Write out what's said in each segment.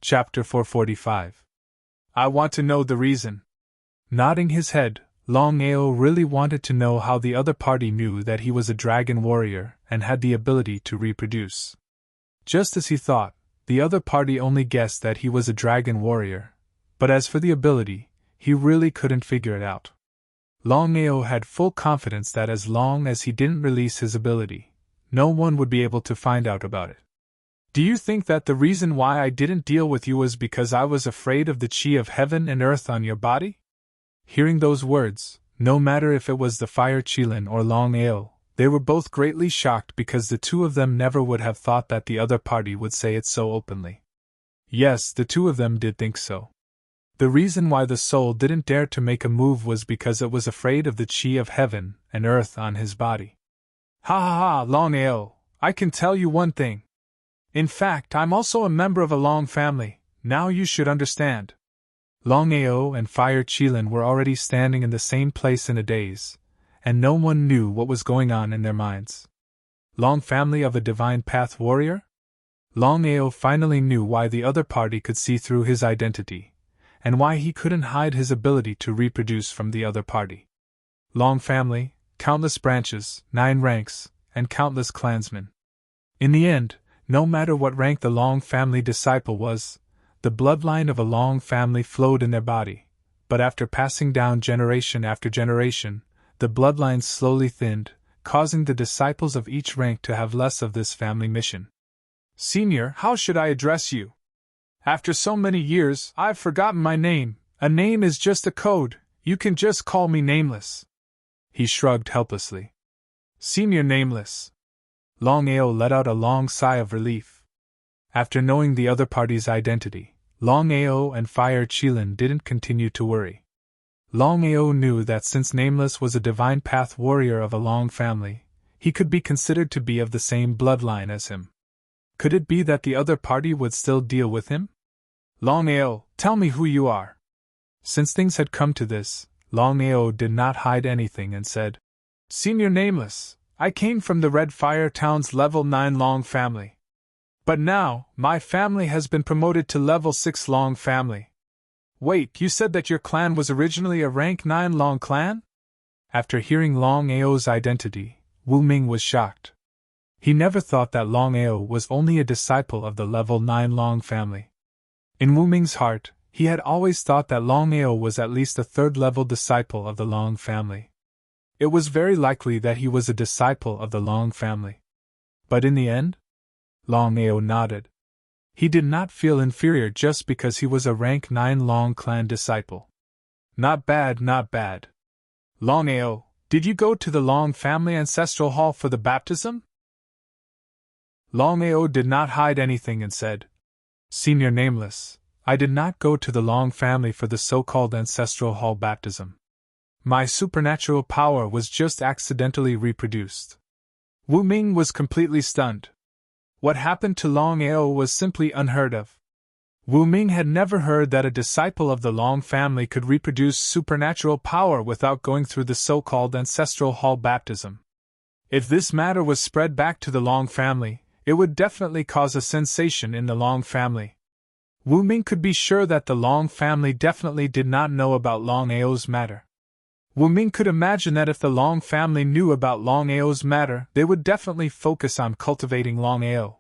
Chapter 445. I want to know the reason. Nodding his head, Longao really wanted to know how the other party knew that he was a dragon warrior and had the ability to reproduce. Just as he thought, the other party only guessed that he was a dragon warrior, but as for the ability, he really couldn't figure it out. Longao had full confidence that as long as he didn't release his ability, no one would be able to find out about it. Do you think that the reason why I didn't deal with you was because I was afraid of the chi of heaven and earth on your body? Hearing those words, no matter if it was the fire Qilin or Longao, they were both greatly shocked because the two of them never would have thought that the other party would say it so openly. Yes, the two of them did think so. The reason why the soul didn't dare to make a move was because it was afraid of the chi of heaven and earth on his body. Ha ha ha, Longao, I can tell you one thing. In fact, I'm also a member of a Long family, now you should understand. Longao and Fire Qilin were already standing in the same place in a daze, and no one knew what was going on in their minds. Long family of a divine path warrior? Longao finally knew why the other party could see through his identity, and why he couldn't hide his ability to reproduce from the other party. Long family, countless branches, 9 ranks, and countless clansmen. In the end, no matter what rank the Long family disciple was, the bloodline of a Long family flowed in their body, but after passing down generation after generation, the bloodlines slowly thinned, causing the disciples of each rank to have less of this family mission. Senior, how should I address you? After so many years, I've forgotten my name. A name is just a code, you can just call me Nameless. He shrugged helplessly. Senior Nameless. Longao let out a long sigh of relief. After knowing the other party's identity, Longao and Fire Qilin didn't continue to worry. Longao knew that since Nameless was a divine path warrior of a Long family, he could be considered to be of the same bloodline as him. Could it be that the other party would still deal with him? Longao, tell me who you are. Since things had come to this, Longao did not hide anything and said, Senior Nameless, I came from the Red Fire Town's level 9 Long family. But now, my family has been promoted to level 6 Long family. Wait, you said that your clan was originally a rank 9 Long clan? After hearing Longao's identity, Wu Ming was shocked. He never thought that Longao was only a disciple of the level 9 Long family. In Wu Ming's heart, he had always thought that Longao was at least a 3rd level disciple of the Long family. It was very likely that he was a disciple of the Long family. But in the end? Longao nodded. He did not feel inferior just because he was a rank 9 Long clan disciple. Not bad, not bad. Longao, did you go to the Long family ancestral hall for the baptism? Longao did not hide anything and said, Senior Nameless, I did not go to the Long family for the so-called ancestral hall baptism. My supernatural power was just accidentally reproduced. Wu Ming was completely stunned. What happened to Longao was simply unheard of. Wu Ming had never heard that a disciple of the Long family could reproduce supernatural power without going through the so-called ancestral hall baptism. If this matter was spread back to the Long family, it would definitely cause a sensation in the Long family. Wu Ming could be sure that the Long family definitely did not know about Longao's matter. Wu Ming could imagine that if the Long family knew about Longao's matter, they would definitely focus on cultivating Longao.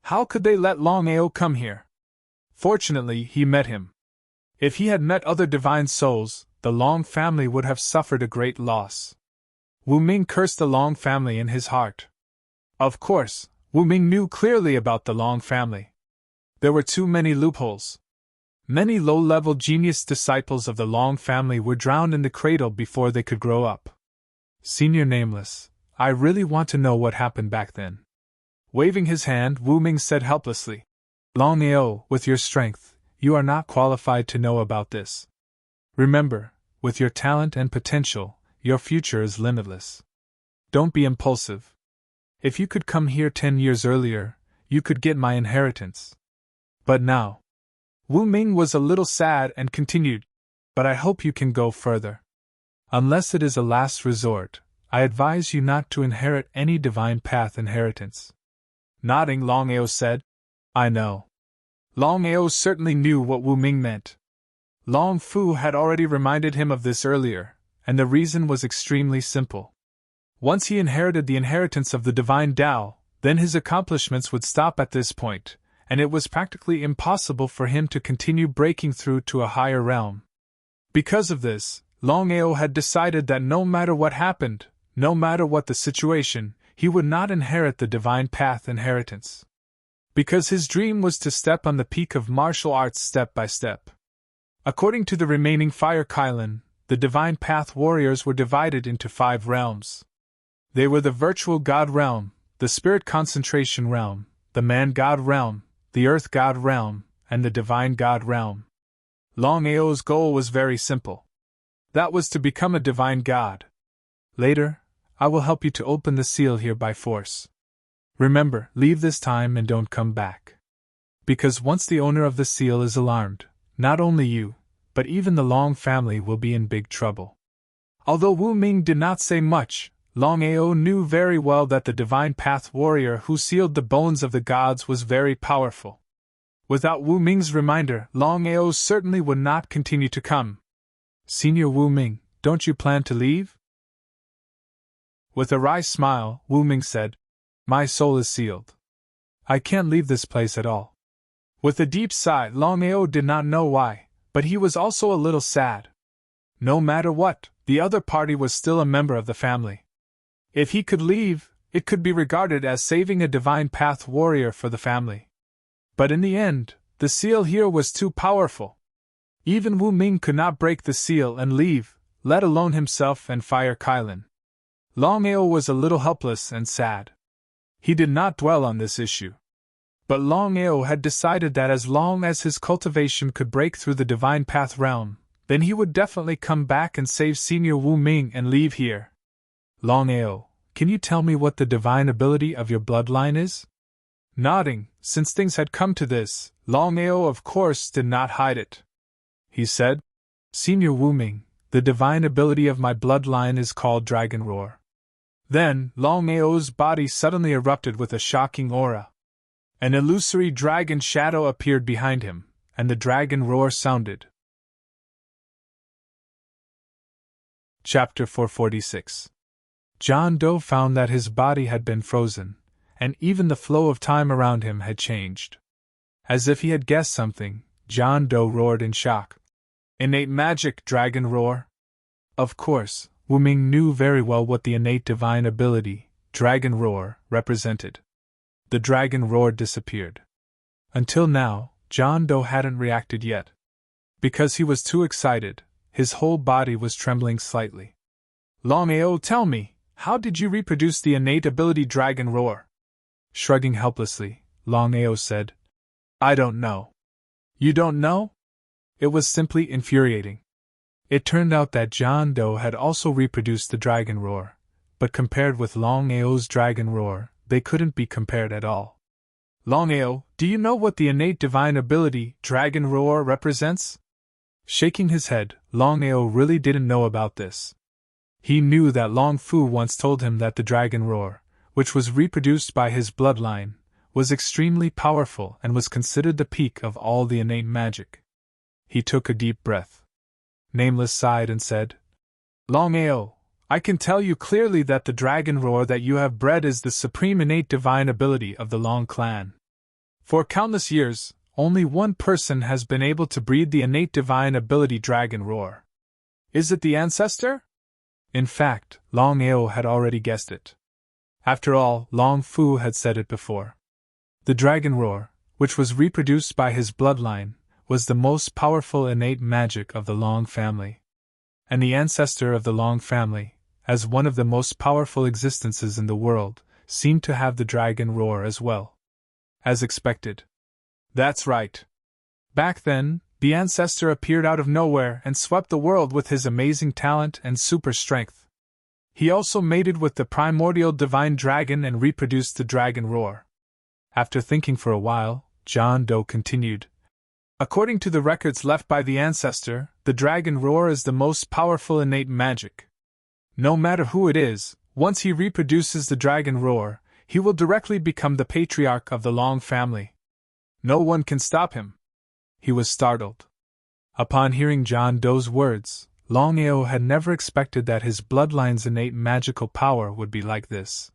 How could they let Longao come here? Fortunately, he met him. If he had met other divine souls, the Long family would have suffered a great loss. Wu Ming cursed the Long family in his heart. Of course, Wu Ming knew clearly about the Long family. There were too many loopholes. Many low-level genius disciples of the Long family were drowned in the cradle before they could grow up. Senior Nameless, I really want to know what happened back then. Waving his hand, Wu Ming said helplessly, Longao, with your strength, you are not qualified to know about this. Remember, with your talent and potential, your future is limitless. Don't be impulsive. If you could come here 10 years earlier, you could get my inheritance. But now. Wu Ming was a little sad and continued, but I hope you can go further. Unless it is a last resort, I advise you not to inherit any divine path inheritance. Nodding, Longao said, I know. Longao certainly knew what Wu Ming meant. Long Fu had already reminded him of this earlier, and the reason was extremely simple. Once he inherited the inheritance of the divine Tao, then his accomplishments would stop at this point, and it was practically impossible for him to continue breaking through to a higher realm. Because of this, Longao had decided that no matter what happened, no matter what the situation, he would not inherit the divine path inheritance. Because his dream was to step on the peak of martial arts step by step. According to the remaining Fire Kylan, the divine path warriors were divided into 5 realms. They were the virtual god realm, the spirit concentration realm, the man god realm, the earth god realm, and the divine god realm. Longao's goal was very simple. That was to become a divine god. Later, I will help you to open the seal here by force. Remember, leave this time and don't come back. Because once the owner of the seal is alarmed, not only you, but even the Long family will be in big trouble. Although Wu Ming did not say much, Longao knew very well that the divine path warrior who sealed the bones of the gods was very powerful. Without Wu Ming's reminder, Longao certainly would not continue to come. Senior Wu Ming, don't you plan to leave? With a wry smile, Wu Ming said, My soul is sealed. I can't leave this place at all. With a deep sigh, Longao did not know why, but he was also a little sad. No matter what, the other party was still a member of the family. If he could leave, it could be regarded as saving a divine path warrior for the family. But in the end, the seal here was too powerful. Even Wu Ming could not break the seal and leave, let alone himself and Fire Kylan. Longao was a little helpless and sad. He did not dwell on this issue. But Longao had decided that as long as his cultivation could break through the divine path realm, then he would definitely come back and save Senior Wu Ming and leave here. Longao, can you tell me what the divine ability of your bloodline is? Nodding, since things had come to this, Longao of course did not hide it. He said, Senior Wu Ming, the divine ability of my bloodline is called Dragon Roar. Then, Longao's body suddenly erupted with a shocking aura. An illusory dragon shadow appeared behind him, and the dragon roar sounded. Chapter 446. John Doe found that his body had been frozen, and even the flow of time around him had changed. As if he had guessed something, John Doe roared in shock. Innate magic, dragon roar? Of course, Wu Ming knew very well what the innate divine ability, dragon roar, represented. The dragon roar disappeared. Until now, John Doe hadn't reacted yet. Because he was too excited, his whole body was trembling slightly. Longao, tell me, how did you reproduce the innate ability Dragon Roar? Shrugging helplessly, Longao said, I don't know. You don't know? It was simply infuriating. It turned out that John Doe had also reproduced the Dragon Roar, but compared with Longao's Dragon Roar, they couldn't be compared at all. Longao, do you know what the innate divine ability, Dragon Roar, represents? Shaking his head, Longao really didn't know about this. He knew that Long Fu once told him that the Dragon Roar, which was reproduced by his bloodline, was extremely powerful and was considered the peak of all the innate magic. He took a deep breath. Nameless sighed and said, Longao, I can tell you clearly that the Dragon Roar that you have bred is the supreme innate divine ability of the Long clan. For countless years, only one person has been able to breed the innate divine ability Dragon Roar. Is it the ancestor? In fact, Longao had already guessed it. After all, Long Fu had said it before. The Dragon Roar, which was reproduced by his bloodline, was the most powerful innate magic of the Long family. And the ancestor of the Long family, as one of the most powerful existences in the world, seemed to have the Dragon Roar as well. As expected. That's right. Back then, the ancestor appeared out of nowhere and swept the world with his amazing talent and super strength. He also mated with the primordial divine dragon and reproduced the Dragon Roar. After thinking for a while, John Doe continued. According to the records left by the ancestor, the Dragon Roar is the most powerful innate magic. No matter who it is, once he reproduces the Dragon Roar, he will directly become the patriarch of the Long family. No one can stop him. He was startled. Upon hearing John Doe's words, Longao had never expected that his bloodline's innate magical power would be like this.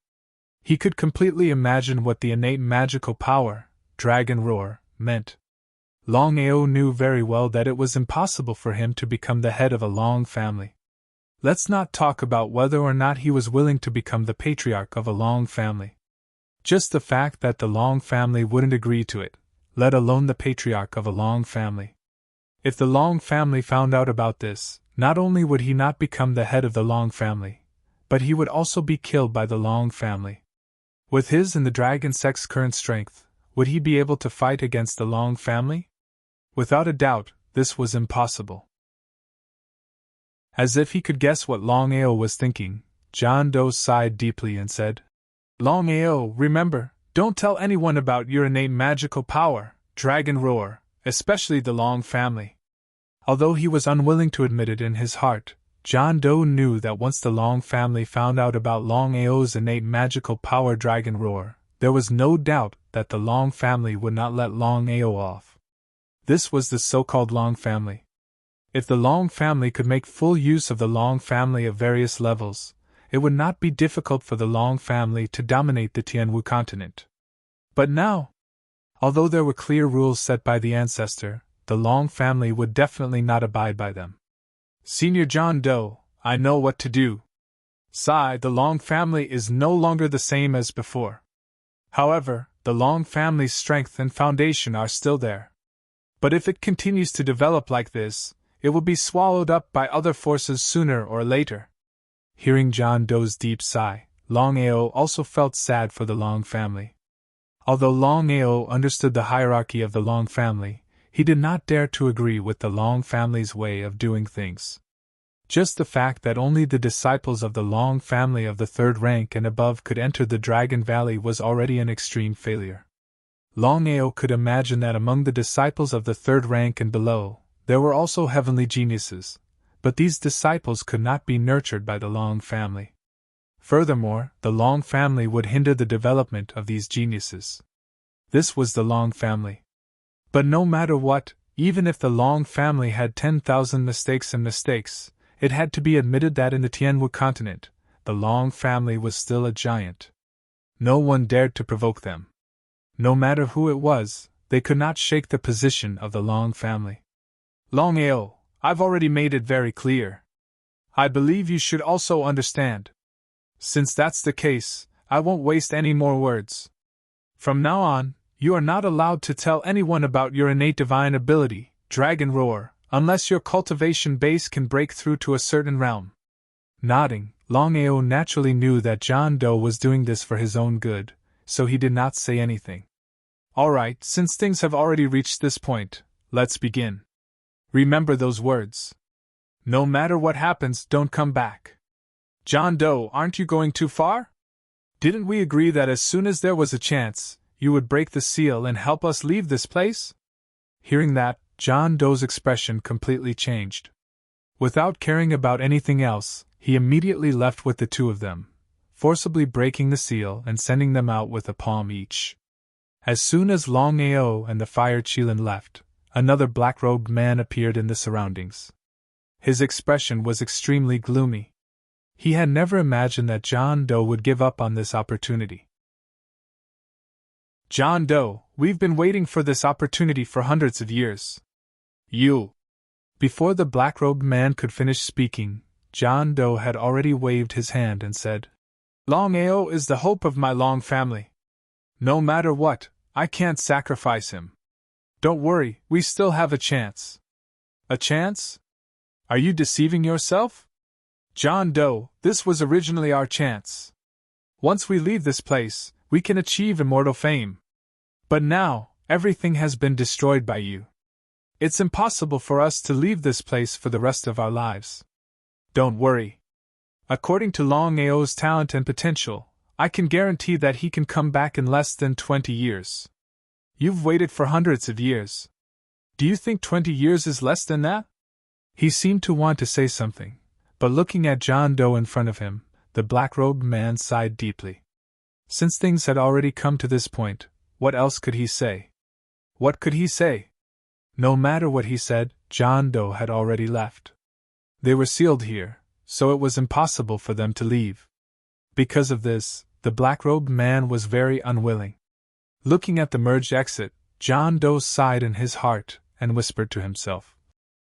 He could completely imagine what the innate magical power, dragon roar, meant. Longao knew very well that it was impossible for him to become the head of a Long family. Let's not talk about whether or not he was willing to become the patriarch of a Long family. Just the fact that the Long family wouldn't agree to it, let alone the patriarch of a Long family. If the Long family found out about this, not only would he not become the head of the Long family, but he would also be killed by the Long family. With his and the dragon sex's current strength, would he be able to fight against the Long family? Without a doubt, this was impossible. As if he could guess what Longao was thinking, John Doe sighed deeply and said, Longao, remember, don't tell anyone about your innate magical power, dragon roar, especially the Long family. Although he was unwilling to admit it in his heart, John Doe knew that once the Long family found out about Longao's innate magical power dragon roar, there was no doubt that the Long family would not let Longao off. This was the so-called Long family. If the Long family could make full use of the Long family at various levels, it would not be difficult for the Long family to dominate the Tianwu continent. But now, although there were clear rules set by the ancestor, the Long family would definitely not abide by them. Senior John Doe, I know what to do. Sigh, the Long family is no longer the same as before. However, the Long family's strength and foundation are still there. But if it continues to develop like this, it will be swallowed up by other forces sooner or later. Hearing John Doe's deep sigh, Longao also felt sad for the Long family. Although Longao understood the hierarchy of the Long family, he did not dare to agree with the Long family's way of doing things. Just the fact that only the disciples of the Long family of the third rank and above could enter the Dragon Valley was already an extreme failure. Longao could imagine that among the disciples of the third rank and below, there were also heavenly geniuses, but these disciples could not be nurtured by the Long family. Furthermore, the Long family would hinder the development of these geniuses. This was the Long family. But no matter what, even if the Long family had 10,000 mistakes, it had to be admitted that in the Tianwu continent, the Long family was still a giant. No one dared to provoke them. No matter who it was, they could not shake the position of the Long family. Longao, I've already made it very clear. I believe you should also understand. Since that's the case, I won't waste any more words. From now on, you are not allowed to tell anyone about your innate divine ability, Dragon Roar, unless your cultivation base can break through to a certain realm. Nodding, Longao naturally knew that John Doe was doing this for his own good, so he did not say anything. Alright, since things have already reached this point, let's begin. Remember those words. No matter what happens, don't come back. John Doe, aren't you going too far? Didn't we agree that as soon as there was a chance, you would break the seal and help us leave this place? Hearing that, John Doe's expression completely changed. Without caring about anything else, he immediately left with the two of them, forcibly breaking the seal and sending them out with a palm each. As soon as Longao and the Fire Qilin left, another black-robed man appeared in the surroundings. His expression was extremely gloomy. He had never imagined that John Doe would give up on this opportunity. John Doe, we've been waiting for this opportunity for hundreds of years. You. Before the black-robed man could finish speaking, John Doe had already waved his hand and said, Longao is the hope of my Long family. No matter what, I can't sacrifice him. Don't worry, we still have a chance. A chance? Are you deceiving yourself? John Doe, this was originally our chance. Once we leave this place, we can achieve immortal fame. But now, everything has been destroyed by you. It's impossible for us to leave this place for the rest of our lives. Don't worry. According to Longao's talent and potential, I can guarantee that he can come back in less than 20 years. You've waited for hundreds of years. Do you think 20 years is less than that? He seemed to want to say something, but looking at John Doe in front of him, the black-robed man sighed deeply. Since things had already come to this point, what else could he say? What could he say? No matter what he said, John Doe had already left. They were sealed here, so it was impossible for them to leave. Because of this, the black-robed man was very unwilling. Looking at the merged exit, John Doe sighed in his heart and whispered to himself,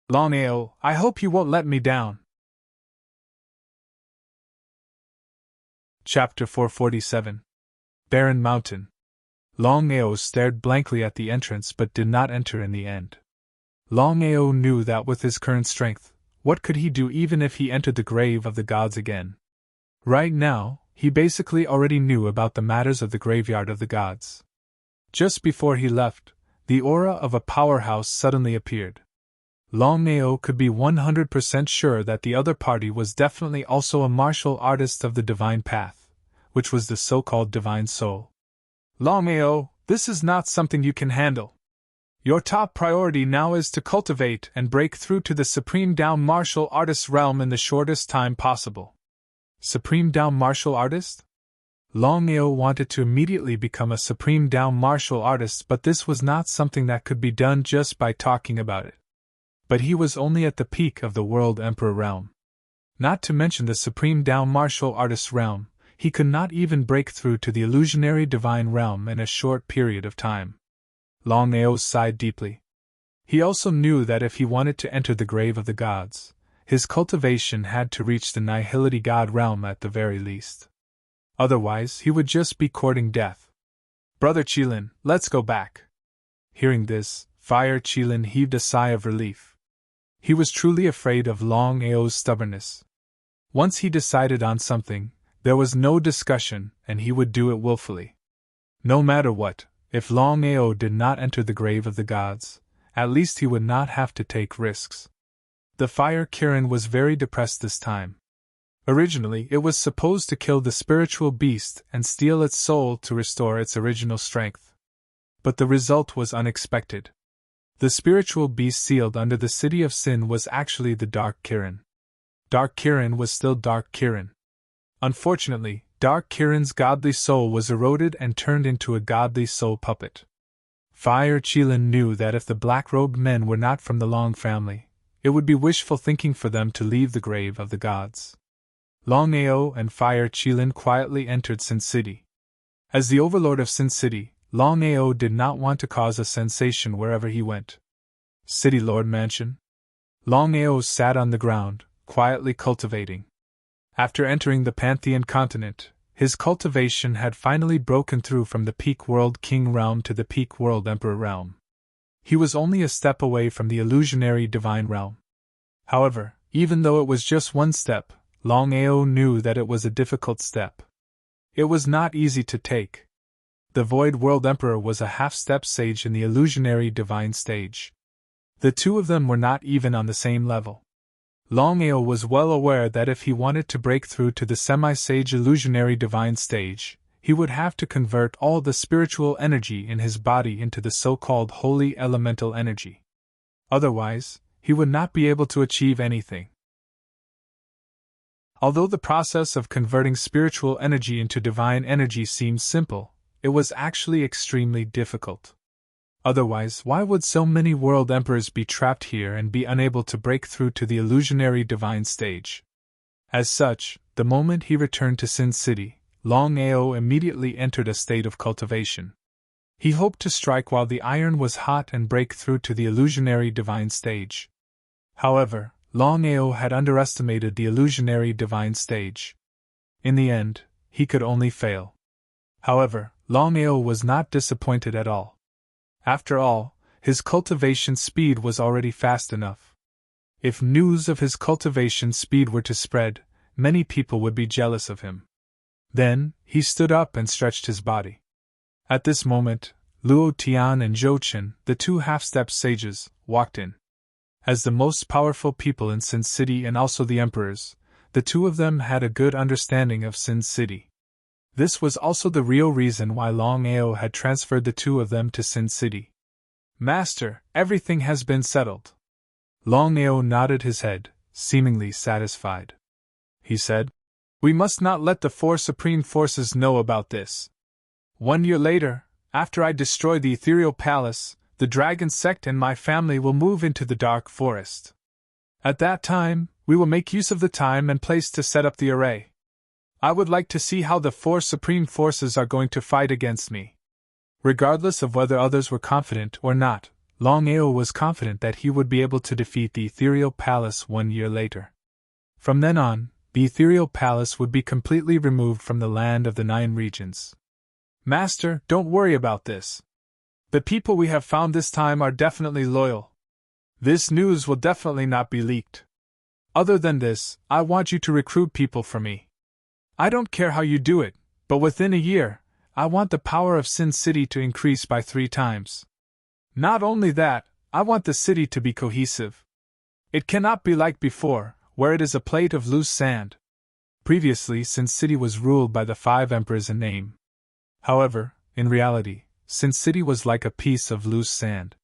"Longao, I hope you won't let me down." Chapter 447. Barren Mountain. Longao stared blankly at the entrance but did not enter in the end. Longao knew that with his current strength, what could he do even if he entered the grave of the gods again? Right now, he basically already knew about the matters of the graveyard of the gods. Just before he left, the aura of a powerhouse suddenly appeared. Longao could be 100% sure that the other party was definitely also a martial artist of the divine path, which was the so-called divine soul. "Longao, this is not something you can handle. Your top priority now is to cultivate and break through to the Supreme Down Martial Artist realm in the shortest time possible." Supreme Down Martial Artist? Longao wanted to immediately become a Supreme Down Martial Artist, but this was not something that could be done just by talking about it. But he was only at the peak of the World Emperor realm. Not to mention the Supreme Down Martial Artist realm, he could not even break through to the illusionary divine realm in a short period of time. Longao sighed deeply. He also knew that if he wanted to enter the grave of the gods, his cultivation had to reach the nihility god realm at the very least. Otherwise, he would just be courting death. "Brother Qilin, let's go back." Hearing this, Fire Qilin heaved a sigh of relief. He was truly afraid of Longao's stubbornness. Once he decided on something, there was no discussion, and he would do it willfully. No matter what, if Longao did not enter the grave of the gods, at least he would not have to take risks. The Fire Kirin was very depressed this time. Originally, it was supposed to kill the spiritual beast and steal its soul to restore its original strength. But the result was unexpected. The spiritual beast sealed under the City of Sin was actually the Dark Kirin. Dark Kirin was still Dark Kirin. Unfortunately, Dark Kirin's godly soul was eroded and turned into a godly soul puppet. Fire Qilin knew that if the black-robed men were not from the Long family, it would be wishful thinking for them to leave the grave of the gods. Longao and Fire Qilin quietly entered Sin City. As the overlord of Sin City, Longao did not want to cause a sensation wherever he went. City Lord Mansion. Longao sat on the ground, quietly cultivating. After entering the Pantheon continent, his cultivation had finally broken through from the Peak World King realm to the Peak World Emperor realm. He was only a step away from the illusionary divine realm. However, even though it was just one step, Longao knew that it was a difficult step. It was not easy to take. The Void World Emperor was a half-step sage in the illusionary divine stage. The two of them were not even on the same level. Longao was well aware that if he wanted to break through to the semi-sage illusionary divine stage, he would have to convert all the spiritual energy in his body into the so-called holy elemental energy. Otherwise, he would not be able to achieve anything. Although the process of converting spiritual energy into divine energy seems simple, it was actually extremely difficult. Otherwise, why would so many world emperors be trapped here and be unable to break through to the illusionary divine stage? As such, the moment he returned to Sin City, Longao immediately entered a state of cultivation. He hoped to strike while the iron was hot and break through to the illusionary divine stage. However, Longao had underestimated the illusionary divine stage. In the end, he could only fail. However, Longao was not disappointed at all. After all, his cultivation speed was already fast enough. If news of his cultivation speed were to spread, many people would be jealous of him. Then, he stood up and stretched his body. At this moment, Luo Tian and Zhou Chen, the two half-step sages, walked in. As the most powerful people in Sin City and also the emperors, the two of them had a good understanding of Sin City. This was also the real reason why Longao had transferred the two of them to Sin City. "Master, everything has been settled." Longao nodded his head, seemingly satisfied. He said, "We must not let the four supreme forces know about this. 1 year later, after I destroy the ethereal palace, the dragon sect and my family will move into the dark forest. At that time, we will make use of the time and place to set up the array. I would like to see how the four supreme forces are going to fight against me." Regardless of whether others were confident or not, Longao was confident that he would be able to defeat the Ethereal Palace 1 year later. From then on, the Ethereal Palace would be completely removed from the land of the 9 regions. "Master, don't worry about this. The people we have found this time are definitely loyal. This news will definitely not be leaked. Other than this, I want you to recruit people for me. I don't care how you do it, but within a year, I want the power of Sin City to increase by 3 times. Not only that, I want the city to be cohesive. It cannot be like before, where it is a plate of loose sand." Previously, Sin City was ruled by the 5 emperors in name. However, in reality, Sin City was like a piece of loose sand.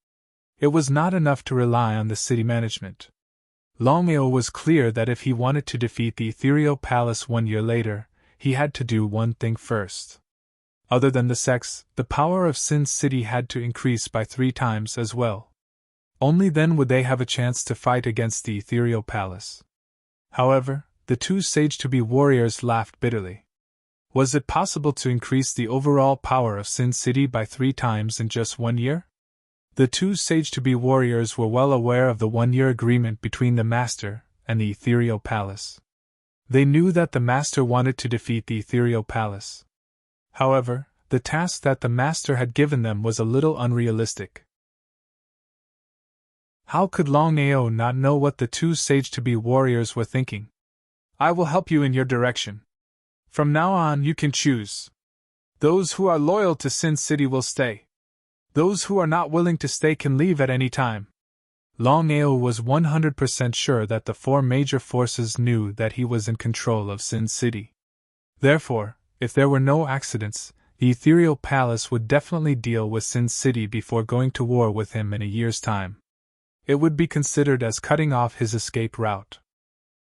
It was not enough to rely on the city management. Longao was clear that if he wanted to defeat the Ethereal Palace 1 year later, he had to do one thing first. Other than the sects, the power of Sin City had to increase by 3 times as well. Only then would they have a chance to fight against the Ethereal Palace. However, the 2 sage-to-be warriors laughed bitterly. Was it possible to increase the overall power of Sin City by 3 times in just 1 year? The 2 sage-to-be warriors were well aware of the 1-year agreement between the Master and the Ethereal Palace. They knew that the Master wanted to defeat the Ethereal Palace. However, the task that the Master had given them was a little unrealistic. How could Longao not know what the 2 sage-to-be warriors were thinking? "I will help you in your direction. From now on you can choose. Those who are loyal to Sin City will stay. Those who are not willing to stay can leave at any time." Longao was 100% sure that the 4 major forces knew that he was in control of Sin City. Therefore, if there were no accidents, the Ethereal Palace would definitely deal with Sin City before going to war with him in a year's time. It would be considered as cutting off his escape route.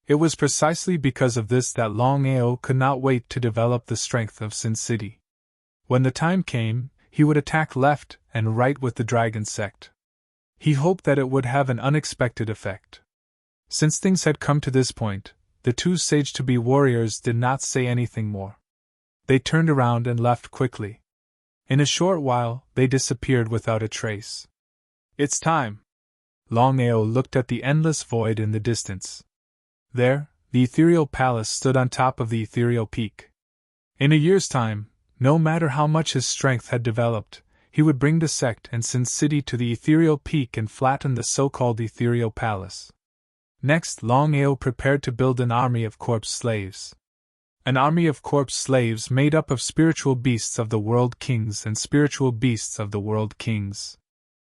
It was precisely because of this that Longao could not wait to develop the strength of Sin City. When the time came, he would attack left and right with the Dragon Sect. He hoped that it would have an unexpected effect. Since things had come to this point, the 2 sage-to-be warriors did not say anything more. They turned around and left quickly. In a short while, they disappeared without a trace. "It's time." Longao looked at the endless void in the distance. There, the Ethereal Palace stood on top of the Ethereal Peak. In a year's time, no matter how much his strength had developed, he would bring the sect and Sin City to the Ethereal Peak and flatten the so-called Ethereal Palace. Next, Longao prepared to build an army of corpse slaves. An army of corpse slaves made up of spiritual beasts of the world kings and spiritual beasts of the world kings.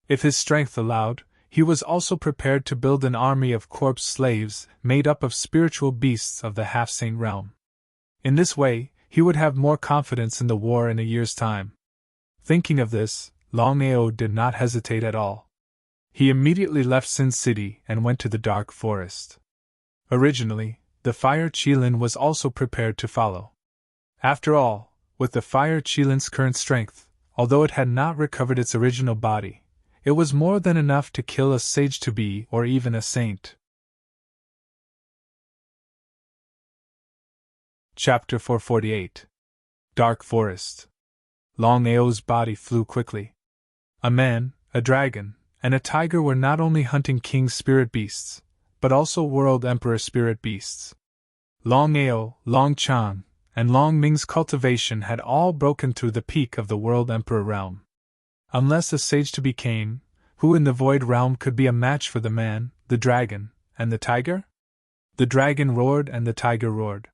If his strength allowed, he was also prepared to build an army of corpse slaves made up of spiritual beasts of the half-saint realm. In this way, he would have more confidence in the war in a year's time. Thinking of this, Longao did not hesitate at all. He immediately left Sin City and went to the dark forest. Originally, the Fire Qilin was also prepared to follow. After all, with the Fire Qilin's current strength, although it had not recovered its original body, it was more than enough to kill a sage-to-be or even a saint. Chapter 448. Dark Forest. Longao's body flew quickly. A man, a dragon, and a tiger were not only hunting king spirit beasts, but also world emperor spirit beasts. Longao, Longchang, and Longming's cultivation had all broken through the peak of the world emperor realm. Unless a sage-to-be came, who in the void realm could be a match for the man, the dragon, and the tiger? The dragon roared and the tiger roared.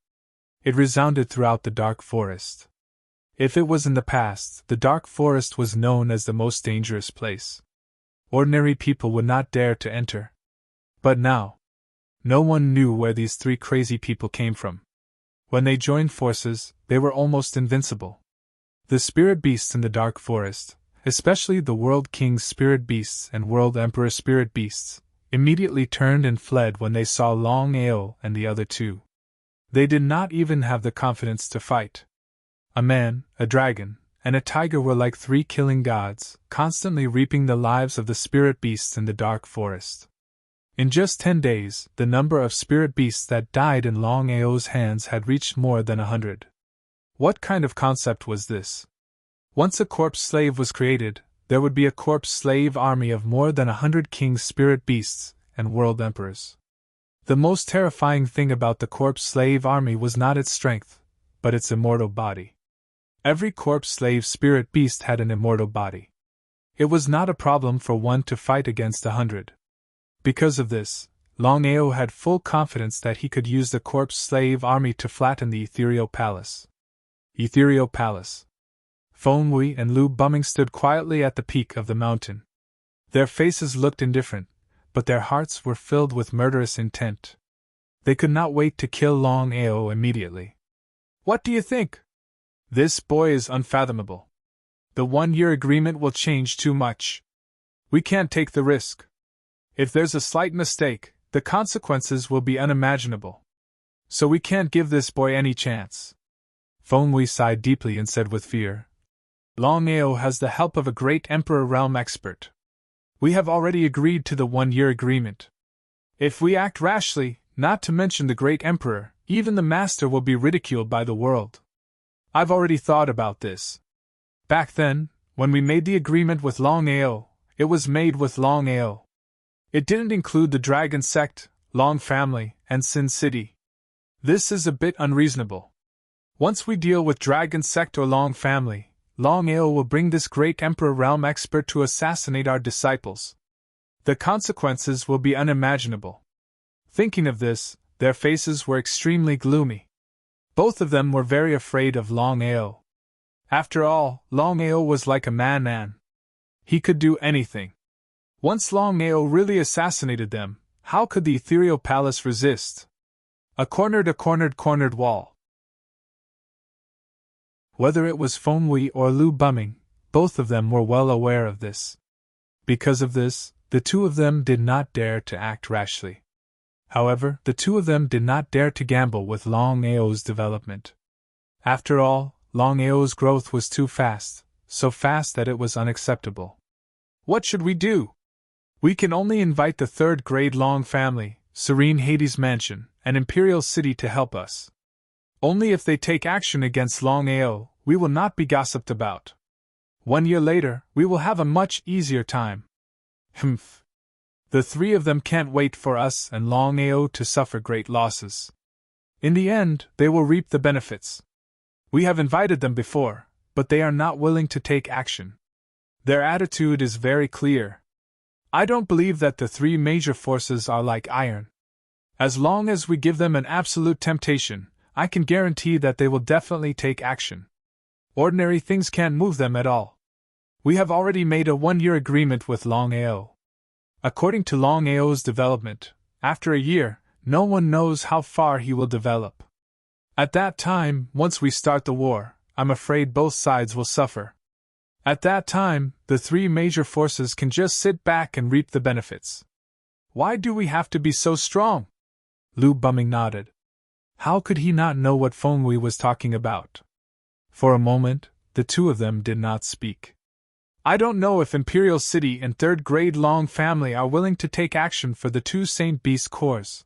It resounded throughout the dark forest. If it was in the past, the dark forest was known as the most dangerous place. Ordinary people would not dare to enter. But now, no one knew where these 3 crazy people came from. When they joined forces, they were almost invincible. The spirit beasts in the dark forest, especially the World King's spirit beasts and World Emperor spirit beasts, immediately turned and fled when they saw Longao and the other 2. They did not even have the confidence to fight. A man, a dragon, and a tiger were like three killing gods, constantly reaping the lives of the spirit beasts in the dark forest. In just 10 days, the number of spirit beasts that died in Longao's hands had reached more than 100. What kind of concept was this? Once a corpse slave was created, there would be a corpse slave army of more than 100 kings' spirit beasts and world emperors. The most terrifying thing about the corpse slave army was not its strength, but its immortal body. Every corpse slave spirit beast had an immortal body. It was not a problem for one to fight against 100. Because of this, Longao had full confidence that he could use the corpse slave army to flatten the Ethereal Palace. Ethereal Palace. Feng Wei and Lu Bumming stood quietly at the peak of the mountain. Their faces looked indifferent, but their hearts were filled with murderous intent. They could not wait to kill Longao immediately. What do you think? This boy is unfathomable. The 1-year agreement will change too much. We can't take the risk. If there's a slight mistake, the consequences will be unimaginable. So we can't give this boy any chance. Feng Wei sighed deeply and said with fear, Longao has the help of a great Emperor realm expert. We have already agreed to the 1-year agreement. If we act rashly, not to mention the great Emperor, even the Master will be ridiculed by the world. I've already thought about this. Back then, when we made the agreement with Longao, it was made with Longao. It didn't include the Dragon Sect, Long Family, and Sin City. This is a bit unreasonable. Once we deal with Dragon Sect or Long Family, Longao will bring this great Emperor realm expert to assassinate our disciples. The consequences will be unimaginable. Thinking of this, their faces were extremely gloomy. Both of them were very afraid of Longao. After all, Longao was like a madman. He could do anything. Once Longao really assassinated them, how could the Ethereal Palace resist? A cornered wall. Whether it was Feng Wei or Lu Bumming, both of them were well aware of this. Because of this, the two of them did not dare to act rashly. However, the two of them did not dare to gamble with Longao's development. After all, Longao's growth was too fast, so fast that it was unacceptable. What should we do? We can only invite the third-grade Long Family, Serene Hades Mansion, and Imperial City to help us. Only if they take action against Longao, we will not be gossiped about. 1 year later, we will have a much easier time. Humph. The three of them can't wait for us and Longao to suffer great losses. In the end, they will reap the benefits. We have invited them before, but they are not willing to take action. Their attitude is very clear. I don't believe that the three major forces are like iron. As long as we give them an absolute temptation, I can guarantee that they will definitely take action. Ordinary things can't move them at all. We have already made a 1-year agreement with Longao. According to Longao's development, after a year, no one knows how far he will develop. At that time, once we start the war, I'm afraid both sides will suffer. At that time, the three major forces can just sit back and reap the benefits. Why do we have to be so strong? Lu Bumming nodded. How could he not know what Feng Wei was talking about? For a moment, the two of them did not speak. I don't know if Imperial City and third-grade Long Family are willing to take action for the 2 Saint Beast Cores.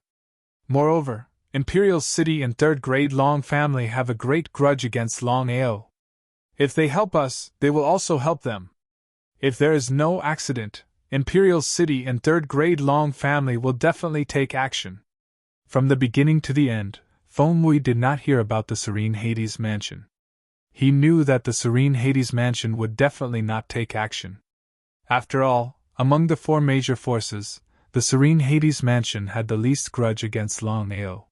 Moreover, Imperial City and third-grade Long Family have a great grudge against Longao. If they help us, they will also help them. If there is no accident, Imperial City and third-grade Long Family will definitely take action. From the beginning to the end, Feng Wei did not hear about the Serene Hades Mansion. He knew that the Serene Hades Mansion would definitely not take action. After all, among the 4 major forces, the Serene Hades Mansion had the least grudge against Longao.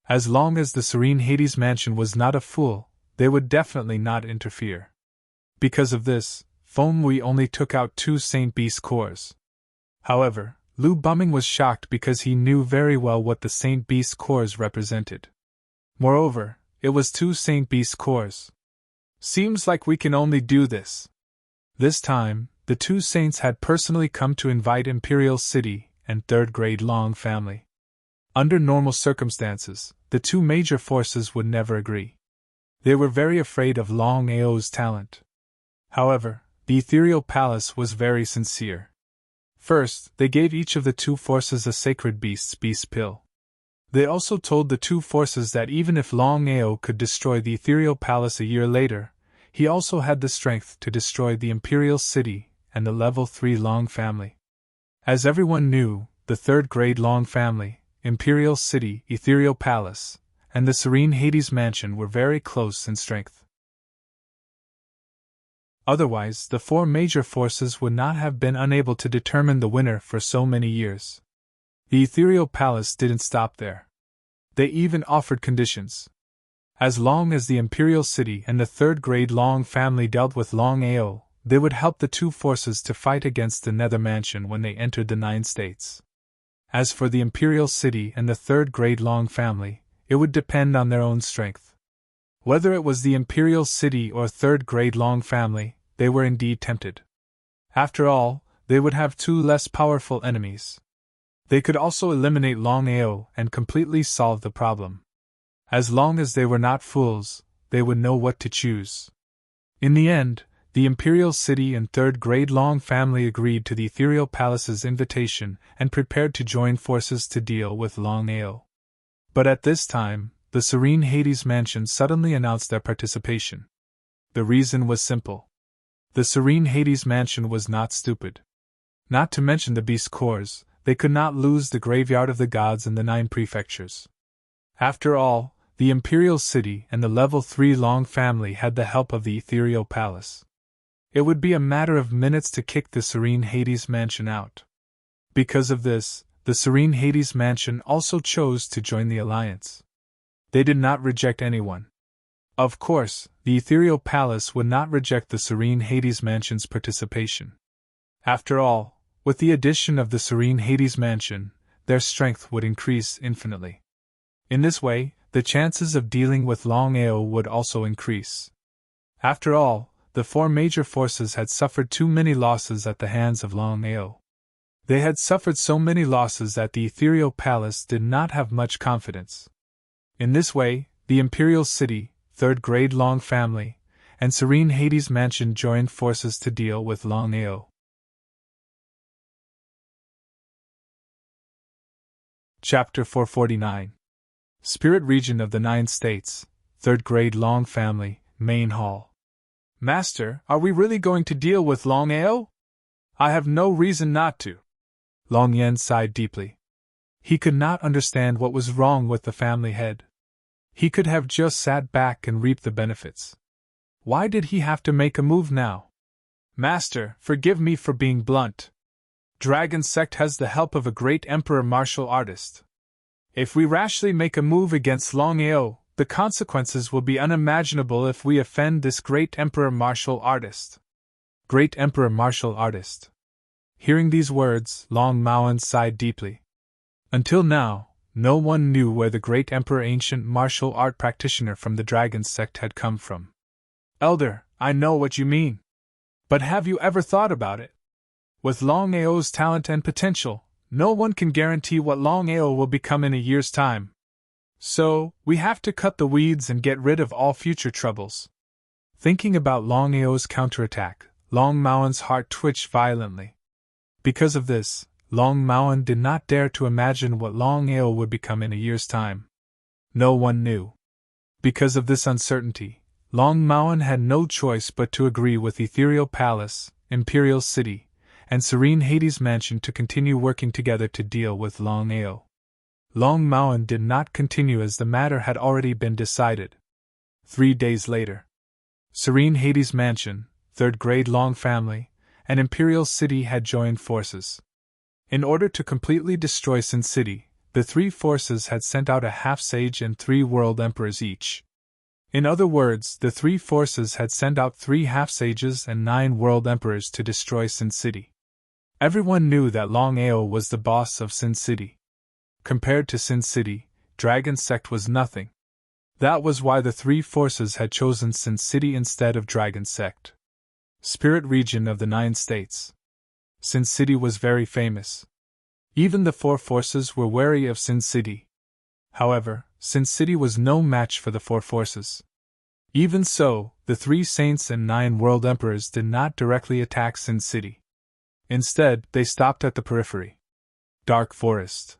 As long as the Serene Hades Mansion was not a fool, they would definitely not interfere. Because of this, Feng Wei only took out 2 Saint Beast Cores. However, Lu Bumming was shocked because he knew very well what the Saint Beast Cores represented. Moreover, it was 2 Saint Beast Cores. Seems like we can only do this. This time, the 2 saints had personally come to invite Imperial City and third-grade Long Family. Under normal circumstances, the 2 major forces would never agree. They were very afraid of Longao's talent. However, the ethereal palace was very sincere. First, they gave each of the two forces a sacred beast pill. They also told the two forces that even if Longao could destroy the ethereal palace a year later, he also had the strength to destroy the imperial city and the level 3 Long family. As everyone knew, the third-grade Long family, imperial city, ethereal palace, and the serene Hades mansion were very close in strength. Otherwise, the four major forces would not have been unable to determine the winner for so many years. The ethereal palace didn't stop there. They even offered conditions. As long as the imperial city and the third-grade Long family dealt with Longao, they would help the two forces to fight against the Nether Mansion when they entered the 9 states. As for the imperial city and the third-grade Long family, it would depend on their own strength. Whether it was the imperial city or third-grade Long family, they were indeed tempted. After all, they would have two less powerful enemies. They could also eliminate Longao and completely solve the problem. As long as they were not fools, they would know what to choose. In the end, the imperial city and third-grade Long family agreed to the ethereal palace's invitation and prepared to join forces to deal with Longao. But at this time, the serene Hades mansion suddenly announced their participation. The reason was simple. The serene Hades mansion was not stupid. Not to mention the beast cores, they could not lose the graveyard of the gods and the 9 prefectures. After all, the imperial city and the level 3 Long family had the help of the ethereal palace. It would be a matter of minutes to kick the serene Hades mansion out. Because of this, the serene Hades mansion also chose to join the alliance. They did not reject anyone. Of course, the ethereal palace would not reject the serene Hades mansion's participation. After all, with the addition of the serene Hades mansion, their strength would increase infinitely. In this way, the chances of dealing with Longao would also increase. After all, the 4 major forces had suffered too many losses at the hands of Longao. They had suffered so many losses that the ethereal palace did not have much confidence. In this way, the imperial city, third-grade Long family, and serene Hades mansion joined forces to deal with Longao. Chapter 449. Spirit Region of the 9 States, third-grade Long family, main hall. Master, are we really going to deal with Longao? I have no reason not to. Long Yen sighed deeply. He could not understand what was wrong with the family head. He could have just sat back and reaped the benefits. Why did he have to make a move now? Master, forgive me for being blunt. Dragon Sect has the help of a great emperor martial artist. If we rashly make a move against Longao, the consequences will be unimaginable if we offend this great emperor martial artist. Great emperor martial artist. Hearing these words, Long Maoan sighed deeply. Until now, no one knew where the great emperor ancient martial art practitioner from the Dragon Sect had come from. Elder, I know what you mean. But have you ever thought about it? With Longao's talent and potential, no one can guarantee what Longao will become in a year's time. So, we have to cut the weeds and get rid of all future troubles. Thinking about Longao's counterattack, Long Maoan's heart twitched violently. Because of this, Long Maoan did not dare to imagine what Longao would become in a year's time. No one knew. Because of this uncertainty, Long Maoan had no choice but to agree with Ethereal Palace, Imperial City, and Serene Hades Mansion to continue working together to deal with Longao. Long Maoan did not continue as the matter had already been decided. 3 days later, Serene Hades Mansion, third-grade Long family, and Imperial City had joined forces. In order to completely destroy Sin City, the 3 forces had sent out a half-sage and 3 world emperors each. In other words, the 3 forces had sent out 3 half-sages and 9 world emperors to destroy Sin City. Everyone knew that Longao was the boss of Sin City. Compared to Sin City, Dragon Sect was nothing. That was why the 3 forces had chosen Sin City instead of Dragon Sect. Spirit Region of the 9 States. Sin City was very famous. Even the 4 forces were wary of Sin City. However, Sin City was no match for the 4 forces. Even so, the 3 saints and 9 world emperors did not directly attack Sin City. Instead, they stopped at the periphery. Dark Forest.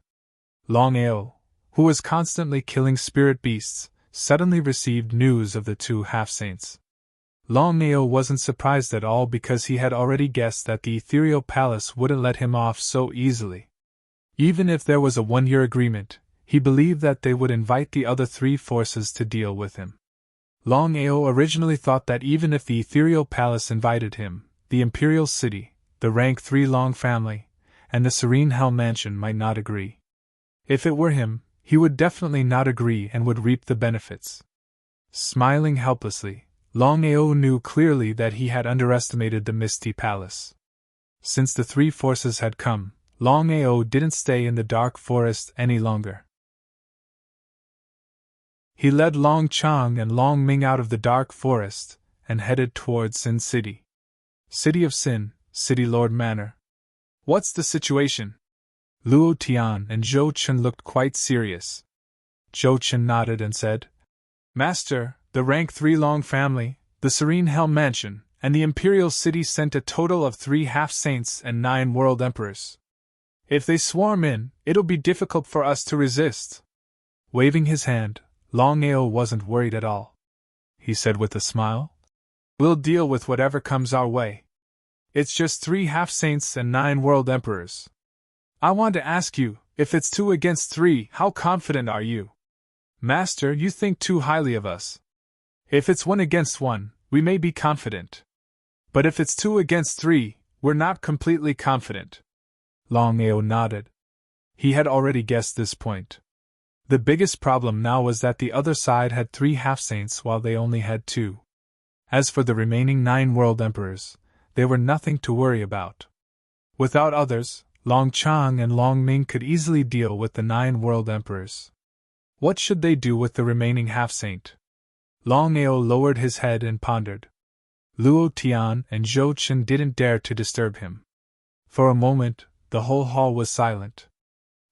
Longao, who was constantly killing spirit beasts, suddenly received news of the 2 half-saints. Longao wasn't surprised at all because he had already guessed that the ethereal palace wouldn't let him off so easily. Even if there was a 1-year agreement, he believed that they would invite the other 3 forces to deal with him. Longao originally thought that even if the ethereal palace invited him, the imperial city, the rank 3 Long family, and the serene Hell mansion might not agree. If it were him, he would definitely not agree and would reap the benefits. Smiling helplessly, Longao knew clearly that he had underestimated the Misty Palace. Since the 3 forces had come, Longao didn't stay in the Dark Forest any longer. He led Long Chang and Long Ming out of the Dark Forest and headed towards Sin City. City of Sin, City Lord Manor. What's the situation? Luo Tian and Zhou Chen looked quite serious. Zhou Chen nodded and said, Master, the rank 3 Long family, the Serene Hell Mansion, and the Imperial City sent a total of 3 half-saints and 9 world emperors. If they swarm in, it'll be difficult for us to resist. Waving his hand, Longao wasn't worried at all. He said with a smile, We'll deal with whatever comes our way. It's just 3 half-saints and 9 world emperors. I want to ask you, if it's 2 against 3, how confident are you? Master, you think too highly of us. If it's 1 against 1, we may be confident. But if it's 2 against 3, we're not completely confident. Longao nodded. He had already guessed this point. The biggest problem now was that the other side had 3 half-saints while they only had 2. As for the remaining 9 world emperors, they were nothing to worry about. Without others, Long Chang and Long Ming could easily deal with the 9 world emperors. What should they do with the remaining half-saint? Longao lowered his head and pondered. Luo Tian and Zhou Chen didn't dare to disturb him. For a moment, the whole hall was silent.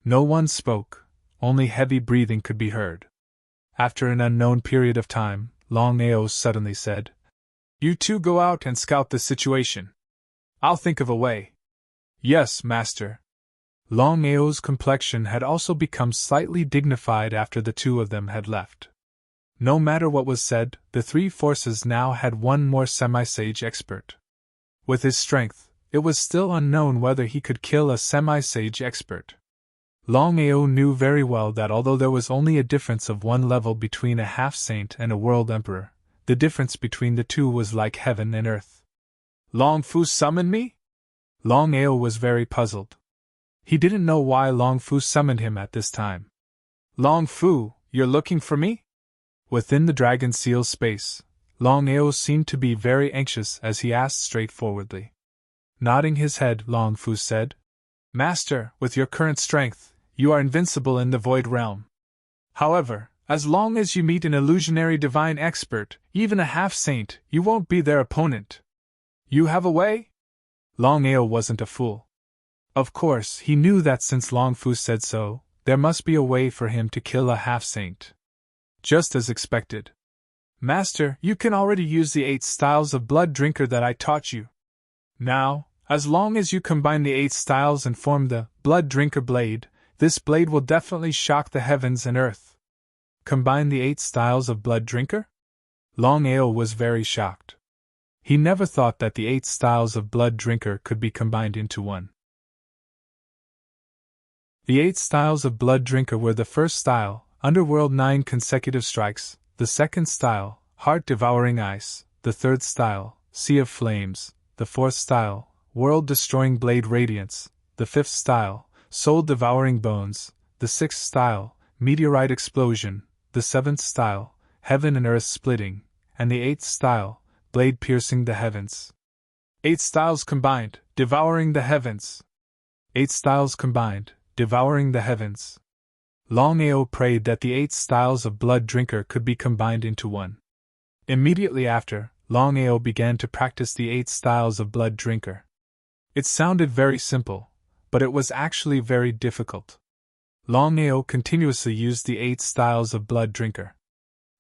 No one spoke, only heavy breathing could be heard. After an unknown period of time, Longao suddenly said, You 2 go out and scout the situation. I'll think of a way. Yes, Master. Longao's complexion had also become slightly dignified after the 2 of them had left. No matter what was said, the 3 forces now had 1 more semi-sage expert. With his strength, it was still unknown whether he could kill a semi-sage expert. Longao knew very well that although there was only a difference of 1 level between a half-saint and a world emperor, the difference between the 2 was like heaven and earth. Long Fu summoned me? Longao was very puzzled. He didn't know why Long Fu summoned him at this time. Long Fu, you're looking for me? Within the dragon seal space, Longao seemed to be very anxious as he asked straightforwardly. Nodding his head, Long Fu said, Master, with your current strength, you are invincible in the Void Realm. However, as long as you meet an illusionary divine expert, even a half-saint, you won't be their opponent. You have a way? Longao wasn't a fool. Of course, he knew that since Long Fu said so, there must be a way for him to kill a half-saint. Just as expected. Master, you can already use the 8 styles of blood drinker that I taught you. Now, as long as you combine the 8 styles and form the blood drinker blade, this blade will definitely shock the heavens and earth. Combine the 8 styles of blood drinker? Longao was very shocked. He never thought that the 8 styles of blood drinker could be combined into one. The 8 styles of blood drinker were the first style, Underworld 9 consecutive strikes, the second style, Heart Devouring Ice, the third style, Sea of Flames, the fourth style, World Destroying Blade Radiance, the fifth style, Soul Devouring Bones, the sixth style, Meteorite Explosion, the seventh style, Heaven and Earth Splitting, and the eighth style, Blade Piercing the Heavens. 8 styles combined, devouring the heavens. 8 styles combined, devouring the heavens. Longao prayed that the 8 styles of blood drinker could be combined into one. Immediately after, Longao began to practice the 8 styles of blood drinker. It sounded very simple, but it was actually very difficult. Longao continuously used the 8 styles of blood drinker.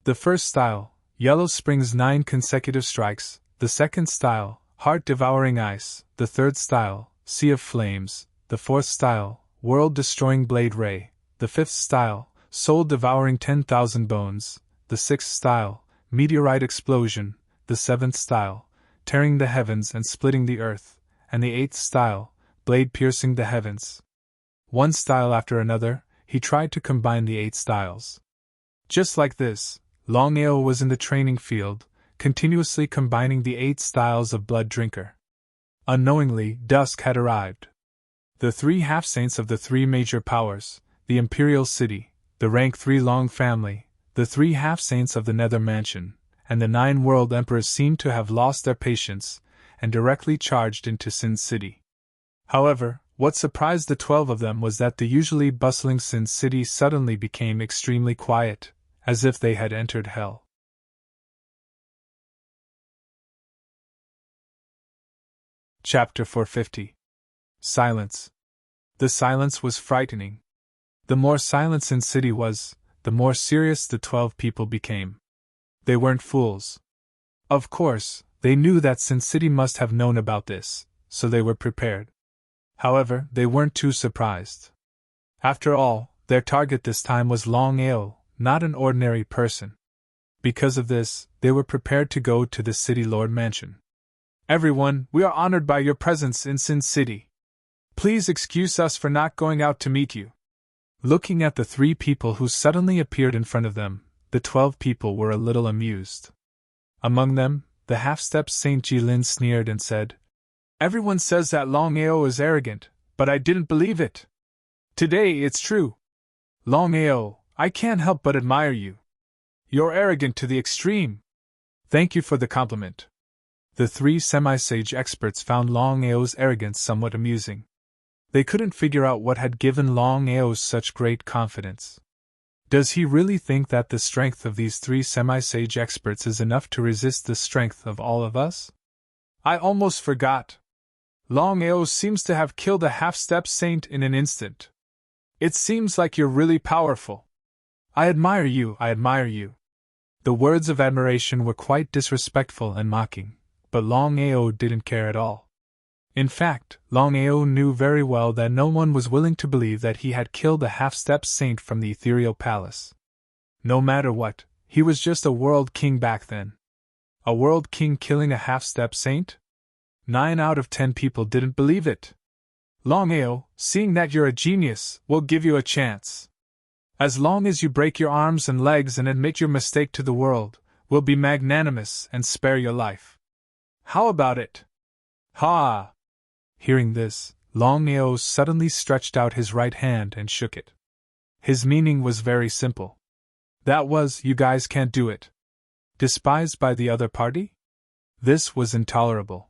The first style, Yellow springs 9 consecutive strikes, the second style, heart-devouring ice, the third style, sea of flames, the fourth style, world-destroying blade ray, the fifth style, soul-devouring 10,000 bones, the sixth style, meteorite explosion, the seventh style, tearing the heavens and splitting the earth, and the eighth style, blade piercing the heavens. One style after another, he tried to combine the 8 styles. Just like this, Longao was in the training field, continuously combining the 8 styles of Blood Drinker. Unknowingly, dusk had arrived. The 3 half-saints of the 3 major powers, the Imperial City, the Rank 3 Long family, the 3 half-saints of the Nether Mansion, and the 9 World Emperors seemed to have lost their patience, and directly charged into Sin City. However, what surprised the 12 of them was that the usually bustling Sin City suddenly became extremely quiet, as if they had entered hell. Chapter 450. Silence. The silence was frightening. The more silent Sin City was, the more serious the 12 people became. They weren't fools. Of course, they knew that Sin City must have known about this, so they were prepared. However, they weren't too surprised. After all, their target this time was Longao, not an ordinary person. Because of this, they were prepared to go to the City Lord Mansion. Everyone, we are honored by your presence in Sin City. Please excuse us for not going out to meet you. Looking at the 3 people who suddenly appeared in front of them, the 12 people were a little amused. Among them, the half-step Saint Jilin sneered and said, "Everyone says that Longao is arrogant, but I didn't believe it. Today it's true. Longao, I can't help but admire you. You're arrogant to the extreme." "Thank you for the compliment." The 3 semi-sage experts found Longao's arrogance somewhat amusing. They couldn't figure out what had given Longao such great confidence. Does he really think that the strength of these 3 semi-sage experts is enough to resist the strength of all of us? I almost forgot. Longao seems to have killed a half-step saint in an instant. It seems like you're really powerful. I admire you, I admire you. The words of admiration were quite disrespectful and mocking, but Longao didn't care at all. In fact, Longao knew very well that no one was willing to believe that he had killed a half-step saint from the ethereal palace. No matter what, he was just a world king back then. A world king killing a half-step saint? 9 out of 10 people didn't believe it. Longao, seeing that you're a genius, we'll give you a chance. As long as you break your arms and legs and admit your mistake to the world, we'll be magnanimous and spare your life. How about it? Ha! Hearing this, Longao suddenly stretched out his right hand and shook it. His meaning was very simple. That was, you guys can't do it. Despised by the other party? This was intolerable.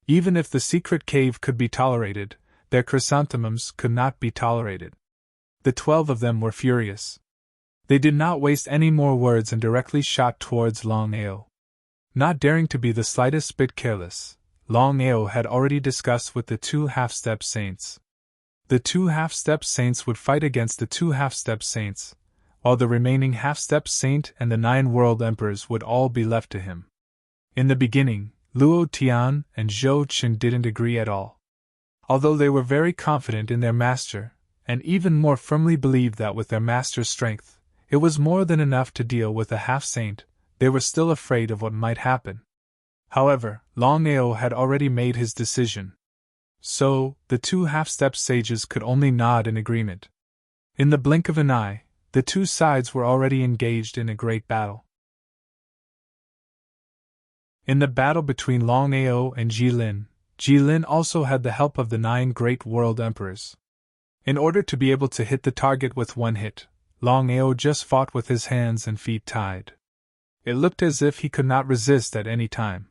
Even if the secret cave could be tolerated, their chrysanthemums could not be tolerated. The 12 of them were furious. They did not waste any more words and directly shot towards Longao. Not daring to be the slightest bit careless, Longao had already discussed with the 2 half-step saints. The 2 half-step saints would fight against the 2 half-step saints, while the remaining half-step saint and the 9 world emperors would all be left to him. In the beginning, Luo Tian and Zhou Qin didn't agree at all. Although they were very confident in their master, and even more firmly believed that with their master's strength, it was more than enough to deal with a half-saint, they were still afraid of what might happen. However, Longao had already made his decision. So, the 2 half-step sages could only nod in agreement. In the blink of an eye, the 2 sides were already engaged in a great battle. In the battle between Longao and Jilin also had the help of the 9 great world emperors. In order to be able to hit the target with one hit, Longao just fought with his hands and feet tied. It looked as if he could not resist at any time.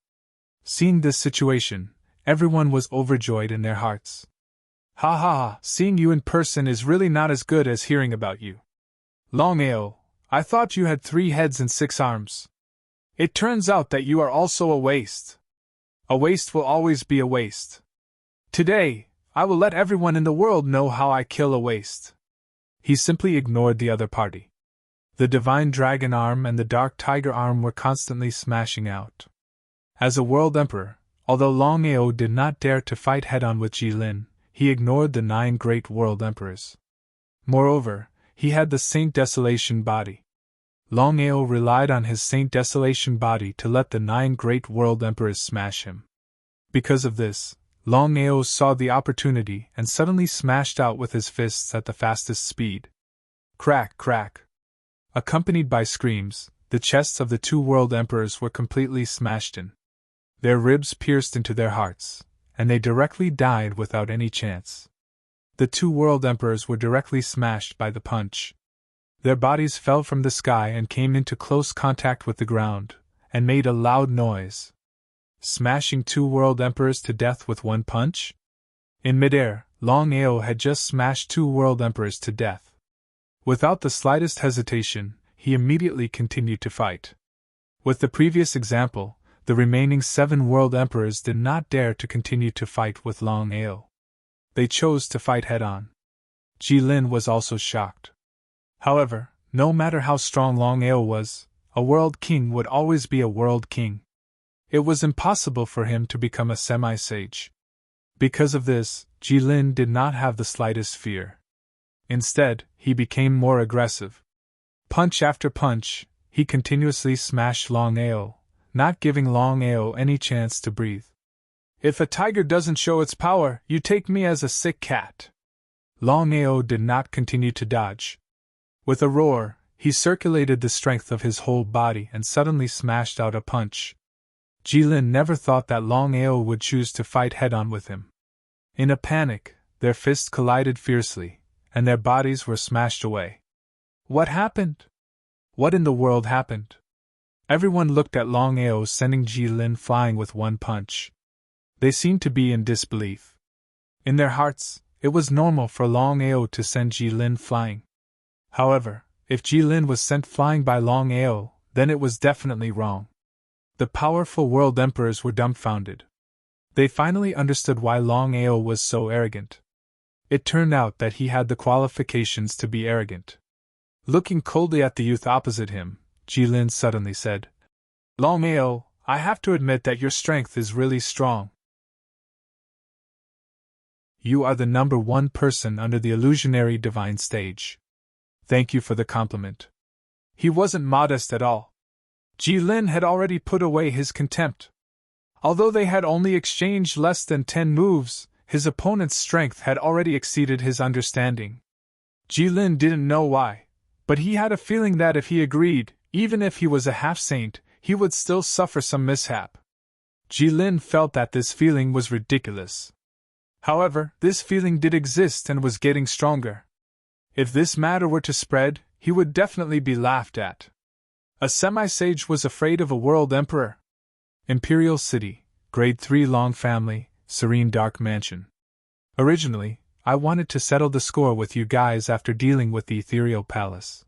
Seeing this situation, everyone was overjoyed in their hearts. Ha ha ha, seeing you in person is really not as good as hearing about you. Longao, I thought you had 3 heads and 6 arms. It turns out that you are also a waste. A waste will always be a waste. Today, I will let everyone in the world know how I kill a waste. He simply ignored the other party. The divine dragon arm and the dark tiger arm were constantly smashing out. As a world emperor, although Longao did not dare to fight head-on with Jilin, he ignored the 9 great world emperors. Moreover, he had the Saint Desolation body. Longao relied on his Saint Desolation body to let the 9 great world emperors smash him. Because of this, Longao saw the opportunity and suddenly smashed out with his fists at the fastest speed. Crack, crack. Accompanied by screams, the chests of the 2 world emperors were completely smashed in. Their ribs pierced into their hearts, and they directly died without any chance. The 2 world emperors were directly smashed by the punch. Their bodies fell from the sky and came into close contact with the ground, and made a loud noise. Smashing 2 world emperors to death with one punch? In midair, Longao had just smashed 2 world emperors to death. Without the slightest hesitation, he immediately continued to fight. With the previous example, the remaining 7 world emperors did not dare to continue to fight with Longao. They chose to fight head-on. Jilin was also shocked. However, no matter how strong Longao was, a world king would always be a world king. It was impossible for him to become a semi-sage. Because of this, Jilin did not have the slightest fear. Instead, he became more aggressive. Punch after punch, he continuously smashed Longao, not giving Longao any chance to breathe. If a tiger doesn't show its power, you take me as a sick cat. Longao did not continue to dodge. With a roar, he circulated the strength of his whole body and suddenly smashed out a punch. Jilin never thought that Longao would choose to fight head-on with him. In a panic, their fists collided fiercely, and their bodies were smashed away. What happened? What in the world happened? Everyone looked at Longao sending Jilin flying with one punch. They seemed to be in disbelief. In their hearts, it was normal for Longao to send Jilin flying. However, if Jilin was sent flying by Longao, then it was definitely wrong. The powerful world emperors were dumbfounded. They finally understood why Longao was so arrogant. It turned out that he had the qualifications to be arrogant. Looking coldly at the youth opposite him, Jilin suddenly said, "Longao, I have to admit that your strength is really strong. You are the number 1 person under the illusionary divine stage. Thank you for the compliment." He wasn't modest at all. Jilin had already put away his contempt. Although they had only exchanged less than 10 moves, his opponent's strength had already exceeded his understanding. Jilin didn't know why, but he had a feeling that if he agreed, even if he was a half-saint, he would still suffer some mishap. Jilin felt that this feeling was ridiculous. However, this feeling did exist and was getting stronger. If this matter were to spread, he would definitely be laughed at. A semi-sage was afraid of a world emperor. Imperial City, Grade 3 Long Family, Serene Dark Mansion. Originally, I wanted to settle the score with you guys after dealing with the Ethereal Palace.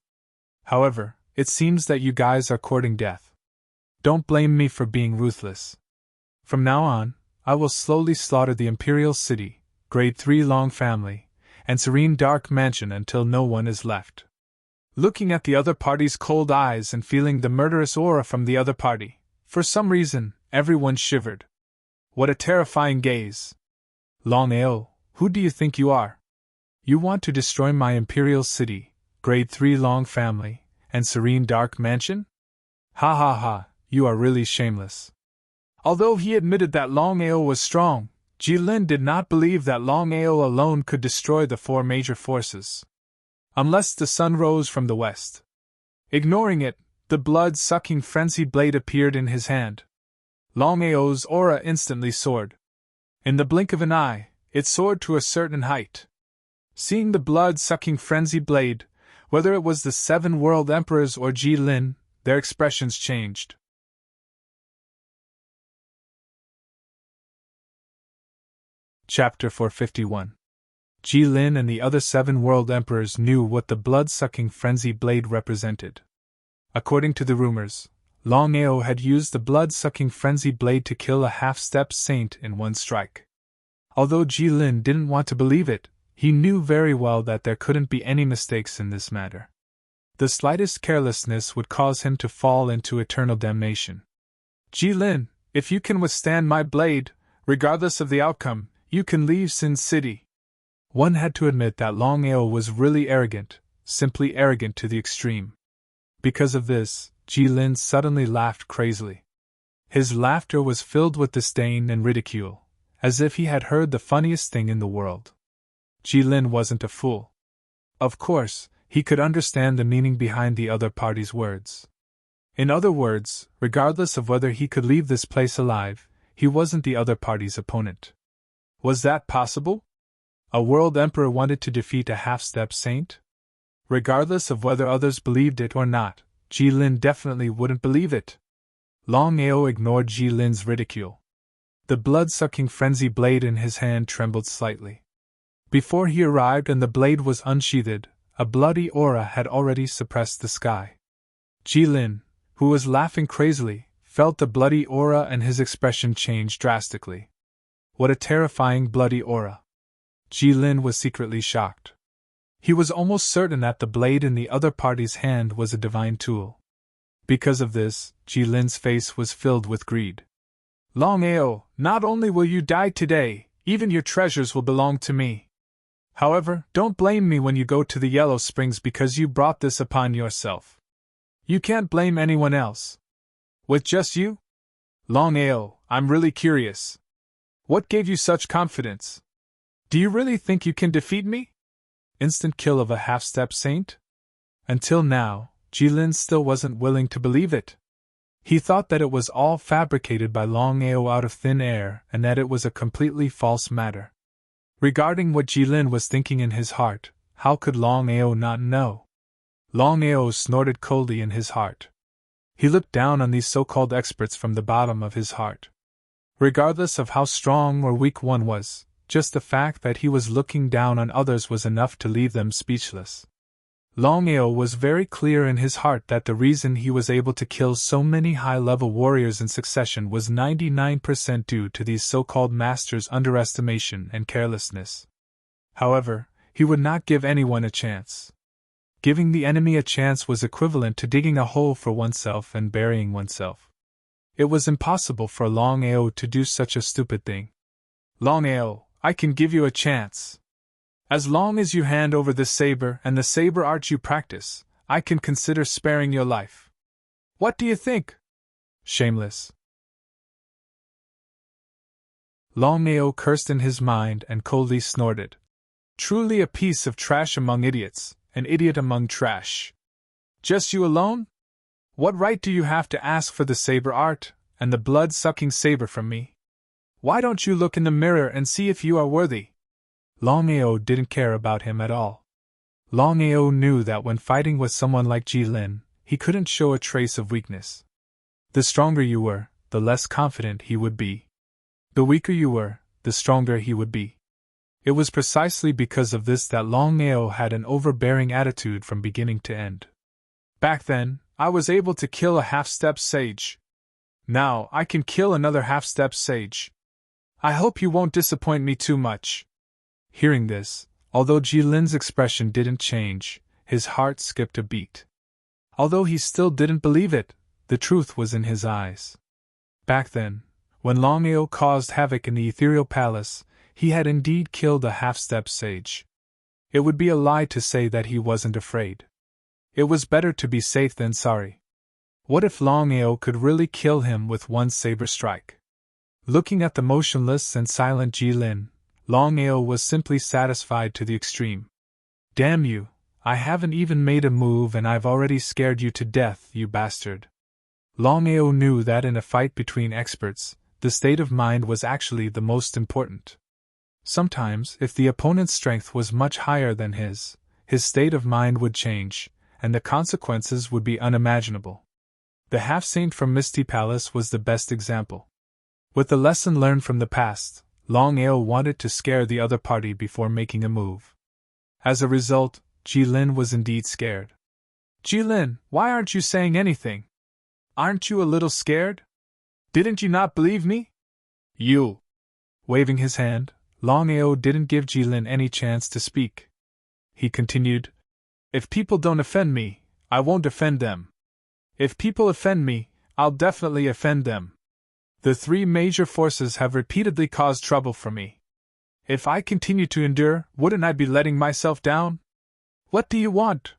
However, it seems that you guys are courting death. Don't blame me for being ruthless. From now on, I will slowly slaughter the Imperial City, Grade 3 Long Family, and Serene Dark Mansion until no one is left. Looking at the other party's cold eyes and feeling the murderous aura from the other party, for some reason, everyone shivered. What a terrifying gaze! Longao, who do you think you are? You want to destroy my Imperial City, Grade 3 Long Family, and Serene Dark Mansion? Ha ha ha, you are really shameless. Although he admitted that Longao was strong, Jilin did not believe that Longao alone could destroy the 4 major forces. Unless the sun rose from the west. Ignoring it, the blood-sucking frenzy blade appeared in his hand. Longao's aura instantly soared. In the blink of an eye, it soared to a certain height. Seeing the blood-sucking frenzy blade, whether it was the 7 world emperors or Jilin, their expressions changed. Chapter 451. Jilin and the other 7 world emperors knew what the blood-sucking frenzy blade represented. According to the rumors, Longao had used the blood-sucking frenzy blade to kill a half-step saint in one strike. Although Jilin didn't want to believe it, he knew very well that there couldn't be any mistakes in this matter. The slightest carelessness would cause him to fall into eternal damnation. Jilin, if you can withstand my blade, regardless of the outcome, you can leave Sin City. One had to admit that Longao was really arrogant, simply arrogant to the extreme. Because of this, Jilin suddenly laughed crazily. His laughter was filled with disdain and ridicule, as if he had heard the funniest thing in the world. Jilin wasn't a fool. Of course, he could understand the meaning behind the other party's words. In other words, regardless of whether he could leave this place alive, he wasn't the other party's opponent. Was that possible? A world emperor wanted to defeat a half-step saint? Regardless of whether others believed it or not, Jilin definitely wouldn't believe it. Longao ignored Jilin's ridicule. The blood-sucking frenzy blade in his hand trembled slightly. Before he arrived and the blade was unsheathed, a bloody aura had already suppressed the sky. Jilin, who was laughing crazily, felt the bloody aura and his expression change drastically. What a terrifying bloody aura! Jilin was secretly shocked. He was almost certain that the blade in the other party's hand was a divine tool. Because of this, Jilin's face was filled with greed. Longao, not only will you die today, even your treasures will belong to me. However, don't blame me when you go to the Yellow Springs because you brought this upon yourself. You can't blame anyone else. With just you? Longao, I'm really curious. What gave you such confidence? Do you really think you can defeat me? Instant kill of a half-step saint? Until now, Jilin still wasn't willing to believe it. He thought that it was all fabricated by Longao out of thin air and that it was a completely false matter. Regarding what Jilin was thinking in his heart, how could Longao not know? Longao snorted coldly in his heart. He looked down on these so-called experts from the bottom of his heart. Regardless of how strong or weak one was, just the fact that he was looking down on others was enough to leave them speechless. Longao was very clear in his heart that the reason he was able to kill so many high-level warriors in succession was 99% due to these so-called masters' underestimation and carelessness. However, he would not give anyone a chance. Giving the enemy a chance was equivalent to digging a hole for oneself and burying oneself. It was impossible for Longao to do such a stupid thing. Longao, I can give you a chance. As long as you hand over the saber and the saber art you practice, I can consider sparing your life. What do you think? Shameless. Longao cursed in his mind and coldly snorted. Truly a piece of trash among idiots, an idiot among trash. Just you alone? What right do you have to ask for the saber art and the blood-sucking saber from me? Why don't you look in the mirror and see if you are worthy? Longao didn't care about him at all. Longao knew that when fighting with someone like Jilin, he couldn't show a trace of weakness. The stronger you were, the less confident he would be. The weaker you were, the stronger he would be. It was precisely because of this that Longao had an overbearing attitude from beginning to end. Back then, I was able to kill a half-step sage. Now, I can kill another half-step sage. I hope you won't disappoint me too much. Hearing this, although Jilin's expression didn't change, his heart skipped a beat. Although he still didn't believe it, the truth was in his eyes. Back then, when Longao caused havoc in the ethereal palace, he had indeed killed a half-step sage. It would be a lie to say that he wasn't afraid. It was better to be safe than sorry. What if Longao could really kill him with one saber strike? Looking at the motionless and silent Jilin, Longao was simply satisfied to the extreme. Damn you, I haven't even made a move and I've already scared you to death, you bastard. Longao knew that in a fight between experts, the state of mind was actually the most important. Sometimes, if the opponent's strength was much higher than his state of mind would change, and the consequences would be unimaginable. The half-saint from Misty Palace was the best example. With the lesson learned from the past, Longao wanted to scare the other party before making a move. As a result, Jilin was indeed scared. Jilin, why aren't you saying anything? Aren't you a little scared? Didn't you not believe me? You. Waving his hand, Longao didn't give Jilin any chance to speak. He continued, if people don't offend me, I won't offend them. If people offend me, I'll definitely offend them. The three major forces have repeatedly caused trouble for me. If I continue to endure, wouldn't I be letting myself down? What do you want?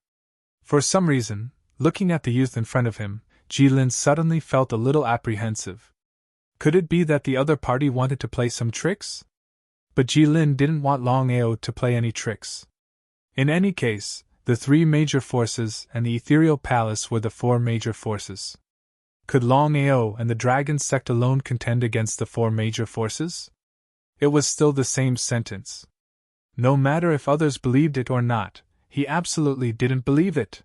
For some reason, looking at the youth in front of him, Jilin suddenly felt a little apprehensive. Could it be that the other party wanted to play some tricks? But Jilin didn't want Longao to play any tricks. In any case, the three major forces and the ethereal palace were the four major forces. Could Longao and the dragon sect alone contend against the four major forces? It was still the same sentence. No matter if others believed it or not, he absolutely didn't believe it.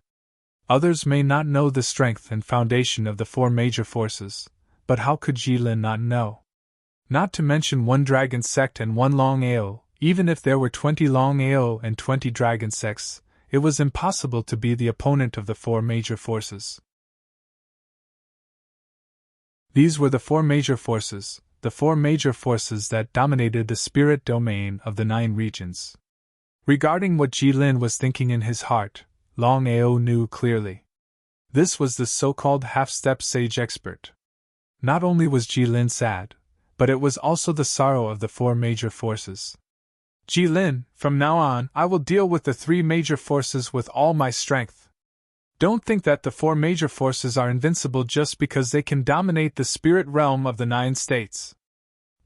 Others may not know the strength and foundation of the four major forces, but how could Jilin not know? Not to mention one dragon sect and one Longao, even if there were 20 Longao and 20 dragon sects, it was impossible to be the opponent of the four major forces. These were the four major forces that dominated the spirit domain of the 9 regions. Regarding what Jilin was thinking in his heart, Longao knew clearly. This was the so-called half-step sage expert. Not only was Jilin sad, but it was also the sorrow of the four major forces. Jilin, from now on, I will deal with the three major forces with all my strength. Don't think that the four major forces are invincible just because they can dominate the spirit realm of the 9 states.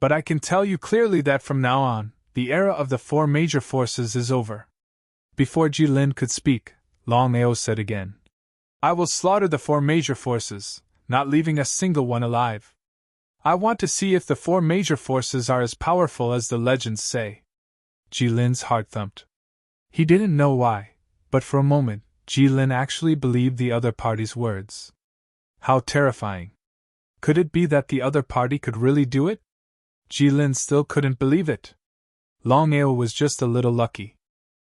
But I can tell you clearly that from now on, the era of the four major forces is over. Before Jilin could speak, Longao said again, I will slaughter the four major forces, not leaving a single one alive. I want to see if the four major forces are as powerful as the legends say. Jilin's heart thumped. He didn't know why, but for a moment, Jilin actually believed the other party's words. How terrifying. Could it be that the other party could really do it? Jilin still couldn't believe it. Longao was just a little lucky.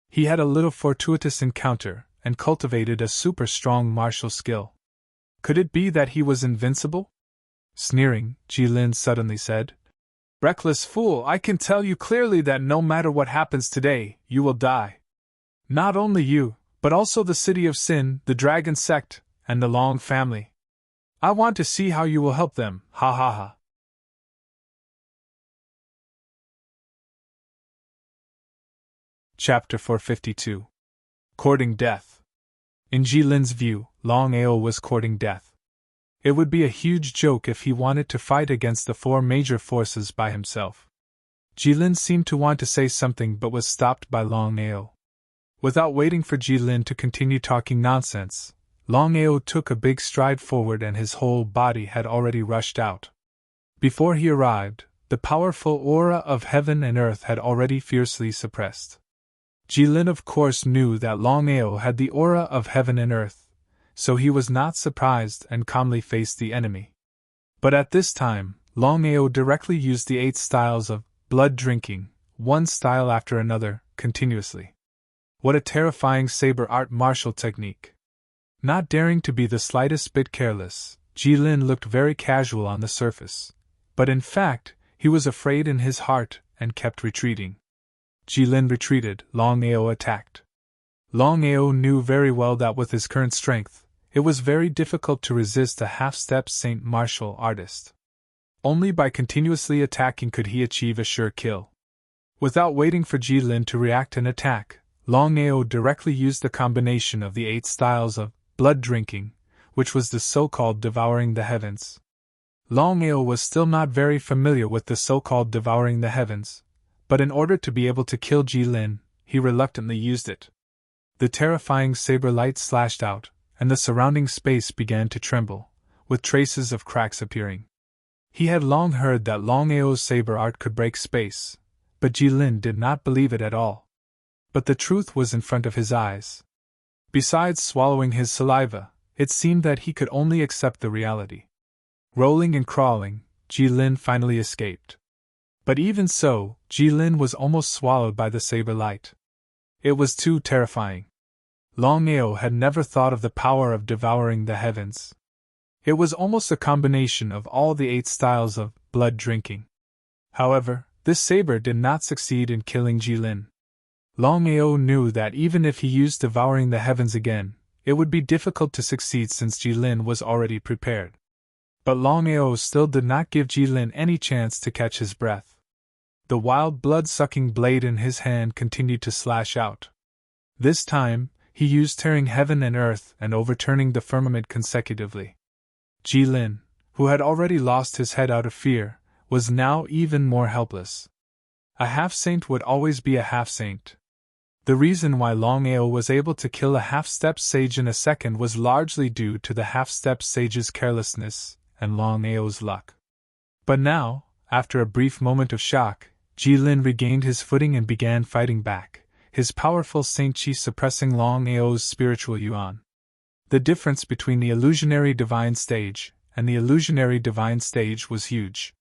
He had a little fortuitous encounter and cultivated a super strong martial skill. Could it be that he was invincible? Sneering, Jilin suddenly said, Reckless fool, I can tell you clearly that no matter what happens today, you will die. Not only you, but also the City of Sin, the Dragon Sect, and the Long family. I want to see how you will help them, ha ha ha. Chapter 452. Courting Death. In Jilin's view, Longao was courting death. It would be a huge joke if he wanted to fight against the four major forces by himself. Jilin seemed to want to say something but was stopped by Longao. Without waiting for Jilin to continue talking nonsense, Longao took a big stride forward and his whole body had already rushed out. Before he arrived, the powerful aura of heaven and earth had already fiercely suppressed. Jilin of course knew that Longao had the aura of heaven and earth, so he was not surprised and calmly faced the enemy. But at this time, Longao directly used the 8 styles of blood drinking, one style after another, continuously. What a terrifying saber art martial technique! Not daring to be the slightest bit careless, Jilin looked very casual on the surface, but in fact, he was afraid in his heart and kept retreating. Jilin retreated, Longao attacked. Longao knew very well that with his current strength, it was very difficult to resist a half-step saint martial artist. Only by continuously attacking could he achieve a sure kill. Without waiting for Jilin to react and attack, Longao directly used the combination of the 8 styles of blood drinking, which was the so-called devouring the heavens. Longao was still not very familiar with the so-called devouring the heavens, but in order to be able to kill Jilin, he reluctantly used it. The terrifying saber light slashed out, and the surrounding space began to tremble, with traces of cracks appearing. He had long heard that Longao's saber art could break space, but Jilin did not believe it at all. But the truth was in front of his eyes. Besides swallowing his saliva, it seemed that he could only accept the reality. Rolling and crawling, Jilin finally escaped. But even so, Jilin was almost swallowed by the saber light. It was too terrifying. Longao had never thought of the power of devouring the heavens. It was almost a combination of all the 8 styles of blood drinking. However, this saber did not succeed in killing Jilin. Longao knew that even if he used devouring the heavens again, it would be difficult to succeed since Jilin was already prepared. But Longao still did not give Jilin any chance to catch his breath. The wild blood-sucking blade in his hand continued to slash out. This time, he used tearing heaven and earth and overturning the firmament consecutively. Jilin, who had already lost his head out of fear, was now even more helpless. A half-saint would always be a half-saint. The reason why Longao was able to kill a half-step sage in a second was largely due to the half-step sage's carelessness and Longao's luck. But now, after a brief moment of shock, Jilin regained his footing and began fighting back, his powerful Saint Chi suppressing Longao's spiritual yuan. The difference between the illusionary divine stage and the illusionary divine stage was huge.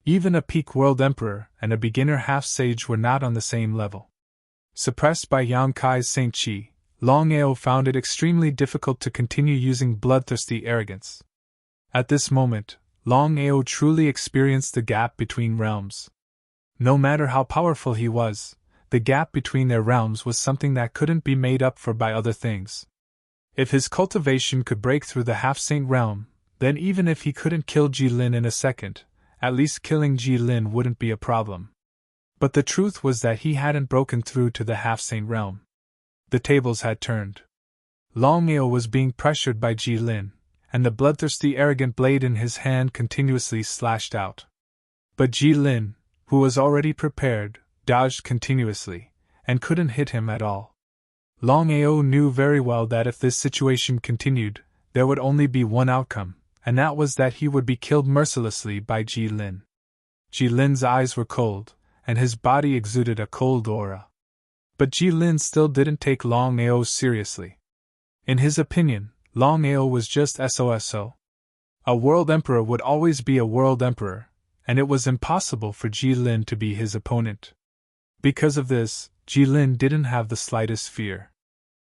Even a peak world emperor and a beginner half-sage were not on the same level. Suppressed by Yang Kai's Saint Chi, Longao found it extremely difficult to continue using bloodthirsty arrogance. At this moment, Longao truly experienced the gap between realms. No matter how powerful he was, the gap between their realms was something that couldn't be made up for by other things. If his cultivation could break through the half-saint realm, then even if he couldn't kill Jilin in a second, at least killing Jilin wouldn't be a problem. But the truth was that he hadn't broken through to the half-saint realm. The tables had turned. Longao was being pressured by Jilin, and the bloodthirsty arrogant blade in his hand continuously slashed out. But Jilin, who was already prepared, dodged continuously, and couldn't hit him at all. Longao knew very well that if this situation continued, there would only be one outcome, and that was that he would be killed mercilessly by Jilin. Jilin's eyes were cold, and his body exuded a cold aura. But Jilin still didn't take Longao seriously. In his opinion, Longao was just SOSO. A world emperor would always be a world emperor, and it was impossible for Jilin to be his opponent. Because of this, Jilin didn't have the slightest fear.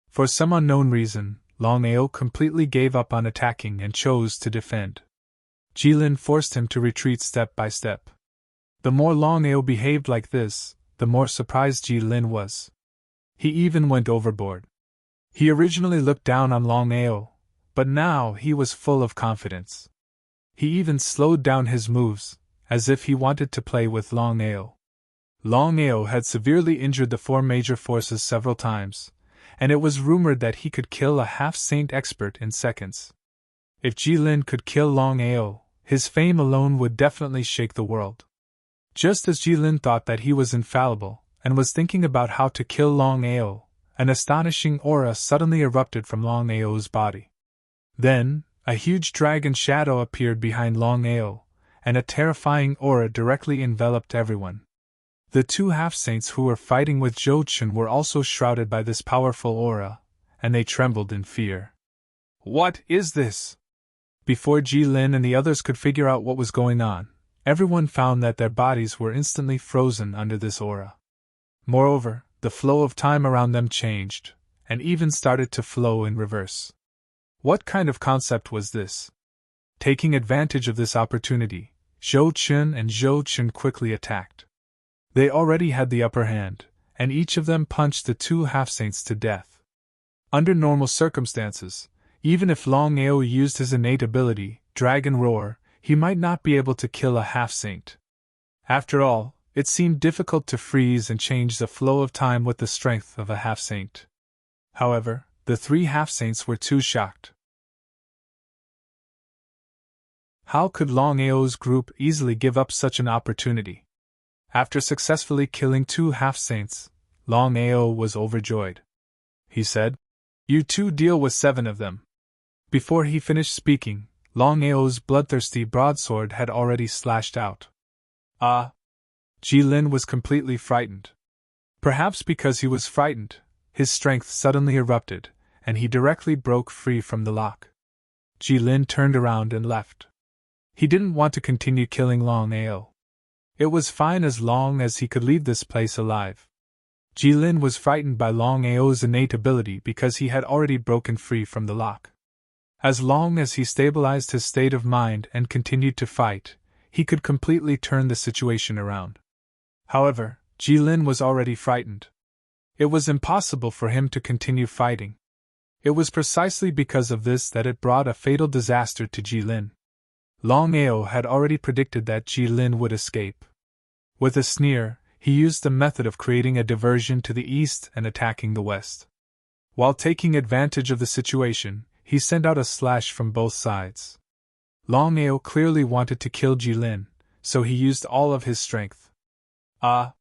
For some unknown reason, Longao completely gave up on attacking and chose to defend. Jilin forced him to retreat step by step. The more Longao behaved like this, the more surprised Jilin was. He even went overboard. He originally looked down on Longao, but now he was full of confidence. He even slowed down his moves, as if he wanted to play with Longao. Longao had severely injured the four major forces several times, and it was rumored that he could kill a half-saint expert in seconds. If Jilin could kill Longao, his fame alone would definitely shake the world. Just as Jilin thought that he was infallible, and was thinking about how to kill Longao, an astonishing aura suddenly erupted from Longao's body. Then, a huge dragon shadow appeared behind Longao, and a terrifying aura directly enveloped everyone. The two half-saints who were fighting with Zhou Chun were also shrouded by this powerful aura, and they trembled in fear. What is this? Before Jilin and the others could figure out what was going on, everyone found that their bodies were instantly frozen under this aura. Moreover, the flow of time around them changed, and even started to flow in reverse. What kind of concept was this? Taking advantage of this opportunity, Zhou Chun and Zhou Chun quickly attacked. They already had the upper hand, and each of them punched the two half-saints to death. Under normal circumstances, even if Longao used his innate ability, Dragon Roar, he might not be able to kill a half-saint. After all, it seemed difficult to freeze and change the flow of time with the strength of a half-saint. However, the three half-saints were too shocked. How could Longao's group easily give up such an opportunity? After successfully killing two half-saints, Longao was overjoyed. He said, "You two deal with 7 of them." Before he finished speaking, Longao's bloodthirsty broadsword had already slashed out. Jilin was completely frightened. Perhaps because he was frightened, his strength suddenly erupted, and he directly broke free from the lock. Jilin turned around and left. He didn't want to continue killing Longao. It was fine as long as he could leave this place alive. Jilin was frightened by Longao's innate ability because he had already broken free from the lock. As long as he stabilized his state of mind and continued to fight, he could completely turn the situation around. However, Jilin was already frightened. It was impossible for him to continue fighting. It was precisely because of this that it brought a fatal disaster to Jilin. Longao had already predicted that Jilin would escape. With a sneer, he used the method of creating a diversion to the east and attacking the west. While taking advantage of the situation, he sent out a slash from both sides. Longao clearly wanted to kill Jilin, so he used all of his strength. Ah!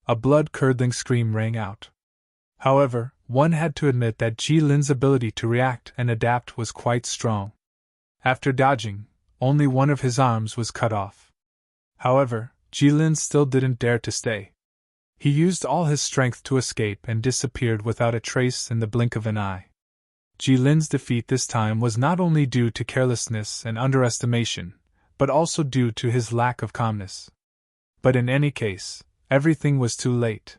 A blood-curdling scream rang out. However, one had to admit that Jilin's ability to react and adapt was quite strong. After dodging, only one of his arms was cut off. However, Jilin still didn't dare to stay. He used all his strength to escape and disappeared without a trace in the blink of an eye. Jilin's defeat this time was not only due to carelessness and underestimation, but also due to his lack of calmness. But in any case, everything was too late.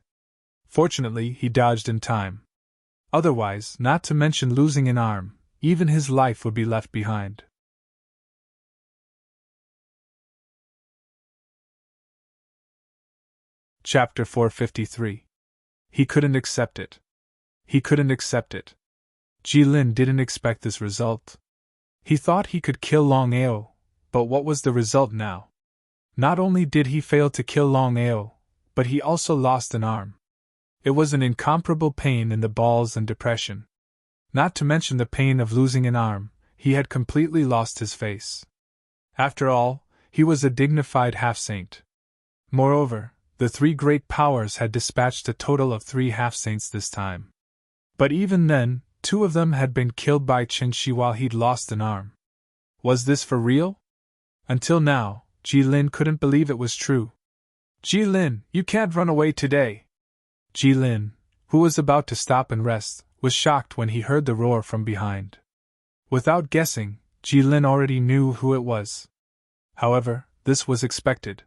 Fortunately, he dodged in time. Otherwise, not to mention losing an arm, even his life would be left behind. Chapter 453. He couldn't accept it. He couldn't accept it. Jilin didn't expect this result. He thought he could kill Longao, but what was the result now? Not only did he fail to kill Longao, but he also lost an arm. It was an incomparable pain in the balls and depression. Not to mention the pain of losing an arm, he had completely lost his face. After all, he was a dignified half-saint. Moreover, the three great powers had dispatched a total of 3 half-saints this time. But even then, 2 of them had been killed by Qinshi while he'd lost an arm. Was this for real? Until now, Jilin couldn't believe it was true. Jilin, you can't run away today. Jilin, who was about to stop and rest, was shocked when he heard the roar from behind. Without guessing, Jilin already knew who it was. However, this was expected.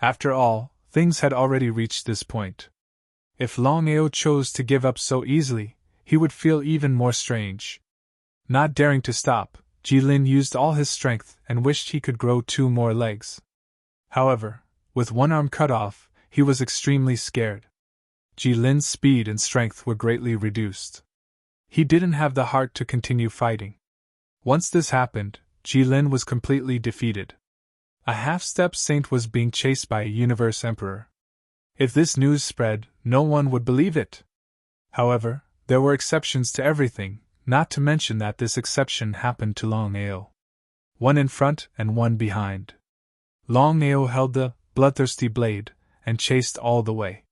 After all, things had already reached this point. If Longao chose to give up so easily, he would feel even more strange. Not daring to stop, Jilin used all his strength and wished he could grow 2 more legs. However, with one arm cut off, he was extremely scared. Jilin's speed and strength were greatly reduced. He didn't have the heart to continue fighting. Once this happened, Jilin was completely defeated. A half-step saint was being chased by a universe emperor. If this news spread, no one would believe it. However, there were exceptions to everything, not to mention that this exception happened to Longao. One in front and one behind. Longao held the bloodthirsty blade and chased all the way.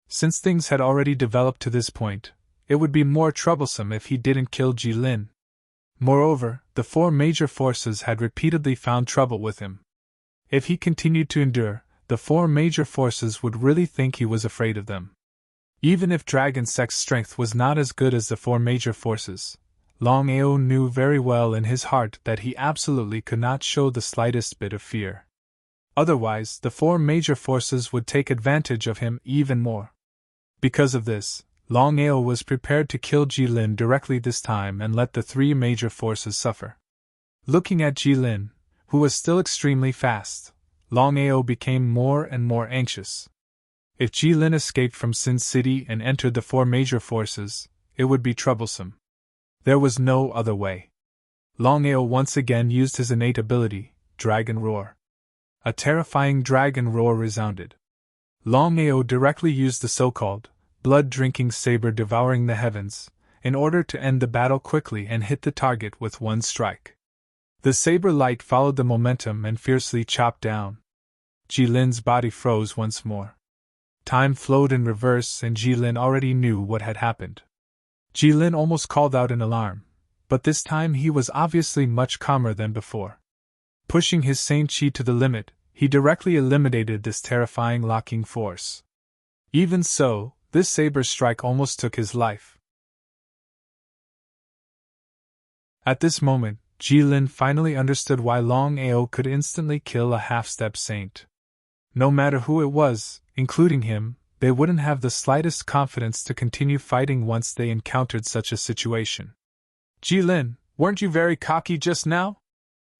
Since things had already developed to this point, it would be more troublesome if he didn't kill Jilin. Moreover, the 4 major forces had repeatedly found trouble with him. If he continued to endure, the 4 major forces would really think he was afraid of them. Even if Dragon Sect's strength was not as good as the 4 major forces, Longao knew very well in his heart that he absolutely could not show the slightest bit of fear. Otherwise, the 4 major forces would take advantage of him even more. Because of this, Longao was prepared to kill Jilin directly this time and let the 3 major forces suffer. Looking at Jilin, who was still extremely fast, Longao became more and more anxious. If Jilin escaped from Sin City and entered the 4 major forces, it would be troublesome. There was no other way. Longao once again used his innate ability, Dragon Roar. A terrifying dragon roar resounded. Longao directly used the so-called blood-drinking saber devouring the heavens, in order to end the battle quickly and hit the target with one strike. The saber light followed the momentum and fiercely chopped down. Jilin's body froze once more. Time flowed in reverse and Jilin already knew what had happened. Jilin almost called out in alarm, but this time he was obviously much calmer than before. Pushing his Saint Chi to the limit, he directly eliminated this terrifying locking force. Even so, this saber strike almost took his life. At this moment, Jilin finally understood why Longao could instantly kill a half-step saint. No matter who it was, including him, they wouldn't have the slightest confidence to continue fighting once they encountered such a situation. Jilin, weren't you very cocky just now?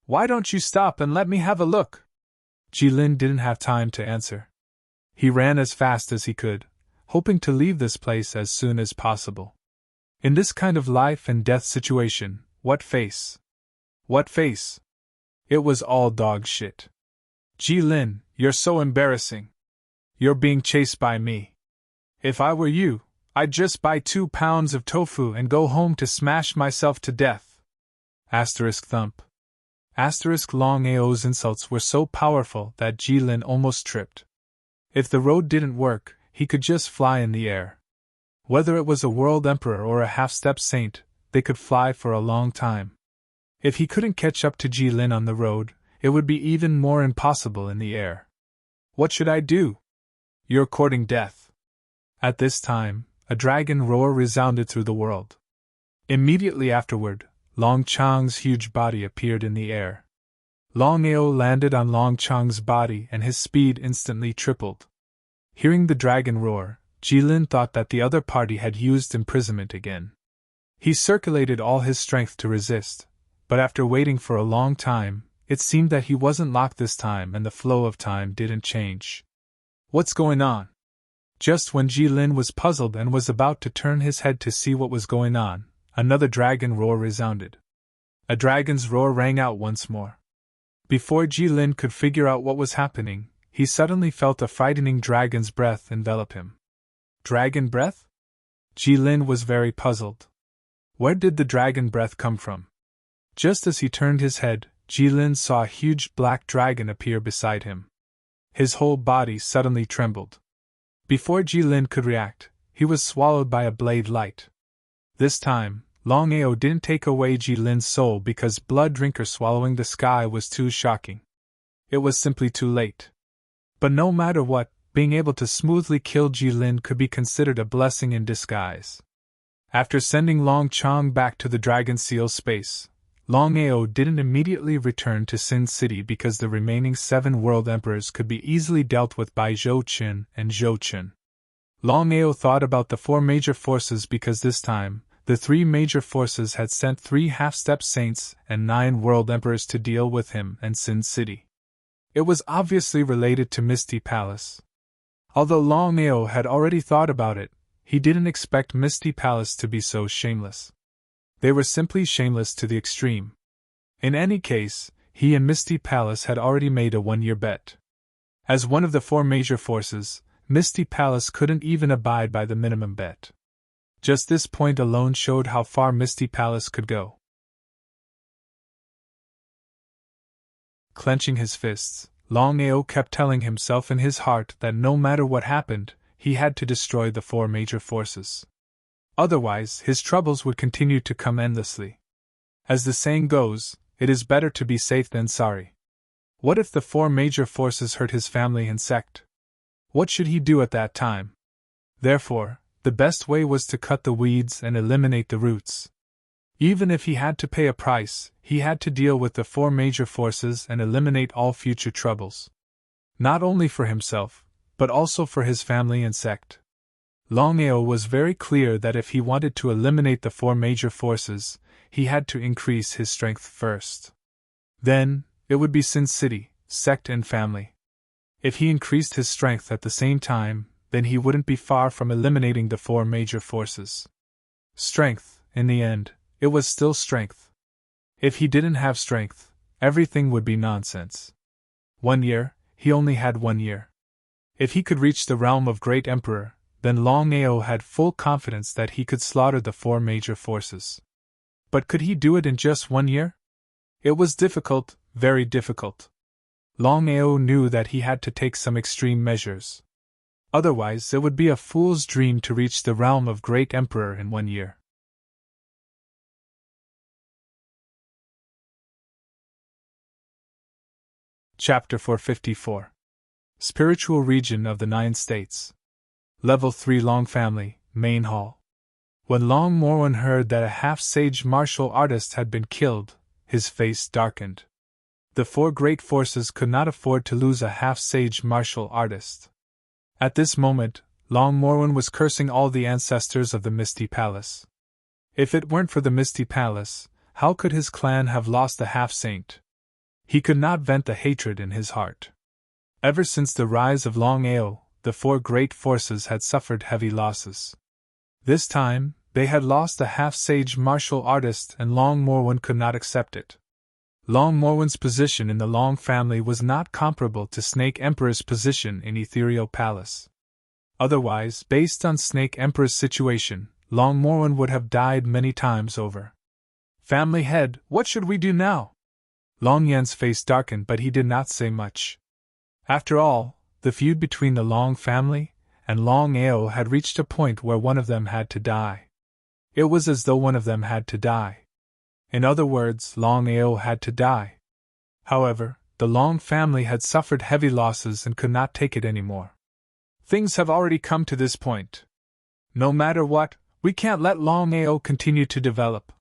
Why don't you stop and let me have a look? Jilin didn't have time to answer. He ran as fast as he could, hoping to leave this place as soon as possible. In this kind of life and death situation, what face? What face? It was all dog shit. Jilin, you're so embarrassing. You're being chased by me. If I were you, I'd just buy 2 pounds of tofu and go home to smash myself to death. Asterisk thump. Asterisk Longao's insults were so powerful that Jilin almost tripped. If the road didn't work, he could just fly in the air. Whether it was a world emperor or a half-step saint, they could fly for a long time. If he couldn't catch up to Jilin on the road, it would be even more impossible in the air. What should I do? You're courting death. At this time, a dragon roar resounded through the world. Immediately afterward, Long Chang's huge body appeared in the air. Longao landed on Long Chang's body and his speed instantly tripled. Hearing the dragon roar, Jilin thought that the other party had used imprisonment again. He circulated all his strength to resist, but after waiting for a long time, it seemed that he wasn't locked this time and the flow of time didn't change. What's going on? Just when Jilin was puzzled and was about to turn his head to see what was going on, another dragon roar resounded. A dragon's roar rang out once more. Before Jilin could figure out what was happening, he suddenly felt a frightening dragon's breath envelop him. Dragon breath? Jilin was very puzzled. Where did the dragon breath come from? Just as he turned his head, Jilin saw a huge black dragon appear beside him. His whole body suddenly trembled. Before Jilin could react, he was swallowed by a blade light. This time, Longao didn't take away Jilin's soul because blood drinker swallowing the sky was too shocking. It was simply too late. But no matter what, being able to smoothly kill Jilin could be considered a blessing in disguise. After sending Long Chang back to the Dragon Seal space, Longao didn't immediately return to Sin City because the remaining 7 world emperors could be easily dealt with by Zhou Qin and Zhou Qin. Longao thought about the 4 major forces because this time, the 3 major forces had sent 3 half-step saints and 9 world emperors to deal with him and Sin City. It was obviously related to Misty Palace. Although Longao had already thought about it, he didn't expect Misty Palace to be so shameless. They were simply shameless to the extreme. In any case, he and Misty Palace had already made a 1-year bet. As one of the 4 major forces, Misty Palace couldn't even abide by the minimum bet. Just this point alone showed how far Misty Palace could go. Clenching his fists, Longao kept telling himself in his heart that no matter what happened, he had to destroy the 4 major forces. Otherwise, his troubles would continue to come endlessly. As the saying goes, it is better to be safe than sorry. What if the 4 major forces hurt his family and sect? What should he do at that time? Therefore, the best way was to cut the weeds and eliminate the roots. Even if he had to pay a price, he had to deal with the 4 major forces and eliminate all future troubles. Not only for himself, but also for his family and sect. Longao was very clear that if he wanted to eliminate the 4 major forces, he had to increase his strength first. Then, it would be Sin City, sect and family. If he increased his strength at the same time, then he wouldn't be far from eliminating the 4 major forces. Strength, in the end, it was still strength. If he didn't have strength, everything would be nonsense. 1 year, he only had 1 year. If he could reach the realm of Great Emperor, then Longao had full confidence that he could slaughter the 4 major forces. But could he do it in just 1 year? It was difficult, very difficult. Longao knew that he had to take some extreme measures. Otherwise, it would be a fool's dream to reach the realm of Great Emperor in 1 year. Chapter 454. Spiritual Region of the 9 States. Level 3 Long Family, Main Hall. When Long Morwen heard that a half-sage martial artist had been killed, his face darkened. The 4 great forces could not afford to lose a half-sage martial artist. At this moment, Long Morwen was cursing all the ancestors of the Misty Palace. If it weren't for the Misty Palace, how could his clan have lost a half-saint? He could not vent the hatred in his heart. Ever since the rise of Longao, the four great forces had suffered heavy losses. This time, they had lost a half-sage martial artist, and Long Morwen could not accept it. Long Morwen's position in the Long family was not comparable to Snake Emperor's position in Ethereal Palace. Otherwise, based on Snake Emperor's situation, Long Morwen would have died many times over. Family head, what should we do now? Long Yen's face darkened, but he did not say much. After all, the feud between the Long family and Long Ao had reached a point where one of them had to die. It was as though one of them had to die. In other words, Long Ao had to die. However, the Long family had suffered heavy losses and could not take it anymore. Things have already come to this point. No matter what, we can't let Long Ao continue to develop.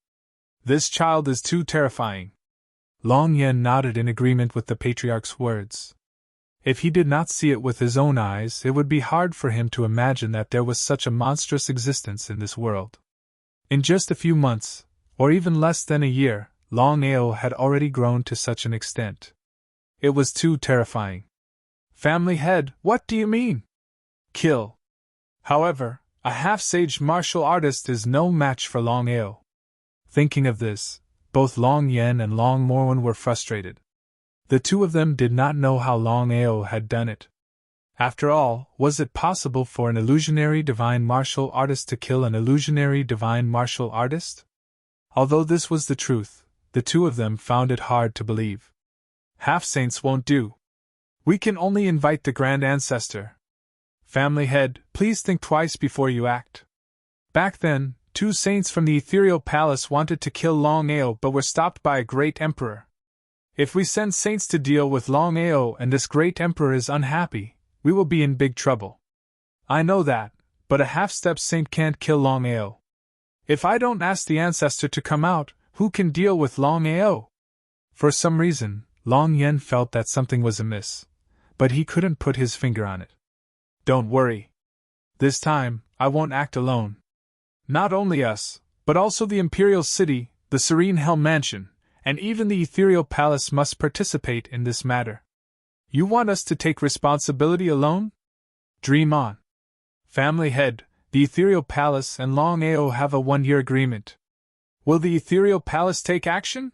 This child is too terrifying. Long Yen nodded in agreement with the patriarch's words. If he did not see it with his own eyes, it would be hard for him to imagine that there was such a monstrous existence in this world. In just a few months, or even less than a year, Long Ao had already grown to such an extent. It was too terrifying. Family head, what do you mean? Kill. However, a half-sage martial artist is no match for Long Ao. Thinking of this, both Long Yen and Long Morwen were frustrated. The two of them did not know how Long Ao had done it. After all, was it possible for an illusionary divine martial artist to kill an illusionary divine martial artist? Although this was the truth, the two of them found it hard to believe. Half-saints won't do. We can only invite the Grand Ancestor. Family head, please think twice before you act. Back then, two saints from the Ethereal Palace wanted to kill Long Ao but were stopped by a great emperor. If we send saints to deal with Long Ao and this great emperor is unhappy, we will be in big trouble. I know that, but a half-step saint can't kill Long Ao. If I don't ask the ancestor to come out, who can deal with Long Ao? For some reason, Long Yen felt that something was amiss, but he couldn't put his finger on it. Don't worry. This time, I won't act alone. Not only us, but also the Imperial City, the Serene Hell Mansion, and even the Ethereal Palace must participate in this matter. You want us to take responsibility alone? Dream on. Family head, the Ethereal Palace and Long Ao have a 1-year agreement. Will the Ethereal Palace take action?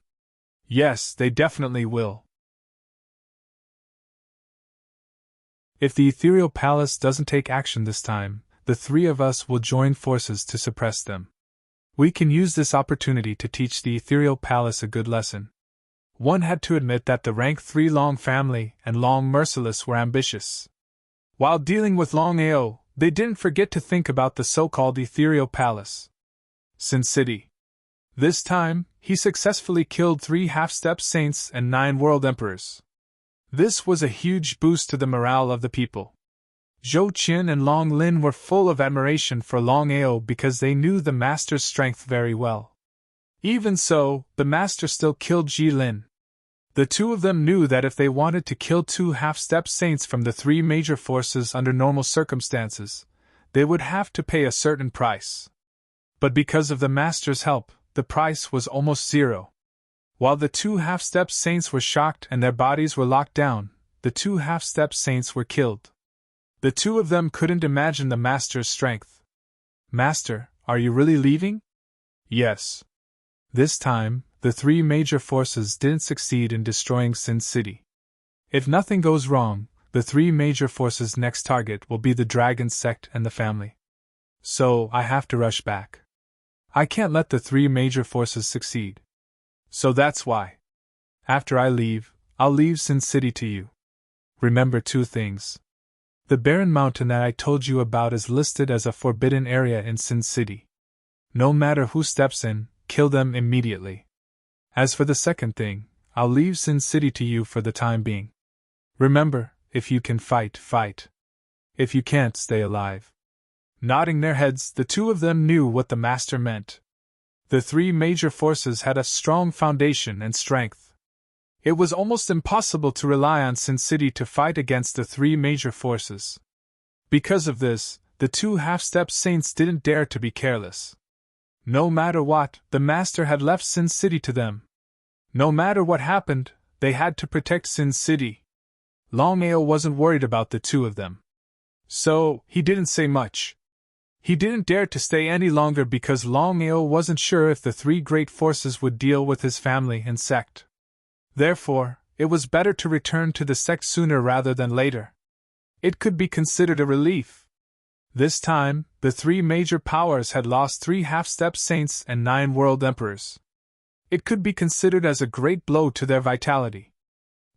Yes, they definitely will. If the Ethereal Palace doesn't take action this time, the three of us will join forces to suppress them. We can use this opportunity to teach the Ethereal Palace a good lesson. One had to admit that the rank 3 Long family and Long Merciless were ambitious. While dealing with Long Ao, they didn't forget to think about the so-called Ethereal Palace. Sin City. This time, he successfully killed 3 half-step saints and 9 world emperors. This was a huge boost to the morale of the people. Zhou Qin and Long Lin were full of admiration for Long Ao because they knew the master's strength very well. Even so, the master still killed Ji Lin. The two of them knew that if they wanted to kill 2 half-step saints from the 3 major forces under normal circumstances, they would have to pay a certain price. But because of the master's help, the price was almost 0. While the 2 half-step saints were shocked and their bodies were locked down, the 2 half-step saints were killed. The two of them couldn't imagine the master's strength. Master, are you really leaving? Yes. This time, the 3 major forces didn't succeed in destroying Sin City. If nothing goes wrong, the 3 major forces' next target will be the Dragon Sect and the family. So, I have to rush back. I can't let the 3 major forces succeed. So that's why. After I leave, I'll leave Sin City to you. Remember 2 things. The barren mountain that I told you about is listed as a forbidden area in Sin City. No matter who steps in, kill them immediately. As for the second thing, I'll leave Sin City to you for the time being. Remember, if you can fight, fight. If you can't, stay alive. Nodding their heads, the two of them knew what the master meant. The 3 major forces had a strong foundation and strength. It was almost impossible to rely on Sin City to fight against the 3 major forces. Because of this, the 2 half-step saints didn't dare to be careless. No matter what, the master had left Sin City to them. No matter what happened, they had to protect Sin City. Long Ao wasn't worried about the 2 of them. So, he didn't say much. He didn't dare to stay any longer because Longao wasn't sure if the three great forces would deal with his family and sect. Therefore, it was better to return to the sect sooner rather than later. It could be considered a relief. This time, the three major powers had lost 3 half-step saints and 9 world emperors. It could be considered as a great blow to their vitality.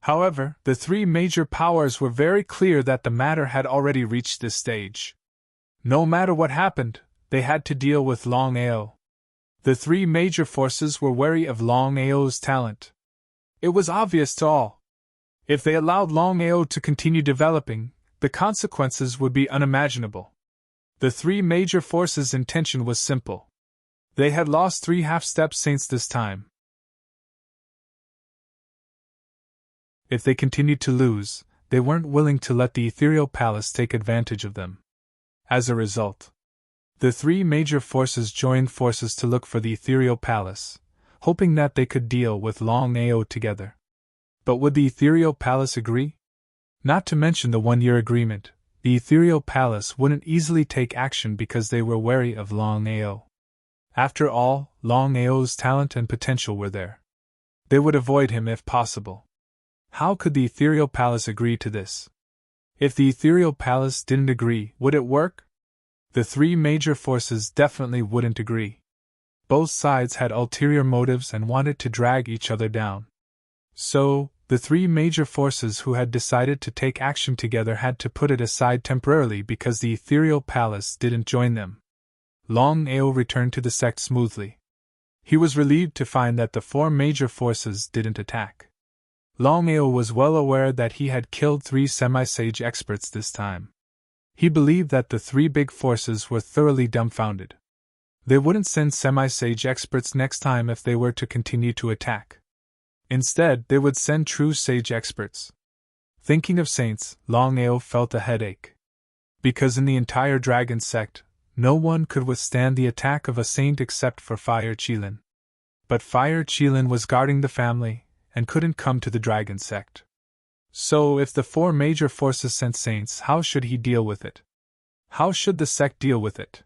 However, the 3 major powers were very clear that the matter had already reached this stage. No matter what happened, they had to deal with Longao. The 3 major forces were wary of Longao's talent. It was obvious to all. If they allowed Longao to continue developing, the consequences would be unimaginable. The 3 major forces' intention was simple. They had lost 3 half-step saints this time. If they continued to lose, they weren't willing to let the ethereal palace take advantage of them. As a result, the 3 major forces joined forces to look for the ethereal palace, hoping that they could deal with Longao together. But would the ethereal palace agree? Not to mention the 1-year agreement, the ethereal palace wouldn't easily take action because they were wary of Longao. After all, Longao's talent and potential were there. They would avoid him if possible. How could the ethereal palace agree to this? If the ethereal palace didn't agree, would it work? The 3 major forces definitely wouldn't agree. Both sides had ulterior motives and wanted to drag each other down. So, the 3 major forces who had decided to take action together had to put it aside temporarily because the ethereal palace didn't join them. Longao returned to the sect smoothly. He was relieved to find that the 4 major forces didn't attack. Longao was well aware that he had killed 3 semi-sage experts this time. He believed that the 3 big forces were thoroughly dumbfounded. They wouldn't send semi-sage experts next time if they were to continue to attack. Instead, they would send true sage experts. Thinking of saints, Longao felt a headache. Because in the entire dragon sect, no one could withstand the attack of a saint except for Fire Qilin. But Fire Qilin was guarding the family, and couldn't come to the dragon sect. So if the 4 major forces sent saints, how should he deal with it? How should the sect deal with it?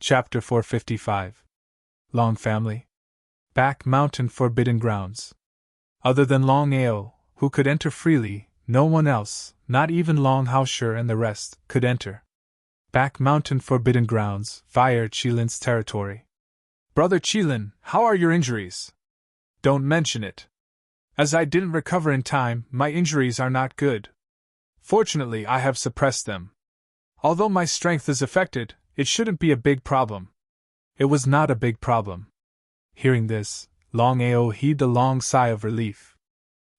Chapter 455. Long Family. Back Mountain Forbidden Grounds. Other than Longao, who could enter freely, no one else, not even Longao and the rest, could enter. Back Mountain Forbidden Grounds, Fire Qilin's territory. Brother Qilin, how are your injuries? Don't mention it. As I didn't recover in time, my injuries are not good. Fortunately, I have suppressed them. Although my strength is affected, it shouldn't be a big problem. It was not a big problem. Hearing this, Longao heaved a long sigh of relief.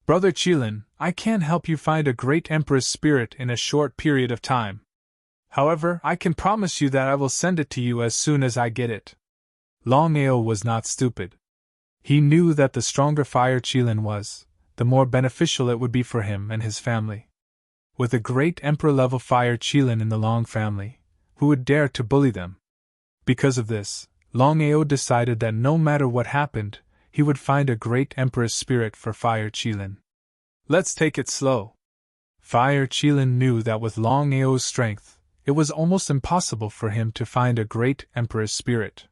Brother Qilin, I can help you find a great Emperor's spirit in a short period of time. However, I can promise you that I will send it to you as soon as I get it. Longao was not stupid. He knew that the stronger Fire Qilin was, the more beneficial it would be for him and his family. With a great Emperor-level Fire Qilin in the Long family, who would dare to bully them? Because of this, Longao decided that no matter what happened, he would find a great Emperor's spirit for Fire Qilin. Let's take it slow. Fire Qilin knew that with Longao's strength, it was almost impossible for him to find a great Emperor's spirit.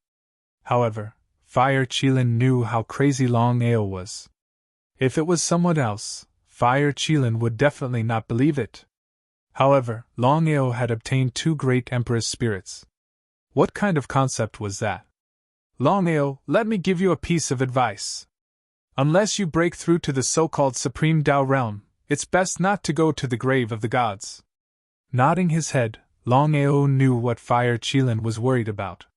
However, Fire Qilin knew how crazy Longao was. If it was someone else, Fire Qilin would definitely not believe it. However, Longao had obtained 2 great Emperor's spirits. What kind of concept was that? Longao, let me give you a piece of advice. Unless you break through to the so-called Supreme Tao realm, it's best not to go to the grave of the gods. Nodding his head, Longao knew what Fire Qilin was worried about.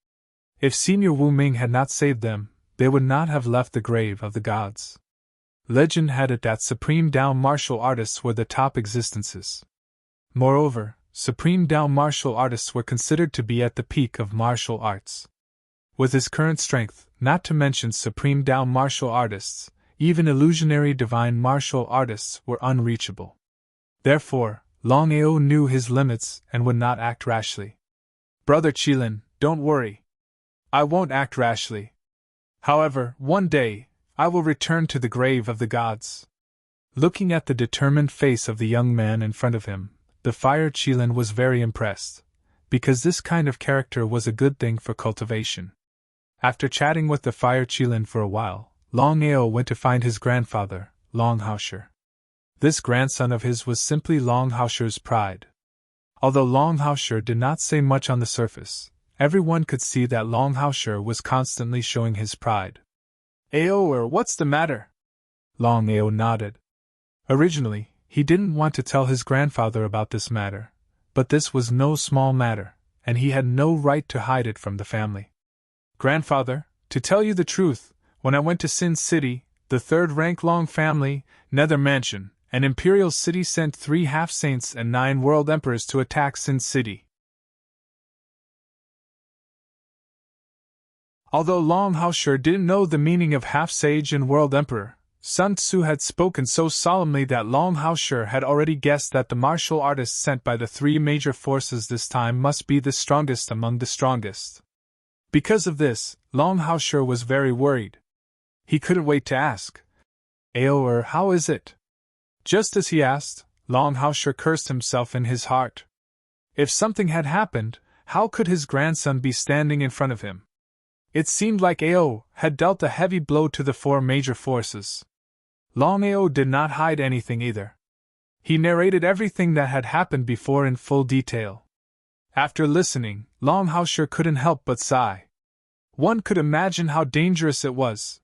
If Senior Wu Ming had not saved them, they would not have left the grave of the gods. Legend had it that Supreme Tao martial artists were the top existences. Moreover, Supreme Tao martial artists were considered to be at the peak of martial arts. With his current strength, not to mention Supreme Tao martial artists, even illusionary divine martial artists were unreachable. Therefore, Longao knew his limits and would not act rashly. Brother Qilin, don't worry. I won't act rashly. However, one day, I will return to the grave of the gods. Looking at the determined face of the young man in front of him, the Fire Qilin was very impressed, because this kind of character was a good thing for cultivation. After chatting with the Fire Qilin for a while, Longao went to find his grandfather, Longao. This grandson of his was simply Longao pride. Although Longao did not say much on the surface, everyone could see that Longao was constantly showing his pride. Ao, what's the matter? Longao nodded. Originally, he didn't want to tell his grandfather about this matter, but this was no small matter, and he had no right to hide it from the family. Grandfather, to tell you the truth, when I went to Sin City, the third-rank Long family, Nether Mansion, an imperial city sent 3 half-saints and 9 world emperors to attack Sin City. Although Longao didn't know the meaning of half-sage and world emperor, Sun Tzu had spoken so solemnly that Longao had already guessed that the martial artists sent by the 3 major forces this time must be the strongest among the strongest. Because of this, Longao was very worried. He couldn't wait to ask, Ao, how is it? Just as he asked, Longao cursed himself in his heart. If something had happened, how could his grandson be standing in front of him? It seemed like Ao had dealt a heavy blow to the 4 major forces. Longao did not hide anything either. He narrated everything that had happened before in full detail. After listening, Longao couldn't help but sigh. One could imagine how dangerous it was.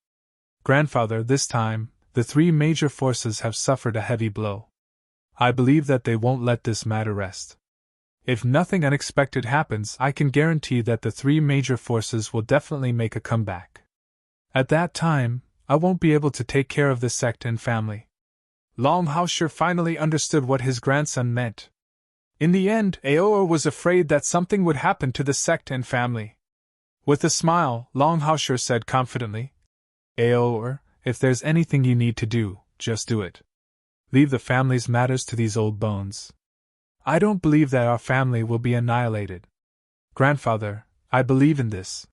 Grandfather, this time, the 3 major forces have suffered a heavy blow. I believe that they won't let this matter rest. If nothing unexpected happens, I can guarantee that the 3 major forces will definitely make a comeback. At that time, I won't be able to take care of the sect and family. Longao finally understood what his grandson meant. In the end, Ao was afraid that something would happen to the sect and family. With a smile, Longao said confidently, Ao, if there's anything you need to do, just do it. Leave the family's matters to these old bones. I don't believe that our family will be annihilated. Grandfather, I believe in this.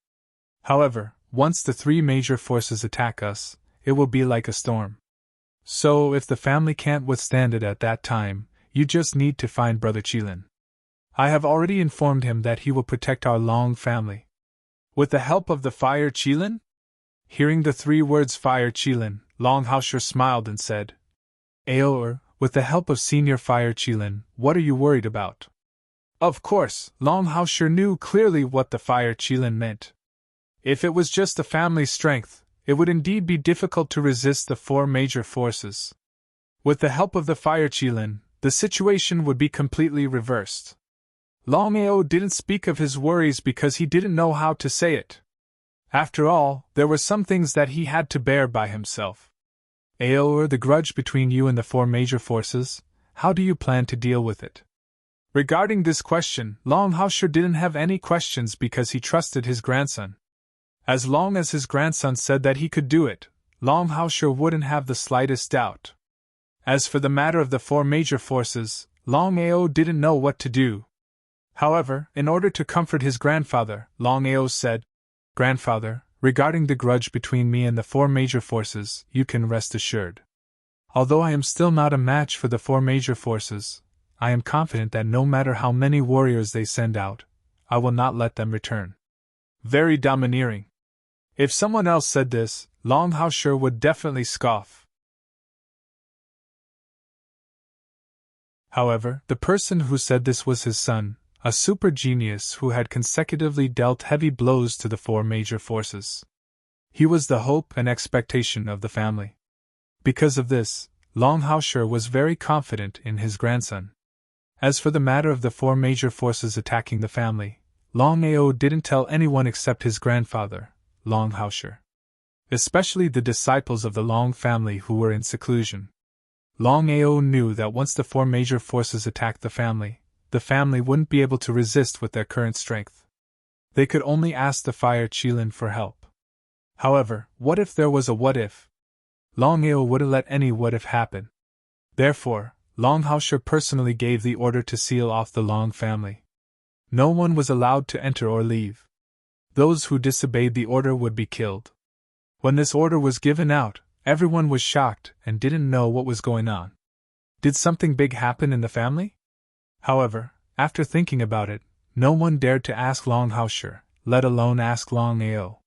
However, once the 3 major forces attack us, it will be like a storm. So if the family can't withstand it at that time, you just need to find Brother Qilin. I have already informed him that he will protect our Long family. With the help of the Fire Qilin? Hearing the 3 words Fire Qilin, Longao smiled and said, Ao, with the help of Senior Fire Qilin, what are you worried about? Of course, Longao knew clearly what the Fire Qilin meant. If it was just the family's strength, it would indeed be difficult to resist the 4 major forces. With the help of the Fire Qilin, the situation would be completely reversed. Longao didn't speak of his worries because he didn't know how to say it. After all, there were some things that he had to bear by himself. Ao, the grudge between you and the 4 major forces, how do you plan to deal with it? Regarding this question, Longao didn't have any questions because he trusted his grandson. As long as his grandson said that he could do it, Longao wouldn't have the slightest doubt. As for the matter of the 4 major forces, Longao didn't know what to do. However, in order to comfort his grandfather, Longao said, Grandfather, regarding the grudge between me and the 4 major forces, you can rest assured. Although I am still not a match for the 4 major forces, I am confident that no matter how many warriors they send out, I will not let them return. Very domineering. If someone else said this, Longao would definitely scoff. However, the person who said this was his son, a super genius who had consecutively dealt heavy blows to the 4 major forces. He was the hope and expectation of the family. Because of this, Longao was very confident in his grandson. As for the matter of the 4 major forces attacking the family, Longao didn't tell anyone except his grandfather, Longao. Especially the disciples of the Long family who were in seclusion. Longao knew that once the 4 major forces attacked the family wouldn't be able to resist with their current strength. They could only ask the Fire Qilin for help. However, what if there was a what if? Longao wouldn't let any what if happen. Therefore, Longao personally gave the order to seal off the Long family. No one was allowed to enter or leave. Those who disobeyed the order would be killed. When this order was given out, everyone was shocked and didn't know what was going on. Did something big happen in the family? However, after thinking about it, no one dared to ask Longao, let alone ask Longao.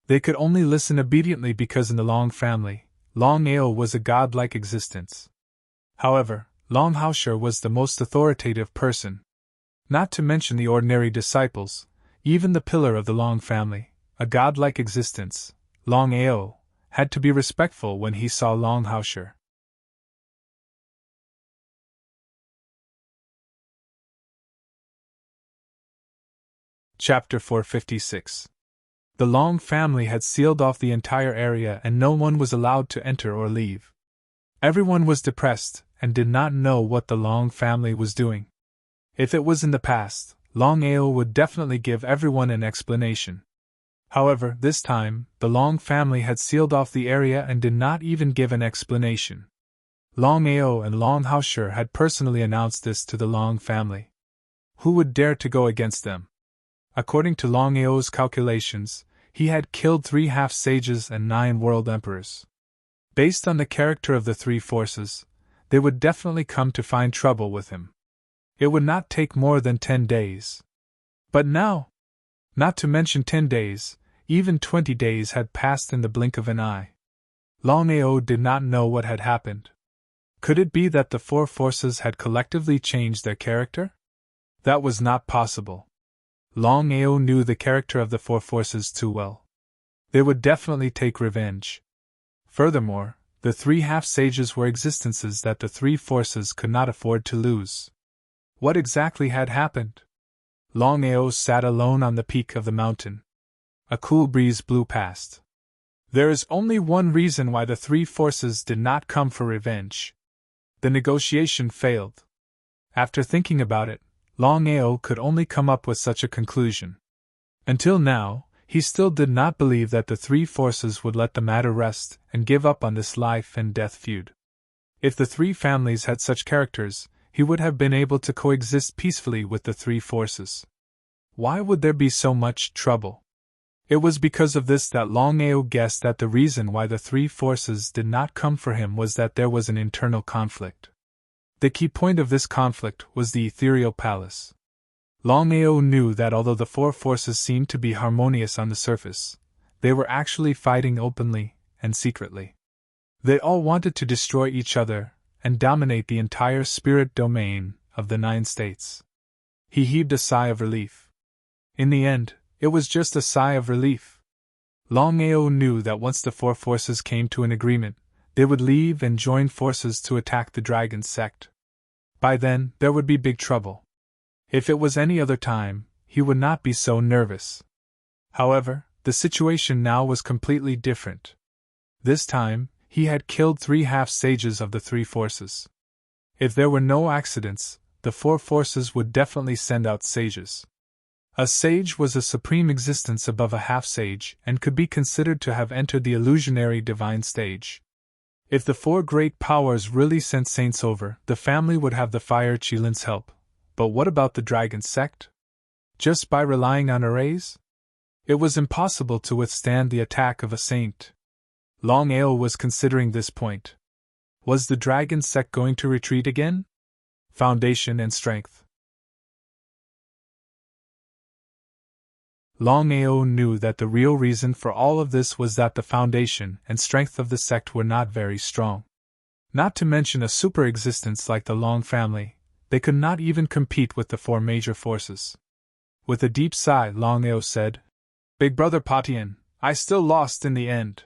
They could only listen obediently because in the Long family, Longao was a godlike existence. However, Longao was the most authoritative person. Not to mention the ordinary disciples, even the pillar of the Long family, a godlike existence, Longao, had to be respectful when he saw Longao. Chapter 456. The Long family had sealed off the entire area and no one was allowed to enter or leave. Everyone was depressed and did not know what the Long family was doing. If it was in the past, Longao would definitely give everyone an explanation. However, this time, the Long family had sealed off the area and did not even give an explanation. Longao and Longao had personally announced this to the Long family. Who would dare to go against them? According to Longao's calculations, he had killed 3 half-sages and 9 world emperors. Based on the character of the 3 forces, they would definitely come to find trouble with him. It would not take more than 10 days. But now, not to mention 10 days, even 20 days had passed in the blink of an eye. Longao did not know what had happened. Could it be that the 4 forces had collectively changed their character? That was not possible. Longao knew the character of the 4 forces too well. They would definitely take revenge. Furthermore, the 3 half-sages were existences that the 3 forces could not afford to lose. What exactly had happened? Longao sat alone on the peak of the mountain. A cool breeze blew past. There is only one reason why the 3 forces did not come for revenge. The negotiation failed. After thinking about it, Longao could only come up with such a conclusion. Until now, he still did not believe that the 3 forces would let the matter rest and give up on this life and death feud. If the 3 families had such characters, he would have been able to coexist peacefully with the 3 forces. Why would there be so much trouble? It was because of this that Longao guessed that the reason why the 3 forces did not come for him was that there was an internal conflict. The key point of this conflict was the ethereal palace. Longao knew that although the 4 forces seemed to be harmonious on the surface, they were actually fighting openly and secretly. They all wanted to destroy each other and dominate the entire spirit domain of the 9 states. He heaved a sigh of relief. In the end, it was just a sigh of relief. Longao knew that once the 4 forces came to an agreement, they would leave and join forces to attack the dragon sect. By then, there would be big trouble. If it was any other time, he would not be so nervous. However, the situation now was completely different. This time, he had killed 3 half-sages of the 3 forces. If there were no accidents, the 4 forces would definitely send out sages. A sage was a supreme existence above a half-sage and could be considered to have entered the illusionary divine stage. If the 4 great powers really sent saints over, the family would have the Fire Qilin's help. But what about the dragon sect? Just by relying on arrays? It was impossible to withstand the attack of a saint. Longao was considering this point. Was the dragon sect going to retreat again? Foundation and strength. Longao knew that the real reason for all of this was that the foundation and strength of the sect were not very strong. Not to mention a super-existence like the Long family, they could not even compete with the 4 major forces. With a deep sigh, Longao said, "Big brother Patian, I still lost in the end."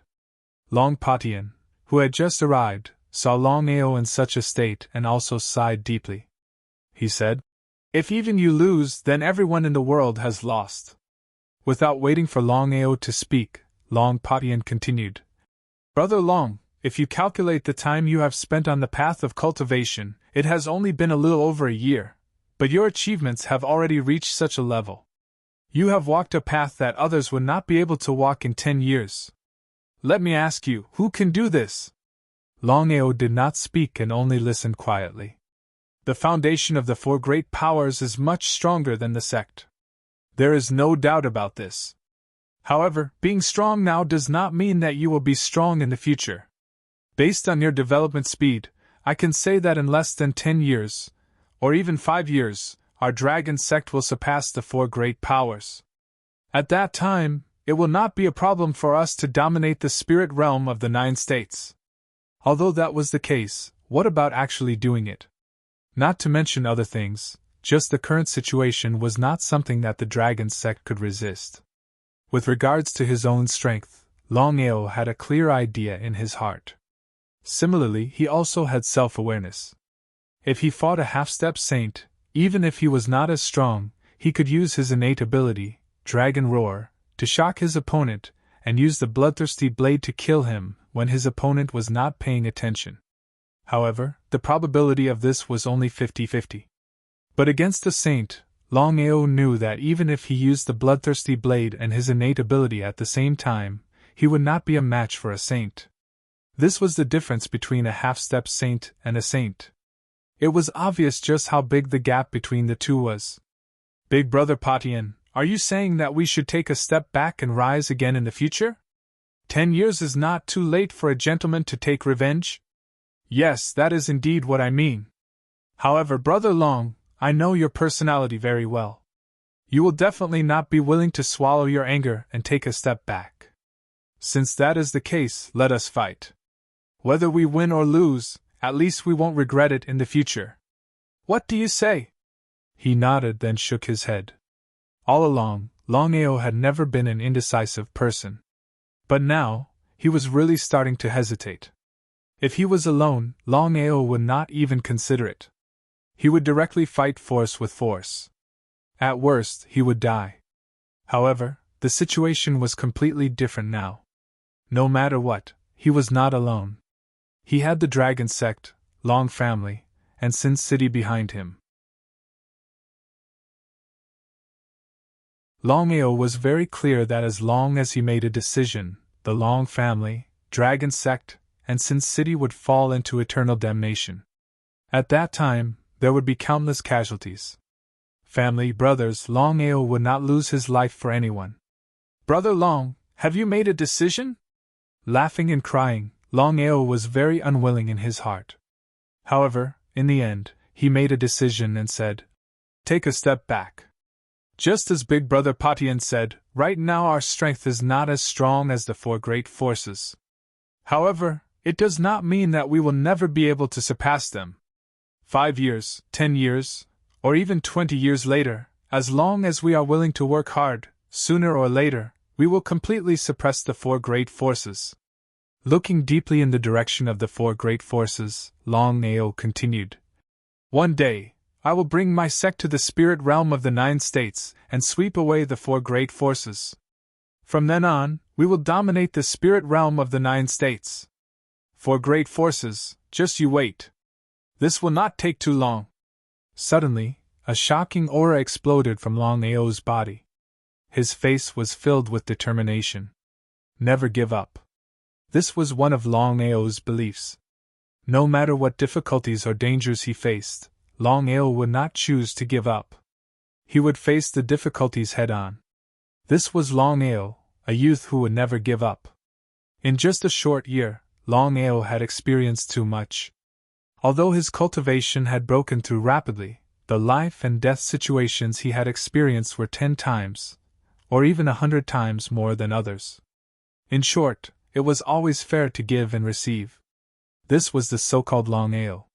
Long Patian, who had just arrived, saw Longao in such a state and also sighed deeply. He said, "If even you lose, then everyone in the world has lost." Without waiting for Longao to speak, Long Patian continued, "Brother Long, if you calculate the time you have spent on the path of cultivation, it has only been a little over a year, but your achievements have already reached such a level. You have walked a path that others would not be able to walk in 10 years. Let me ask you, who can do this?" Longao did not speak and only listened quietly. The foundation of the 4 great powers is much stronger than the sect. There is no doubt about this. However, being strong now does not mean that you will be strong in the future. Based on your development speed, I can say that in less than 10 years, or even 5 years, our dragon sect will surpass the 4 great powers. At that time, it will not be a problem for us to dominate the spirit realm of the 9 states. Although that was the case, what about actually doing it? Not to mention other things, just the current situation was not something that the dragon sect could resist. With regards to his own strength, Longao had a clear idea in his heart. Similarly, he also had self-awareness. If he fought a half-step saint, even if he was not as strong, he could use his innate ability, Dragon Roar, to shock his opponent, and use the bloodthirsty blade to kill him when his opponent was not paying attention. However, the probability of this was only 50-50. But against a saint, Longao knew that even if he used the bloodthirsty blade and his innate ability at the same time, he would not be a match for a saint. This was the difference between a half-step saint and a saint. It was obvious just how big the gap between the two was. Big Brother Patian, are you saying that we should take a step back and rise again in the future? 10 years is not too late for a gentleman to take revenge? Yes, that is indeed what I mean. However, Brother Long, I know your personality very well. You will definitely not be willing to swallow your anger and take a step back. Since that is the case, let us fight. Whether we win or lose, at least we won't regret it in the future. What do you say? He nodded, then shook his head. All along, Longao had never been an indecisive person. But now, he was really starting to hesitate. If he was alone, Longao would not even consider it. He would directly fight force with force. At worst, he would die. However, the situation was completely different now. No matter what, he was not alone. He had the Dragon Sect, Long family, and Sin City behind him. Longao was very clear that as long as he made a decision, the Long family, Dragon Sect, and Sin City would fall into eternal damnation. At that time, there would be countless casualties. Family, brothers, Longao would not lose his life for anyone. Brother Long, have you made a decision? Laughing and crying, Longao was very unwilling in his heart. However, in the end, he made a decision and said, "Take a step back." Just as Big Brother Patian said, right now our strength is not as strong as the 4 great forces. However, it does not mean that we will never be able to surpass them. 5 years, 10 years, or even 20 years later, as long as we are willing to work hard, sooner or later, we will completely suppress the 4 great forces. Looking deeply in the direction of the 4 great forces, Longao continued. One day, I will bring my sect to the spirit realm of the 9 states and sweep away the 4 great forces. From then on, we will dominate the spirit realm of the 9 states. 4 great forces, just you wait. This will not take too long. Suddenly, a shocking aura exploded from Longao's body. His face was filled with determination. Never give up. This was one of Longao's beliefs. No matter what difficulties or dangers he faced, Longao would not choose to give up. He would face the difficulties head-on. This was Longao, a youth who would never give up. In just a short year, Longao had experienced too much. Although his cultivation had broken through rapidly, the life and death situations he had experienced were 10 times, or even 100 times more than others. In short, it was always fair to give and receive. This was the so-called Longao.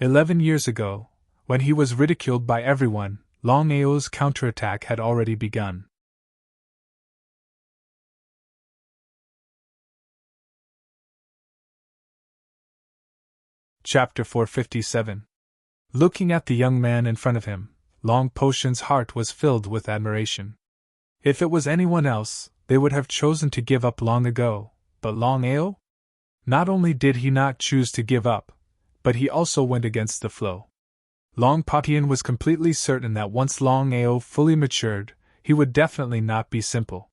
11 years ago, when he was ridiculed by everyone, Longao's counterattack had already begun. Chapter 457. Looking at the young man in front of him, Long Potion's heart was filled with admiration. If it was anyone else, they would have chosen to give up long ago, but Longao? Not only did he not choose to give up, but he also went against the flow. Long Patian was completely certain that once Longao fully matured, he would definitely not be simple.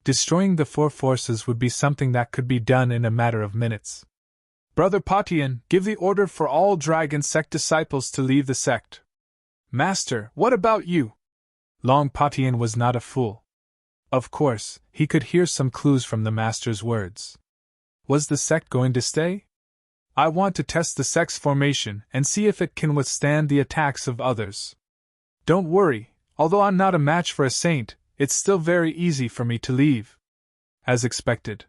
Destroying the 4 forces would be something that could be done in a matter of minutes. Brother Patian, give the order for all Dragon Sect disciples to leave the sect. Master, what about you? Long Patian was not a fool. Of course, he could hear some clues from the master's words. Was the sect going to stay? I want to test the sect's formation and see if it can withstand the attacks of others. Don't worry, although I'm not a match for a saint, it's still very easy for me to leave. As expected.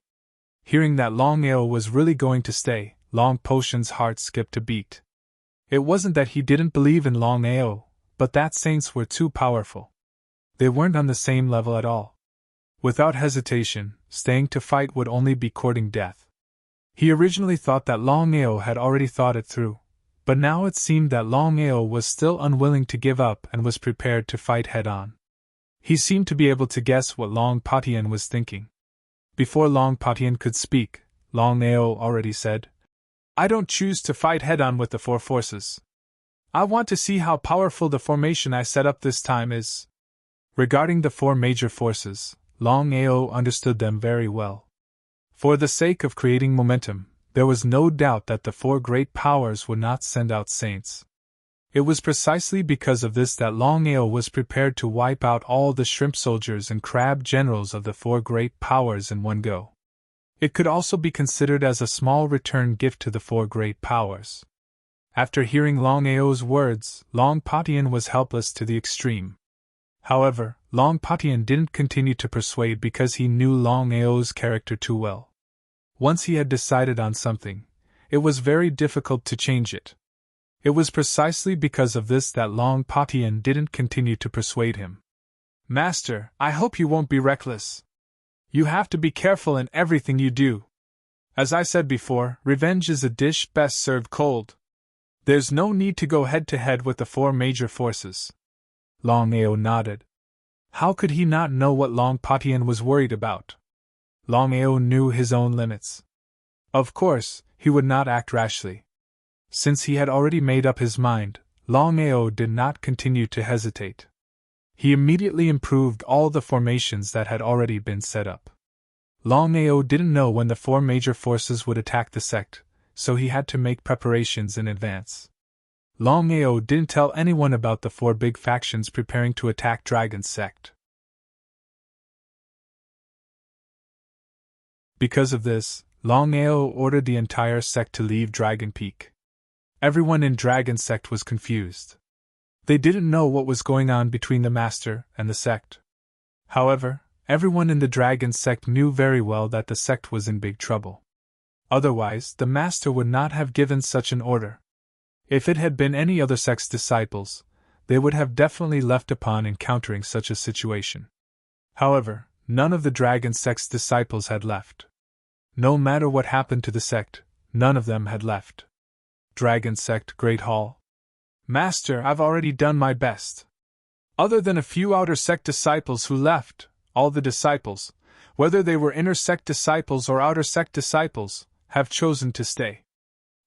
Hearing that Longao was really going to stay, Long Potion's heart skipped a beat. It wasn't that he didn't believe in Longao, but that saints were too powerful. They weren't on the same level at all. Without hesitation, staying to fight would only be courting death. He originally thought that Longao had already thought it through, but now it seemed that Longao was still unwilling to give up and was prepared to fight head-on. He seemed to be able to guess what Long Patian was thinking. Before Long Patian could speak, Longao already said, I don't choose to fight head-on with the four forces. I want to see how powerful the formation I set up this time is. Regarding the four major forces, Longao understood them very well. For the sake of creating momentum, there was no doubt that the four great powers would not send out saints. It was precisely because of this that Longao was prepared to wipe out all the shrimp soldiers and crab generals of the four great powers in one go. It could also be considered as a small return gift to the four great powers. After hearing Longao's words, Long Patian was helpless to the extreme. However, Long Patian didn't continue to persuade because he knew Longao's character too well. Once he had decided on something, it was very difficult to change it. It was precisely because of this that Long Patian didn't continue to persuade him. Master, I hope you won't be reckless. You have to be careful in everything you do. As I said before, revenge is a dish best served cold. There's no need to go head-to-head with the four major forces. Longao nodded. How could he not know what Long Patian was worried about? Longao knew his own limits. Of course, he would not act rashly. Since he had already made up his mind, Longao did not continue to hesitate. He immediately improved all the formations that had already been set up. Longao didn't know when the four major forces would attack the sect, so he had to make preparations in advance. Longao didn't tell anyone about the four big factions preparing to attack Dragon's sect. Because of this, Longao ordered the entire sect to leave Dragon Peak. Everyone in Dragon sect was confused. They didn't know what was going on between the master and the sect. However, everyone in the Dragon sect knew very well that the sect was in big trouble. Otherwise, the master would not have given such an order. If it had been any other sect's disciples, they would have definitely left upon encountering such a situation. However, none of the Dragon sect's disciples had left. No matter what happened to the sect, none of them had left. Dragon sect Great Hall. Master, I've already done my best. Other than a few outer sect disciples who left, all the disciples, whether they were inner sect disciples or outer sect disciples, have chosen to stay.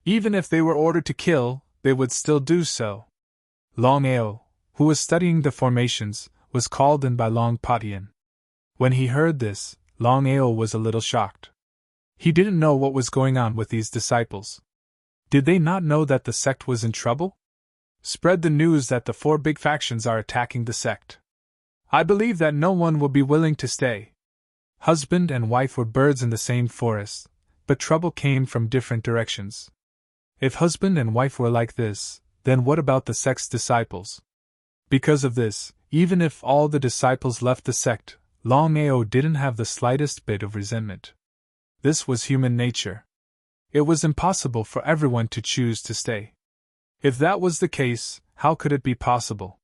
Even if they were ordered to kill, they would still do so. Longao, who was studying the formations, was called in by Long Patian. When he heard this, Longao was a little shocked. He didn't know what was going on with these disciples. Did they not know that the sect was in trouble? Spread the news that the four big factions are attacking the sect. I believe that no one will be willing to stay. Husband and wife were birds in the same forest, but trouble came from different directions. If husband and wife were like this, then what about the sect's disciples? Because of this, even if all the disciples left the sect, Longao didn't have the slightest bit of resentment. This was human nature. It was impossible for everyone to choose to stay. If that was the case, how could it be possible?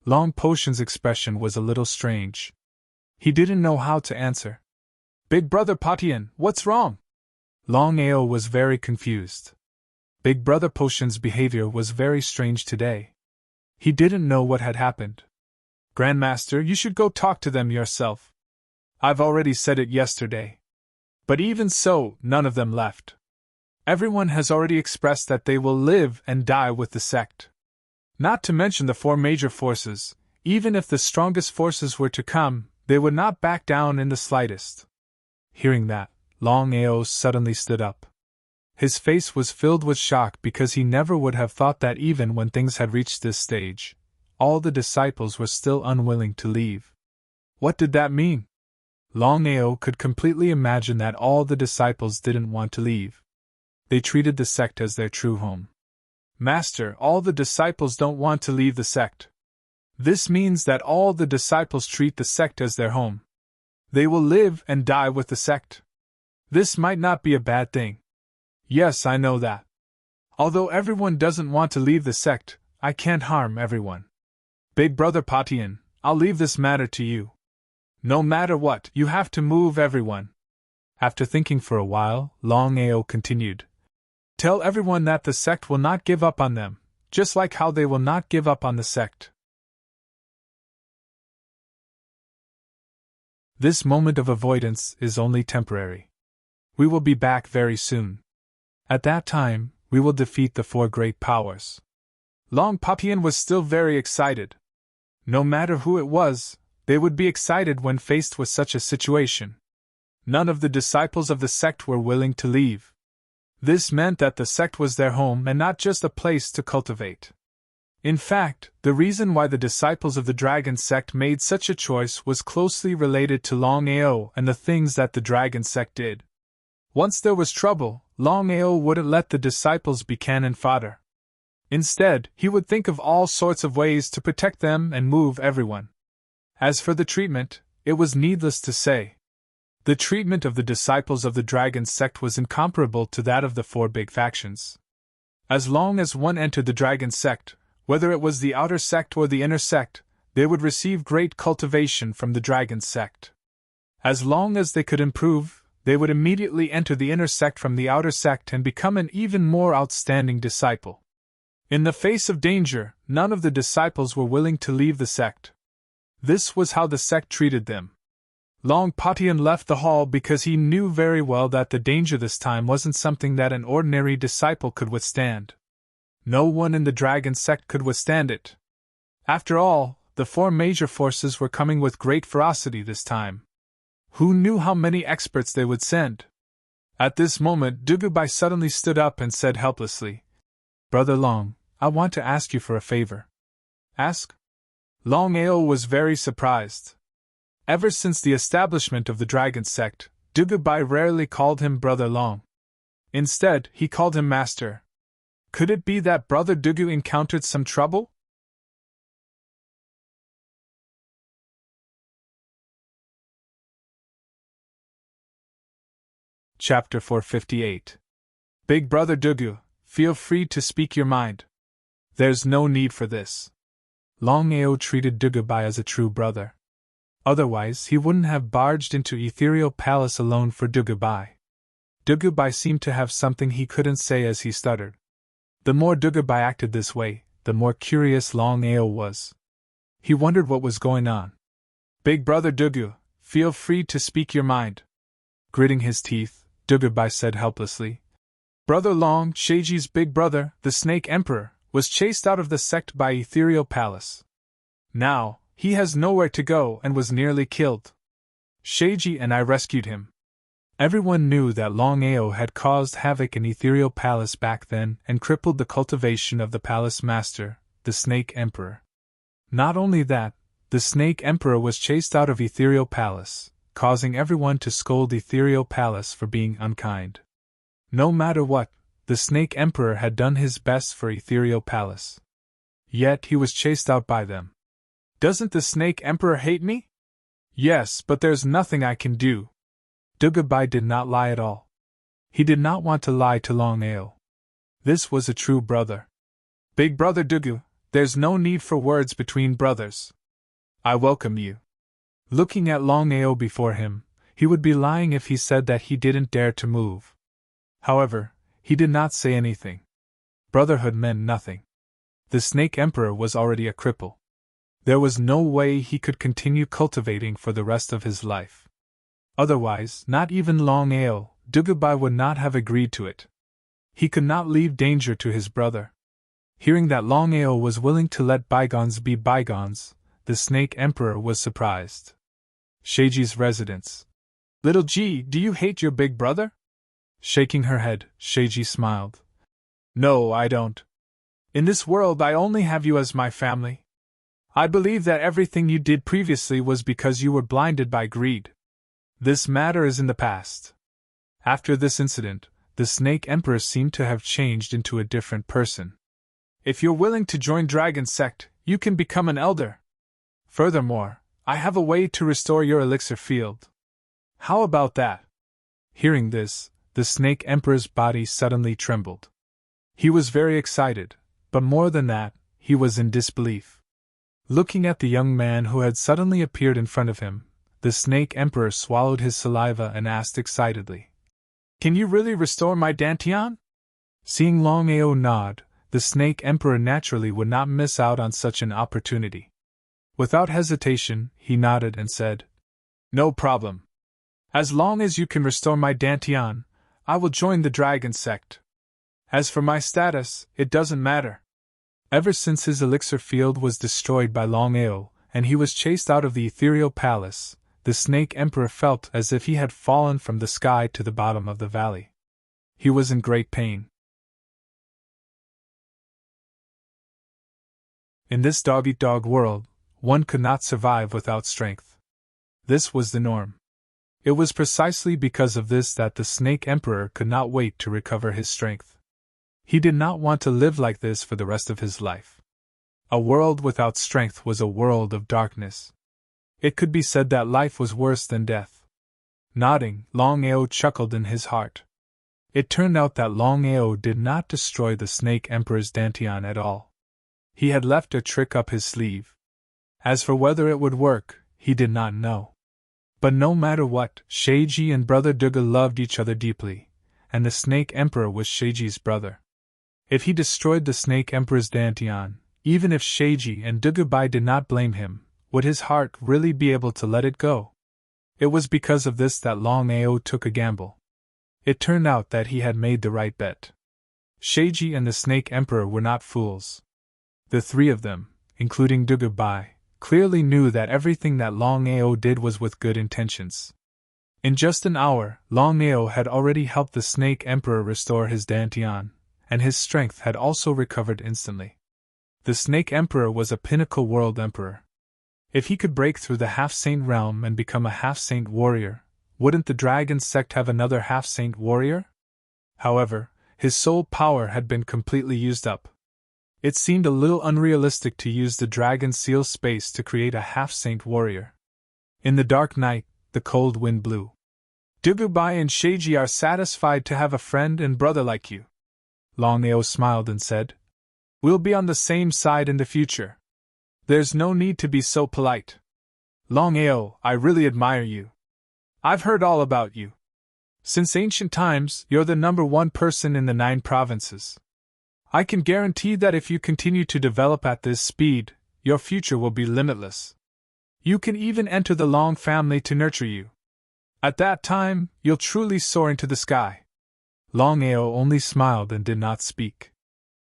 Long Potion's expression was a little strange. He didn't know how to answer. Big Brother Patian, what's wrong? Longao was very confused. Big Brother Potion's behavior was very strange today. He didn't know what had happened. Grandmaster, you should go talk to them yourself. I've already said it yesterday. But even so, none of them left. Everyone has already expressed that they will live and die with the sect. Not to mention the four major forces, even if the strongest forces were to come, they would not back down in the slightest. Hearing that, Longao suddenly stood up. His face was filled with shock because he never would have thought that even when things had reached this stage, all the disciples were still unwilling to leave. What did that mean? Longao could completely imagine that all the disciples didn't want to leave. They treated the sect as their true home. Master, all the disciples don't want to leave the sect. This means that all the disciples treat the sect as their home. They will live and die with the sect. This might not be a bad thing. Yes, I know that. Although everyone doesn't want to leave the sect, I can't harm everyone. Big Brother Patian, I'll leave this matter to you. No matter what, you have to move everyone. After thinking for a while, Longao continued. Tell everyone that the sect will not give up on them, just like how they will not give up on the sect. This moment of avoidance is only temporary. We will be back very soon. At that time, we will defeat the four great powers. Long Papian was still very excited. No matter who it was, they would be excited when faced with such a situation. None of the disciples of the sect were willing to leave. This meant that the sect was their home and not just a place to cultivate. In fact, the reason why the disciples of the dragon sect made such a choice was closely related to Longao and the things that the dragon sect did. Once there was trouble, Longao wouldn't let the disciples be cannon fodder. Instead, he would think of all sorts of ways to protect them and move everyone. As for the treatment, it was needless to say. The treatment of the disciples of the dragon sect was incomparable to that of the four big factions. As long as one entered the dragon sect, whether it was the outer sect or the inner sect, they would receive great cultivation from the dragon sect. As long as they could improve, they would immediately enter the inner sect from the outer sect and become an even more outstanding disciple. In the face of danger, none of the disciples were willing to leave the sect. This was how the sect treated them. Long Patian left the hall because he knew very well that the danger this time wasn't something that an ordinary disciple could withstand. No one in the dragon sect could withstand it. After all, the four major forces were coming with great ferocity this time. Who knew how many experts they would send? At this moment, Dugubai suddenly stood up and said helplessly, Brother Long, I want to ask you for a favor. Ask? Longao was very surprised. Ever since the establishment of the dragon sect, Dugubai rarely called him Brother Long. Instead, he called him Master. Could it be that Brother Dugu encountered some trouble? Chapter 458. Big Brother Dugu, feel free to speak your mind. There's no need for this. Longao treated Dugubai as a true brother. Otherwise, he wouldn't have barged into Ethereal Palace alone for Dugubai. Dugubai seemed to have something he couldn't say as he stuttered. The more Dugubai acted this way, the more curious Longao was. He wondered what was going on. Big Brother Dugu, feel free to speak your mind. Gritting his teeth, Dugubai said helplessly. Brother Long, Sheiji's big brother, the Snake Emperor, was chased out of the sect by Ethereal Palace. Now, he has nowhere to go and was nearly killed. Sheiji and I rescued him. Everyone knew that Longao had caused havoc in Ethereal Palace back then and crippled the cultivation of the Palace Master, the Snake Emperor. Not only that, the Snake Emperor was chased out of Ethereal Palace, causing everyone to scold Ethereal Palace for being unkind. No matter what, the Snake Emperor had done his best for Ethereal Palace. Yet he was chased out by them. Doesn't the Snake Emperor hate me? Yes, but there's nothing I can do. Dugubai did not lie at all. He did not want to lie to Longao. This was a true brother. Big Brother Dugu, there's no need for words between brothers. I welcome you. Looking at Longao before him, he would be lying if he said that he didn't dare to move. However, he did not say anything. Brotherhood meant nothing. The Snake Emperor was already a cripple. There was no way he could continue cultivating for the rest of his life. Otherwise, not even Longao, Dugubai would not have agreed to it. He could not leave danger to his brother. Hearing that Longao was willing to let bygones be bygones, the Snake Emperor was surprised. Sheiji's residence. Little G, do you hate your big brother? Shaking her head, Sheiji smiled. No, I don't. In this world I only have you as my family. I believe that everything you did previously was because you were blinded by greed. This matter is in the past. After this incident, the Snake Emperor seemed to have changed into a different person. If you're willing to join Dragon Sect, you can become an elder. Furthermore, I have a way to restore your elixir field. How about that? Hearing this, the Snake Emperor's body suddenly trembled. He was very excited, but more than that, he was in disbelief. Looking at the young man who had suddenly appeared in front of him, the Snake Emperor swallowed his saliva and asked excitedly, "Can you really restore my Dantian?" Seeing Longao nod, the Snake Emperor naturally would not miss out on such an opportunity. Without hesitation, he nodded and said, "No problem. As long as you can restore my Dantian, I will join the Dragon Sect. As for my status, it doesn't matter." Ever since his elixir field was destroyed by Longao, and he was chased out of the ethereal palace, the Snake Emperor felt as if he had fallen from the sky to the bottom of the valley. He was in great pain. In this dog-eat-dog world, one could not survive without strength. This was the norm. It was precisely because of this that the Snake Emperor could not wait to recover his strength. He did not want to live like this for the rest of his life. A world without strength was a world of darkness. It could be said that life was worse than death. Nodding, Longao chuckled in his heart. It turned out that Longao did not destroy the Snake Emperor's Dantian at all. He had left a trick up his sleeve. As for whether it would work, he did not know. But no matter what, Sheiji and Brother Duga loved each other deeply, and the Snake Emperor was Sheiji's brother. If he destroyed the Snake Emperor's Dantian, even if Sheiji and Dugabai did not blame him, would his heart really be able to let it go? It was because of this that Longao took a gamble. It turned out that he had made the right bet. Sheiji and the Snake Emperor were not fools. The three of them, including Dugabai, clearly knew that everything that Longao did was with good intentions. In just an hour, Longao had already helped the Snake Emperor restore his Dantian, and his strength had also recovered instantly. The Snake Emperor was a pinnacle world emperor. If he could break through the half-saint realm and become a half-saint warrior, wouldn't the Dragon Sect have another half-saint warrior? However, his soul power had been completely used up. It seemed a little unrealistic to use the Dragon Seal space to create a half-saint warrior. In the dark night, the cold wind blew. Dugubai and Sheiji are satisfied to have a friend and brother like you. Longao smiled and said, "We'll be on the same side in the future. There's no need to be so polite. Longao, I really admire you. I've heard all about you. Since ancient times, you're the #1 person in the 9 provinces. I can guarantee that if you continue to develop at this speed, your future will be limitless. You can even enter the Long family to nurture you. At that time, you'll truly soar into the sky." Longao only smiled and did not speak.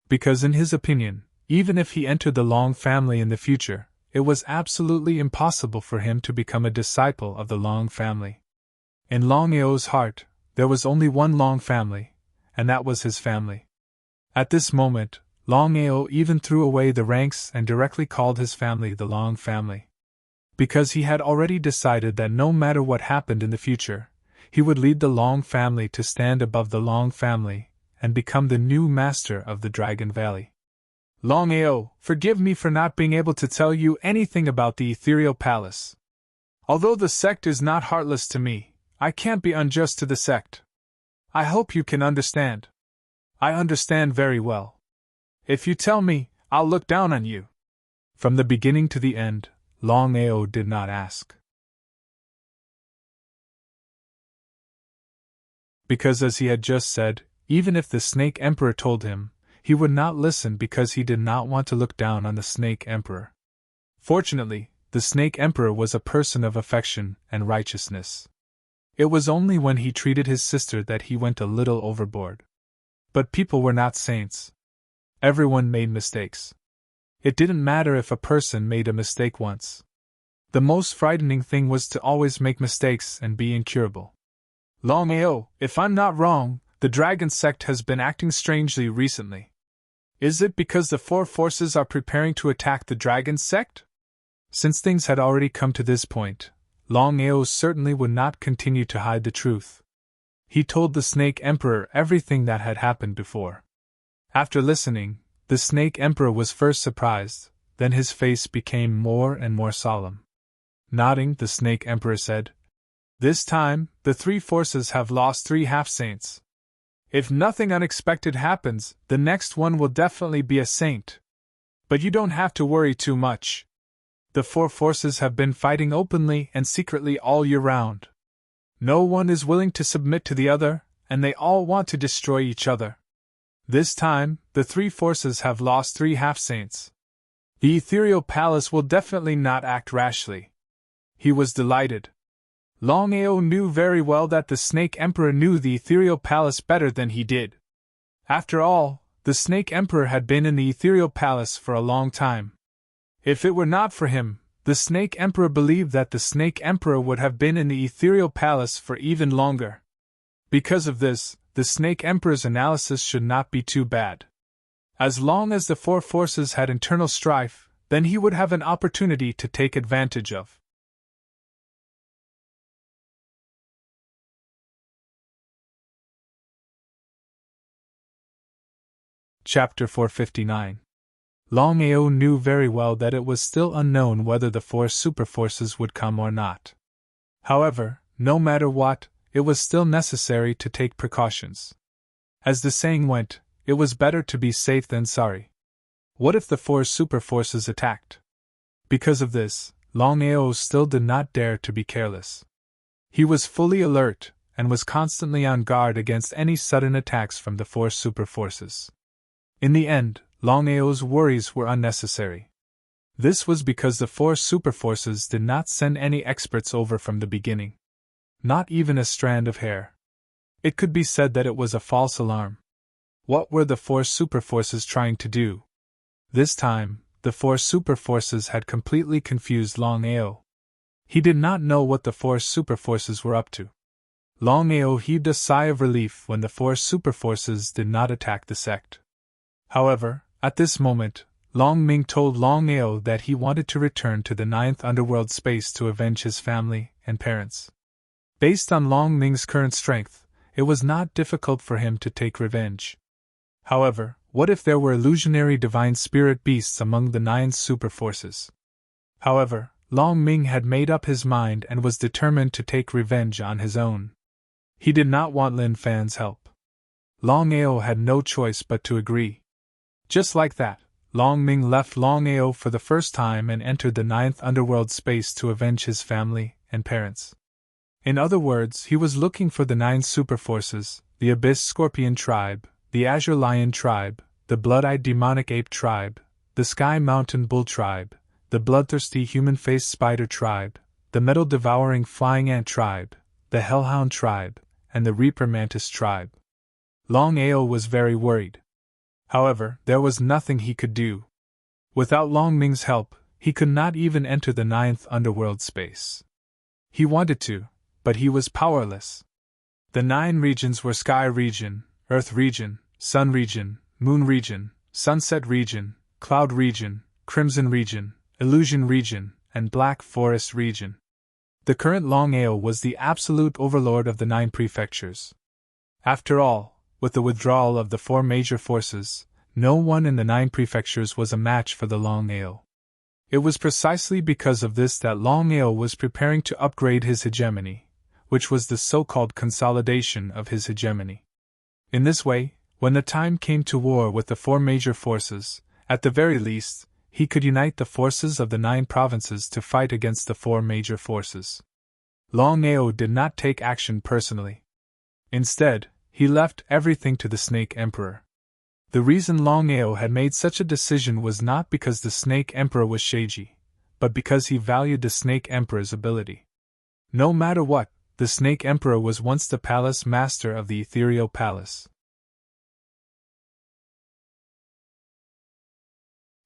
Because in his opinion, even if he entered the Long family in the future, it was absolutely impossible for him to become a disciple of the Long family. In Longao's heart, there was only one Long family, and that was his family. At this moment, Longao even threw away the ranks and directly called his family the Long family. Because he had already decided that no matter what happened in the future, he would lead the Long family to stand above the Long family and become the new master of the Dragon Valley. Longao, forgive me for not being able to tell you anything about the Ethereal Palace. Although the sect is not heartless to me, I can't be unjust to the sect. I hope you can understand. I understand very well. If you tell me, I'll look down on you. From the beginning to the end, Longao did not ask. Because as he had just said, even if the Snake Emperor told him, he would not listen because he did not want to look down on the Snake Emperor. Fortunately, the Snake Emperor was a person of affection and righteousness. It was only when he treated his sister that he went a little overboard. But people were not saints. Everyone made mistakes. It didn't matter if a person made a mistake once. The most frightening thing was to always make mistakes and be incurable. Longao, if I'm not wrong, the Dragon Sect has been acting strangely recently. Is it because the 4 forces are preparing to attack the Dragon Sect? Since things had already come to this point, Longao certainly would not continue to hide the truth. He told the Snake Emperor everything that had happened before. After listening, the Snake Emperor was first surprised, then his face became more and more solemn. Nodding, the Snake Emperor said, "This time, the three forces have lost 3 half-saints. If nothing unexpected happens, the next one will definitely be a saint. But you don't have to worry too much. The 4 forces have been fighting openly and secretly all year round. No one is willing to submit to the other, and they all want to destroy each other. This time, the 3 forces have lost 3 half-saints. The ethereal palace will definitely not act rashly." He was delighted. Longao knew very well that the Snake Emperor knew the ethereal palace better than he did. After all, the Snake Emperor had been in the ethereal palace for a long time. If it were not for him, the Snake Emperor believed that the Snake Emperor would have been in the ethereal palace for even longer. Because of this, the Snake Emperor's analysis should not be too bad. As long as the 4 forces had internal strife, then he would have an opportunity to take advantage of. Chapter 459. Longao knew very well that it was still unknown whether the 4 superforces would come or not. However, no matter what, it was still necessary to take precautions. As the saying went, it was better to be safe than sorry. What if the 4 superforces attacked? Because of this, Longao still did not dare to be careless. He was fully alert, and was constantly on guard against any sudden attacks from the 4 superforces. In the end, Longao's worries were unnecessary. This was because the 4 superforces did not send any experts over from the beginning. Not even a strand of hair. It could be said that it was a false alarm. What were the 4 superforces trying to do? This time, the 4 superforces had completely confused Longao. He did not know what the 4 superforces were up to. Longao heaved a sigh of relief when the 4 superforces did not attack the sect. However, at this moment, Long Ming told Longao that he wanted to return to the 9th underworld space to avenge his family and parents. Based on Long Ming's current strength, it was not difficult for him to take revenge. However, what if there were illusionary divine spirit beasts among the 9 superforces? However, Long Ming had made up his mind and was determined to take revenge on his own. He did not want Lin Fan's help. Longao had no choice but to agree. Just like that, Long Ming left Longao for the first time and entered the 9th underworld space to avenge his family and parents. In other words, he was looking for the 9 superforces, the Abyss Scorpion tribe, the Azure Lion tribe, the Blood-Eyed Demonic Ape tribe, the Sky Mountain Bull tribe, the Bloodthirsty Human-Faced Spider tribe, the Metal-Devouring Flying Ant tribe, the Hellhound tribe, and the Reaper Mantis tribe. Longao was very worried. However, there was nothing he could do. Without Long Ming's help, he could not even enter the 9th underworld space. He wanted to, but he was powerless. The 9 regions were Sky Region, Earth Region, Sun Region, Moon Region, Sunset Region, Cloud Region, Crimson Region, Illusion Region, and Black Forest Region. The current Longao was the absolute overlord of the 9 prefectures. After all, with the withdrawal of the 4 major forces, no one in the 9 prefectures was a match for the Longao. It was precisely because of this that Longao was preparing to upgrade his hegemony, which was the so-called consolidation of his hegemony. In this way, when the time came to war with the 4 major forces, at the very least, he could unite the forces of the 9 provinces to fight against the 4 major forces. Longao did not take action personally. Instead, he left everything to the Snake Emperor. The reason Longao had made such a decision was not because the Snake Emperor was shady, but because he valued the Snake Emperor's ability. No matter what, the Snake Emperor was once the palace master of the ethereal palace.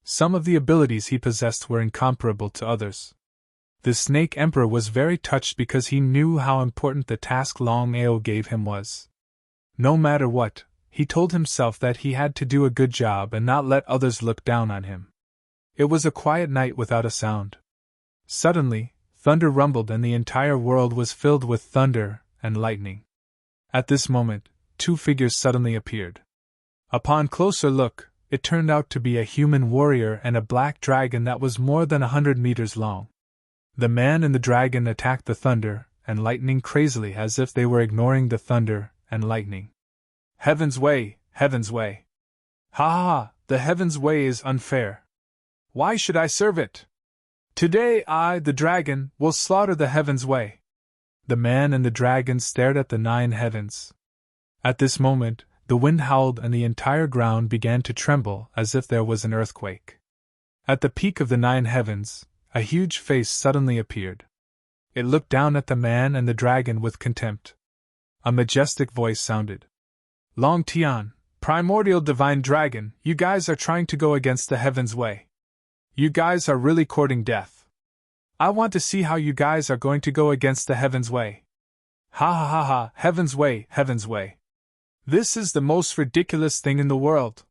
Some of the abilities he possessed were incomparable to others. The Snake Emperor was very touched because he knew how important the task Longao gave him was. No matter what, he told himself that he had to do a good job and not let others look down on him. It was a quiet night without a sound. Suddenly, thunder rumbled and the entire world was filled with thunder and lightning. At this moment, two figures suddenly appeared. Upon closer look, it turned out to be a human warrior and a black dragon that was more than 100 meters long. The man and the dragon attacked the thunder and lightning crazily as if they were ignoring the thunder and lightning. Heaven's way, heaven's way. Ha ha ha, the heaven's way is unfair. Why should I serve it? Today I, the dragon, will slaughter the heaven's way. The man and the dragon stared at the 9 heavens. At this moment, the wind howled and the entire ground began to tremble as if there was an earthquake. At the peak of the 9 heavens, a huge face suddenly appeared. It looked down at the man and the dragon with contempt. A majestic voice sounded. Long Tian, primordial divine dragon, you guys are trying to go against the heaven's way. You guys are really courting death. I want to see how you guys are going to go against the heaven's way. Ha ha ha ha, heaven's way, heaven's way. This is the most ridiculous thing in the world.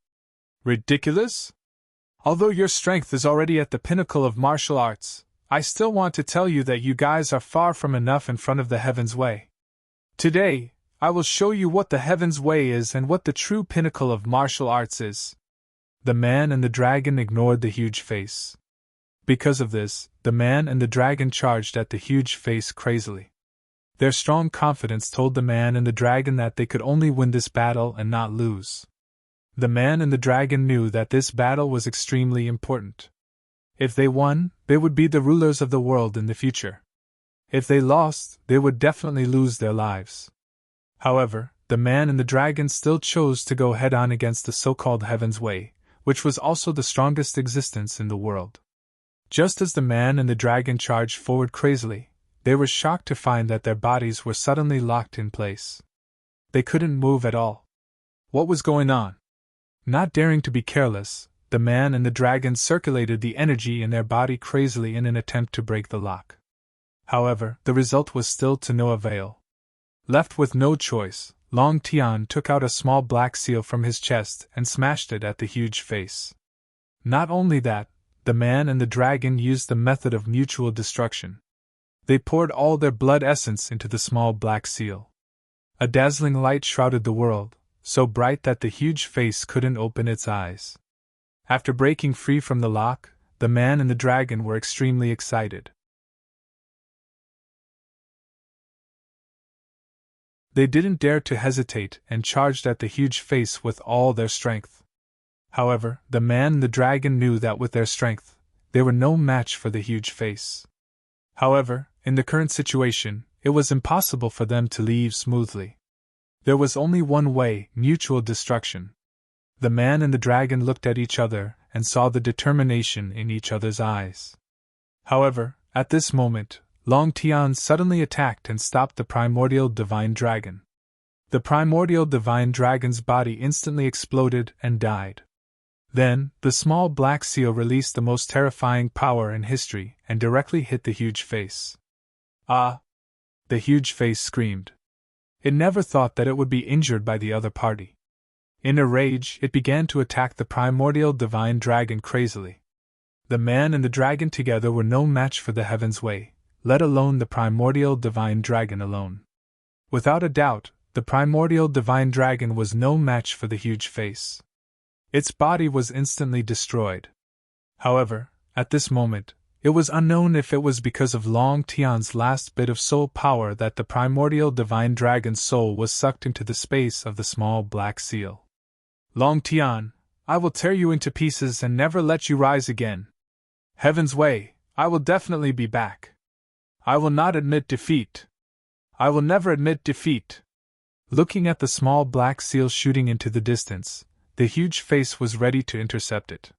Ridiculous? Although your strength is already at the pinnacle of martial arts, I still want to tell you that you guys are far from enough in front of the heaven's way. Today, I will show you what the heaven's way is and what the true pinnacle of martial arts is. The man and the dragon ignored the huge face. Because of this, the man and the dragon charged at the huge face crazily. Their strong confidence told the man and the dragon that they could only win this battle and not lose. The man and the dragon knew that this battle was extremely important. If they won, they would be the rulers of the world in the future. If they lost, they would definitely lose their lives. However, the man and the dragon still chose to go head-on against the so-called Heaven's Way, which was also the strongest existence in the world. Just as the man and the dragon charged forward crazily, they were shocked to find that their bodies were suddenly locked in place. They couldn't move at all. What was going on? Not daring to be careless, the man and the dragon circulated the energy in their body crazily in an attempt to break the lock. However, the result was still to no avail. Left with no choice, Long Tian took out a small black seal from his chest and smashed it at the huge face. Not only that, the man and the dragon used the method of mutual destruction. They poured all their blood essence into the small black seal. A dazzling light shrouded the world, so bright that the huge face couldn't open its eyes. After breaking free from the lock, the man and the dragon were extremely excited. They didn't dare to hesitate and charged at the huge face with all their strength. However, the man and the dragon knew that with their strength, they were no match for the huge face. However, in the current situation, it was impossible for them to leave smoothly. There was only one way: mutual destruction. The man and the dragon looked at each other and saw the determination in each other's eyes. However, at this moment, Long Tian suddenly attacked and stopped the primordial divine dragon. The primordial divine dragon's body instantly exploded and died. Then, the small black seal released the most terrifying power in history and directly hit the huge face. Ah! The huge face screamed. It never thought that it would be injured by the other party. In a rage, it began to attack the primordial divine dragon crazily. The man and the dragon together were no match for the Heaven's Way, let alone the primordial divine dragon alone. Without a doubt, the primordial divine dragon was no match for the huge face. Its body was instantly destroyed. However, at this moment, it was unknown if it was because of Long Tian's last bit of soul power that the primordial divine dragon's soul was sucked into the space of the small black seal. Long Tian, I will tear you into pieces and never let you rise again. Heaven's Way, I will definitely be back. I will not admit defeat. I will never admit defeat. Looking at the small black seal shooting into the distance, the huge face was ready to intercept it.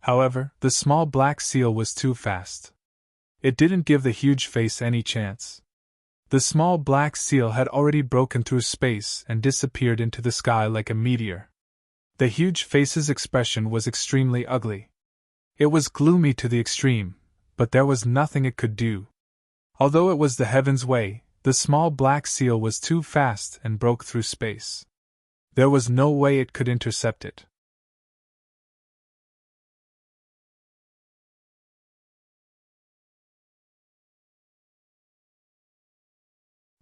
However, the small black seal was too fast. It didn't give the huge face any chance. The small black seal had already broken through space and disappeared into the sky like a meteor. The huge face's expression was extremely ugly. It was gloomy to the extreme, but there was nothing it could do. Although it was the Heaven's Way, the small black seal was too fast and broke through space. There was no way it could intercept it.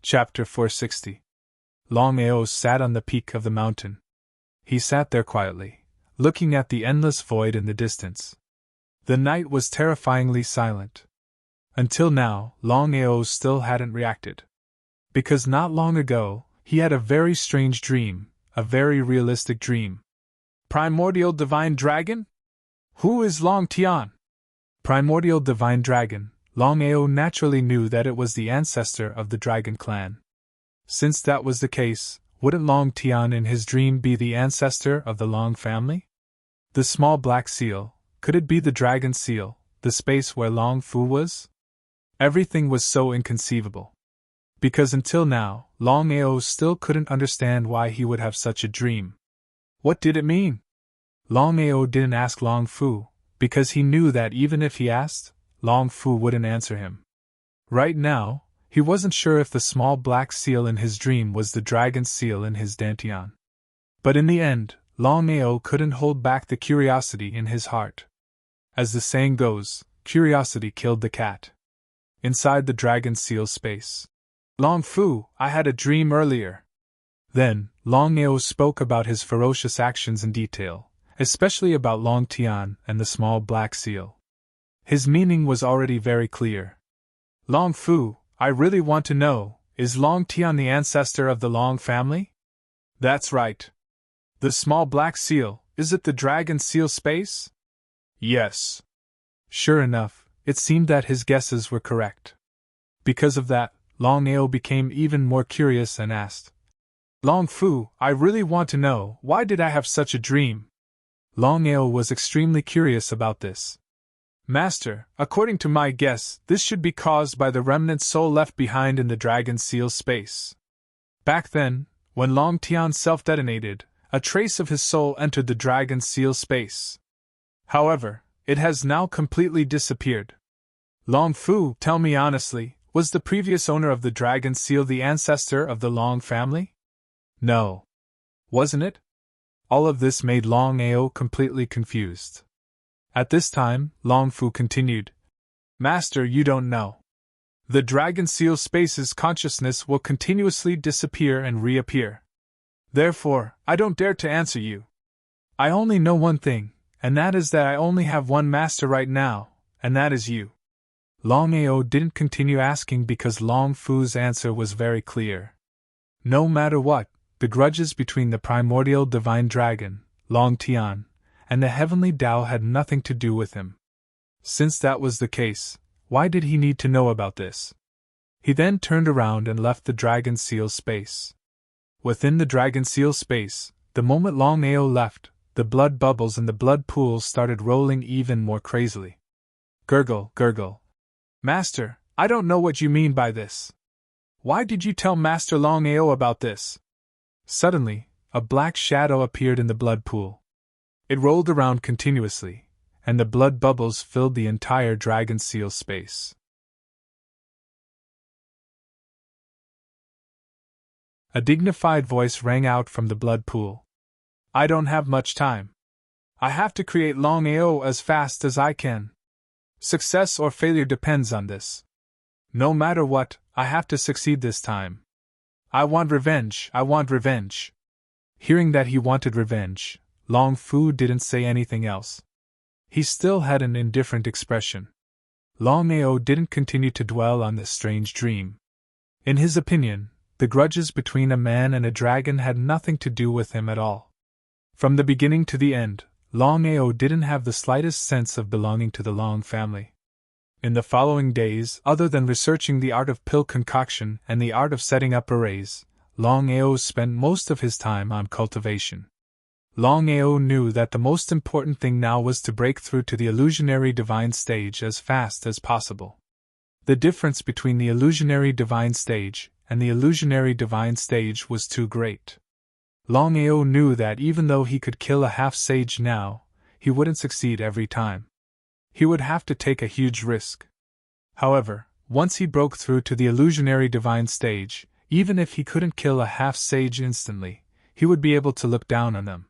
Chapter 460. Longao sat on the peak of the mountain. He sat there quietly, looking at the endless void in the distance. The night was terrifyingly silent. Until now, Longao still hadn't reacted. Because not long ago, he had a very strange dream, a very realistic dream. Primordial Divine Dragon? Who is Long Tian? Primordial Divine Dragon. Longao naturally knew that it was the ancestor of the dragon clan. Since that was the case, wouldn't Long Tian in his dream be the ancestor of the Long family? The small black seal, could it be the dragon seal, the space where Long Fu was? Everything was so inconceivable. Because until now, Longao still couldn't understand why he would have such a dream. What did it mean? Longao didn't ask Long Fu, because he knew that even if he asked, Long Fu wouldn't answer him. Right now, he wasn't sure if the small black seal in his dream was the dragon seal in his dantian. But in the end, Longao couldn't hold back the curiosity in his heart. As the saying goes, curiosity killed the cat. Inside the dragon seal space. Long Fu, I had a dream earlier. Then, Longao spoke about his ferocious actions in detail, especially about Long Tian and the small black seal. His meaning was already very clear. Long Fu, I really want to know, is Long Tian the ancestor of the Long family? That's right. The small black seal, is it the dragon seal space? Yes. Sure enough, it seemed that his guesses were correct. Because of that, Longao became even more curious and asked, Long Fu, I really want to know, why did I have such a dream? Longao was extremely curious about this. Master, according to my guess, this should be caused by the remnant soul left behind in the dragon seal space. Back then, when Long Tian self-detonated, a trace of his soul entered the dragon seal space. However, it has now completely disappeared. Long Fu, tell me honestly, was the previous owner of the dragon seal the ancestor of the Long family? No. Wasn't it? All of this made Longao completely confused. At this time, Long Fu continued, Master, you don't know. The dragon seal space's consciousness will continuously disappear and reappear. Therefore, I don't dare to answer you. I only know one thing, and that is that I only have one master right now, and that is you. Longao didn't continue asking because Long Fu's answer was very clear. No matter what, the grudges between the primordial divine dragon, Long Tian, and the heavenly Tao had nothing to do with him. Since that was the case, why did he need to know about this? He then turned around and left the dragon seal space. Within the dragon seal space, the moment Longao left, the blood bubbles in the blood pools started rolling even more crazily. Gurgle, gurgle. Master, I don't know what you mean by this. Why did you tell Master Longao about this? Suddenly, a black shadow appeared in the blood pool. It rolled around continuously, and the blood bubbles filled the entire dragon seal space. A dignified voice rang out from the blood pool. I don't have much time. I have to create Longao as fast as I can. Success or failure depends on this. No matter what, I have to succeed this time. I want revenge, I want revenge. Hearing that he wanted revenge, Long Fu didn't say anything else. He still had an indifferent expression. Longao didn't continue to dwell on this strange dream. In his opinion, the grudges between a man and a dragon had nothing to do with him at all. From the beginning to the end, Longao didn't have the slightest sense of belonging to the Long family. In the following days, other than researching the art of pill concoction and the art of setting up arrays, Longao spent most of his time on cultivation. Longao knew that the most important thing now was to break through to the illusionary divine stage as fast as possible. The difference between the illusionary divine stage and the illusionary divine stage was too great. Longao knew that even though he could kill a half-sage now, he wouldn't succeed every time. He would have to take a huge risk. However, once he broke through to the illusionary divine stage, even if he couldn't kill a half-sage instantly, he would be able to look down on them.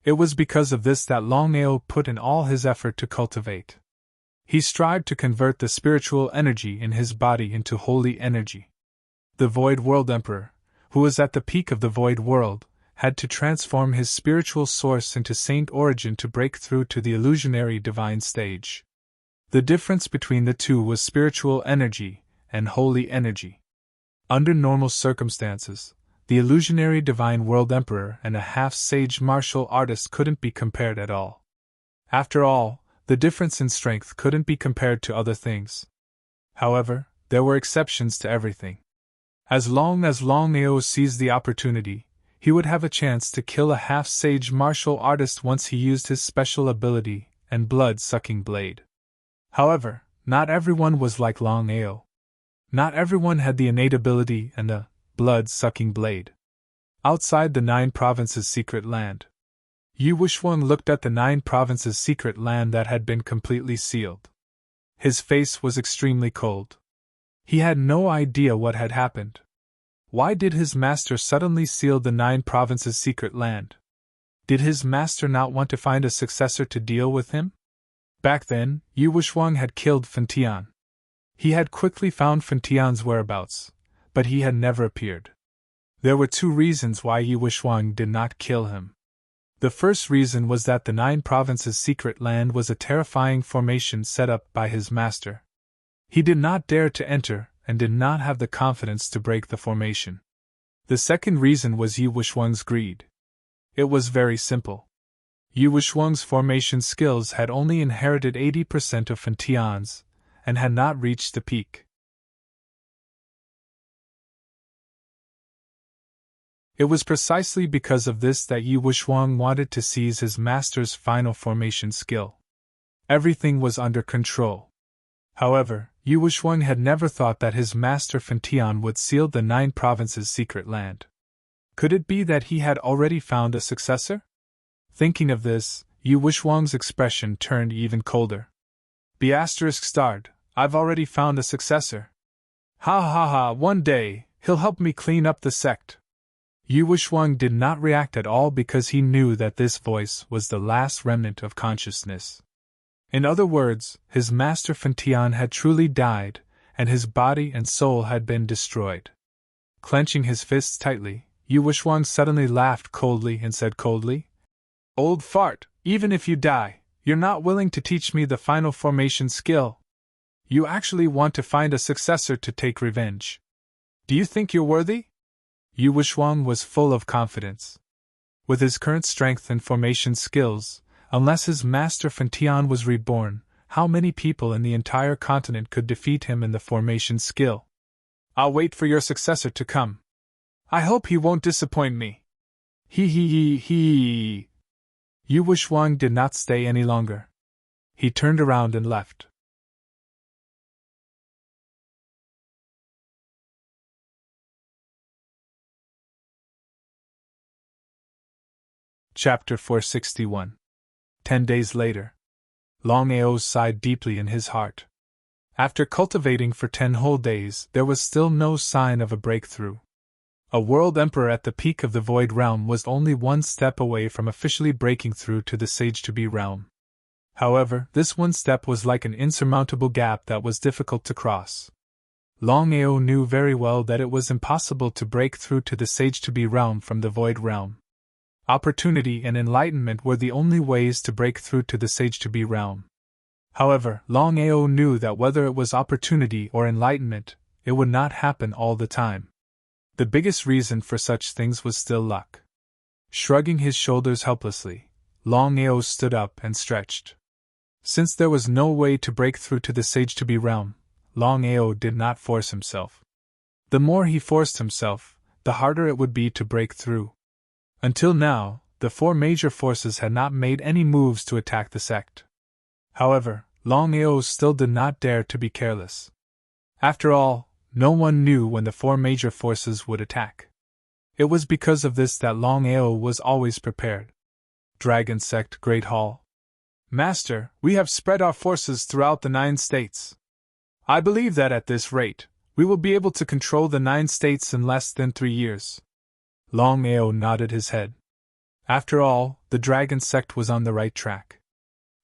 It was because of this that Longao put in all his effort to cultivate. He strived to convert the spiritual energy in his body into holy energy. The Void World Emperor, who was at the peak of the Void World, had to transform his spiritual source into Saint Origin to break through to the illusionary divine stage. The difference between the two was spiritual energy and holy energy. Under normal circumstances, the illusionary divine world emperor and a half-sage martial artist couldn't be compared at all. After all, the difference in strength couldn't be compared to other things. However, there were exceptions to everything. As long as Longao seized the opportunity, he would have a chance to kill a half-sage martial artist once he used his special ability and blood-sucking blade. However, not everyone was like Longao. Not everyone had the innate ability and the blood-sucking blade. Outside the 9 provinces' secret land, Yu Wuxuang looked at the 9 provinces' secret land that had been completely sealed. His face was extremely cold. He had no idea what had happened. Why did his master suddenly seal the 9 provinces' secret land? Did his master not want to find a successor to deal with him? Back then, Yu Wuxuang had killed Fentian. He had quickly found Fentian's whereabouts, but he had never appeared. There were 2 reasons why Yu Wuxuang did not kill him. The first reason was that the 9 provinces' secret land was a terrifying formation set up by his master. He did not dare to enter and did not have the confidence to break the formation. The second reason was Yu Wuxuang's greed. It was very simple. Yu Wuxuang's formation skills had only inherited 80% of Fentian's, and had not reached the peak. It was precisely because of this that Yu Wuxuang wanted to seize his master's final formation skill. Everything was under control. However, Yu Wuxuang had never thought that his master Fentian would seal the 9 provinces' secret land. Could it be that he had already found a successor? Thinking of this, Yu Wuxuang's expression turned even colder. ****, I've already found a successor. Ha ha ha, one day, he'll help me clean up the sect. Yu Wuxuang did not react at all because he knew that this voice was the last remnant of consciousness. In other words, his master Fentian had truly died, and his body and soul had been destroyed. Clenching his fists tightly, Yu Wuxuang suddenly laughed coldly and said coldly, "Old fart, even if you die, you're not willing to teach me the final formation skill. You actually want to find a successor to take revenge. Do you think you're worthy?" Yu Wuxuang was full of confidence. With his current strength and formation skills, unless his master Fentian was reborn, how many people in the entire continent could defeat him in the formation skill? "I'll wait for your successor to come. I hope he won't disappoint me." He. Yu Wuxuang did not stay any longer. He turned around and left. Chapter 461. 10 days later. Longao sighed deeply in his heart. After cultivating for 10 whole days, there was still no sign of a breakthrough. A world emperor at the peak of the Void Realm was only 1 step away from officially breaking through to the Sage-to-Be realm. However, this 1 step was like an insurmountable gap that was difficult to cross. Longao knew very well that it was impossible to break through to the Sage-to-Be realm from the Void Realm. Opportunity and enlightenment were the only ways to break through to the Sage-to-Be realm. However, Longao knew that whether it was opportunity or enlightenment, it would not happen all the time. The biggest reason for such things was still luck. Shrugging his shoulders helplessly, Longao stood up and stretched. Since there was no way to break through to the Sage-to-Be realm, Longao did not force himself. The more he forced himself, the harder it would be to break through. Until now, the 4 major forces had not made any moves to attack the sect. However, Longao still did not dare to be careless. After all, no one knew when the 4 major forces would attack. It was because of this that Longao was always prepared. Dragon Sect Great Hall. "Master, we have spread our forces throughout the 9 states. I believe that at this rate, we will be able to control the 9 states in less than 3 years. Longao nodded his head. After all, the Dragon Sect was on the right track.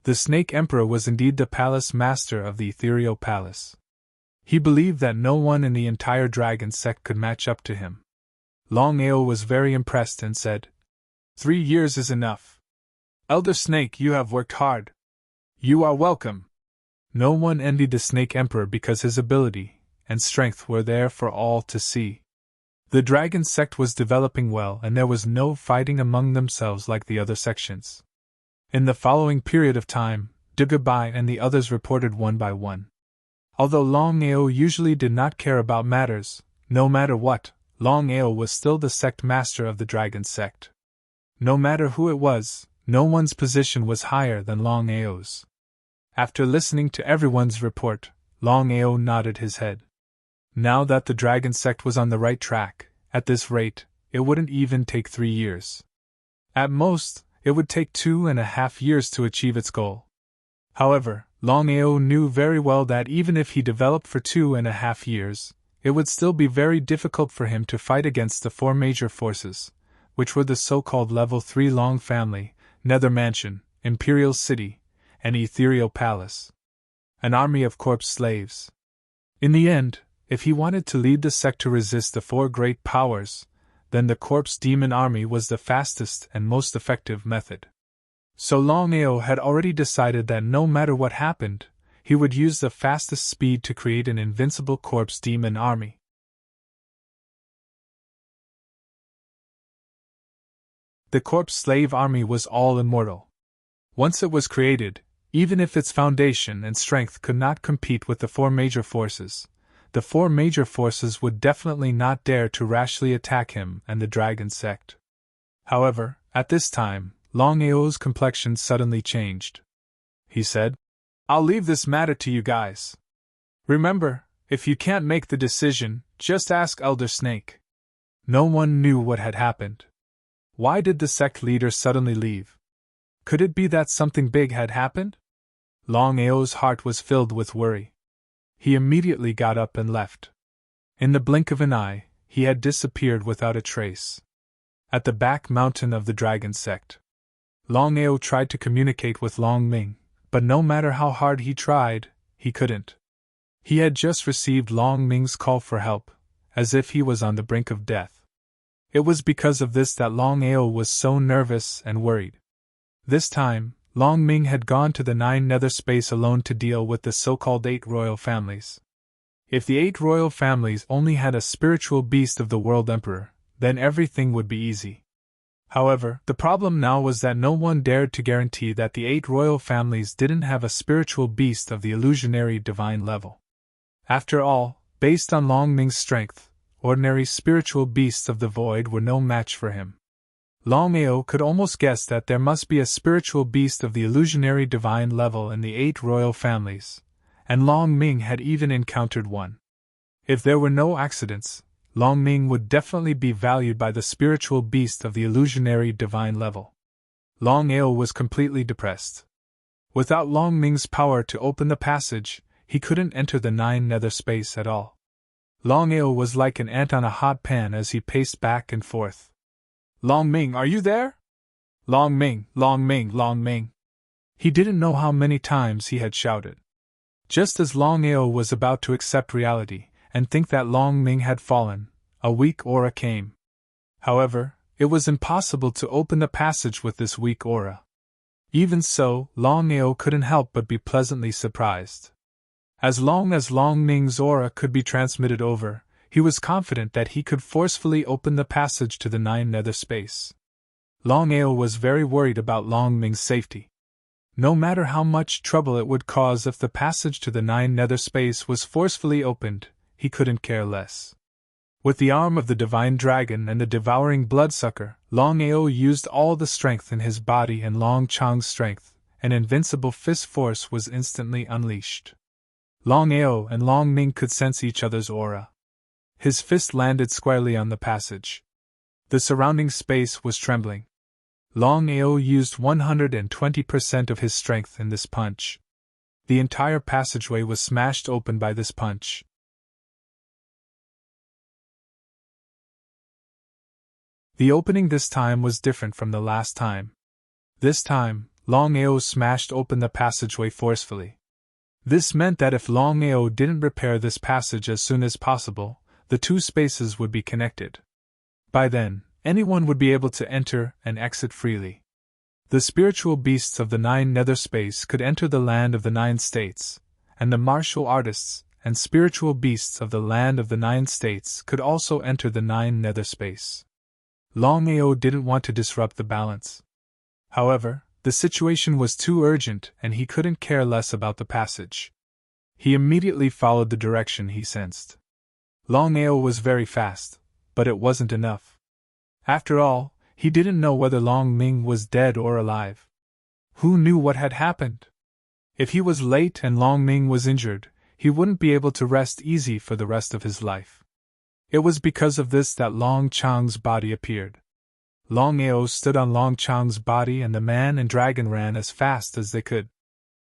The Snake Emperor was indeed the palace master of the Ethereal Palace. He believed that no one in the entire dragon sect could match up to him. Longao was very impressed and said, 3 years is enough. Elder Snake, you have worked hard. You are welcome. No one envied the Snake Emperor because his ability and strength were there for all to see. The dragon sect was developing well, and there was no fighting among themselves like the other sections. In the following period of time, Dugabai and the others reported one by one. Although Longao usually did not care about matters, no matter what, Longao was still the sect master of the dragon sect. No matter who it was, no one's position was higher than Longao's. After listening to everyone's report, Longao nodded his head. Now that the dragon sect was on the right track, at this rate, it wouldn't even take 3 years. At most, it would take 2.5 years to achieve its goal. However, Longao knew very well that even if he developed for 2.5 years, it would still be very difficult for him to fight against the 4 major forces, which were the so-called Level 3 Long Family, Nether Mansion, Imperial City, and Ethereal Palace. An army of corpse slaves. In the end, if he wanted to lead the sect to resist the 4 great powers, then the corpse demon army was the fastest and most effective method. So Longao had already decided that no matter what happened, he would use the fastest speed to create an invincible corpse demon army. The corpse slave army was all immortal. Once it was created, even if its foundation and strength could not compete with the 4 major forces, the 4 major forces would definitely not dare to rashly attack him and the dragon sect. However, at this time, Longao's complexion suddenly changed. He said, I'll leave this matter to you guys. Remember, if you can't make the decision, just ask Elder Snake. No one knew what had happened. Why did the sect leader suddenly leave? Could it be that something big had happened? Longao's heart was filled with worry. He immediately got up and left. In the blink of an eye, he had disappeared without a trace. At the back mountain of the dragon sect, Longao tried to communicate with Long Ming, but no matter how hard he tried, he couldn't. He had just received Long Ming's call for help, as if he was on the brink of death. It was because of this that Longao was so nervous and worried. This time, Long Ming had gone to the 9 nether space alone to deal with the so-called 8 royal families. If the 8 royal families only had a spiritual beast of the World Emperor, then everything would be easy. However, the problem now was that no one dared to guarantee that the 8 royal families didn't have a spiritual beast of the illusionary divine level. After all, based on Long Ming's strength, ordinary spiritual beasts of the void were no match for him. Longao could almost guess that there must be a spiritual beast of the illusionary divine level in the 8 royal families, and Long Ming had even encountered one. If there were no accidents, Long Ming would definitely be valued by the spiritual beast of the illusionary divine level. Longao was completely depressed. Without Long Ming's power to open the passage, he couldn't enter the 9 nether space at all. Longao was like an ant on a hot pan as he paced back and forth. Long Ming, are you there? Long Ming, Long Ming, Long Ming. He didn't know how many times he had shouted. Just as Longao was about to accept reality and think that Long Ming had fallen, a weak aura came. However, it was impossible to open the passage with this weak aura. Even so, Longao couldn't help but be pleasantly surprised. As long as Long Ming's aura could be transmitted over, he was confident that he could forcefully open the passage to the 9 nether space. Longao was very worried about Long Ming's safety. No matter how much trouble it would cause if the passage to the 9 nether space was forcefully opened, he couldn't care less. With the arm of the divine dragon and the devouring bloodsucker, Longao used all the strength in his body, and Long Chang's strength, an invincible fist force, was instantly unleashed. Longao and Long Ming could sense each other's aura. His fist landed squarely on the passage. The surrounding space was trembling. Longao used 120% of his strength in this punch. The entire passageway was smashed open by this punch. The opening this time was different from the last time. This time, Longao smashed open the passageway forcefully. This meant that if Longao didn't repair this passage as soon as possible, the two spaces would be connected. By then, anyone would be able to enter and exit freely. The spiritual beasts of the 9 nether space could enter the land of the 9 states, and the martial artists and spiritual beasts of the land of the 9 states could also enter the 9 nether space. Longao didn't want to disrupt the balance. However, the situation was too urgent and he couldn't care less about the passage. He immediately followed the direction he sensed. Longao was very fast, but it wasn't enough. After all, he didn't know whether Long Ming was dead or alive. Who knew what had happened? If he was late and Long Ming was injured, he wouldn't be able to rest easy for the rest of his life. It was because of this that Long Chang's body appeared. Longao stood on Long Chang's body and the man and dragon ran as fast as they could.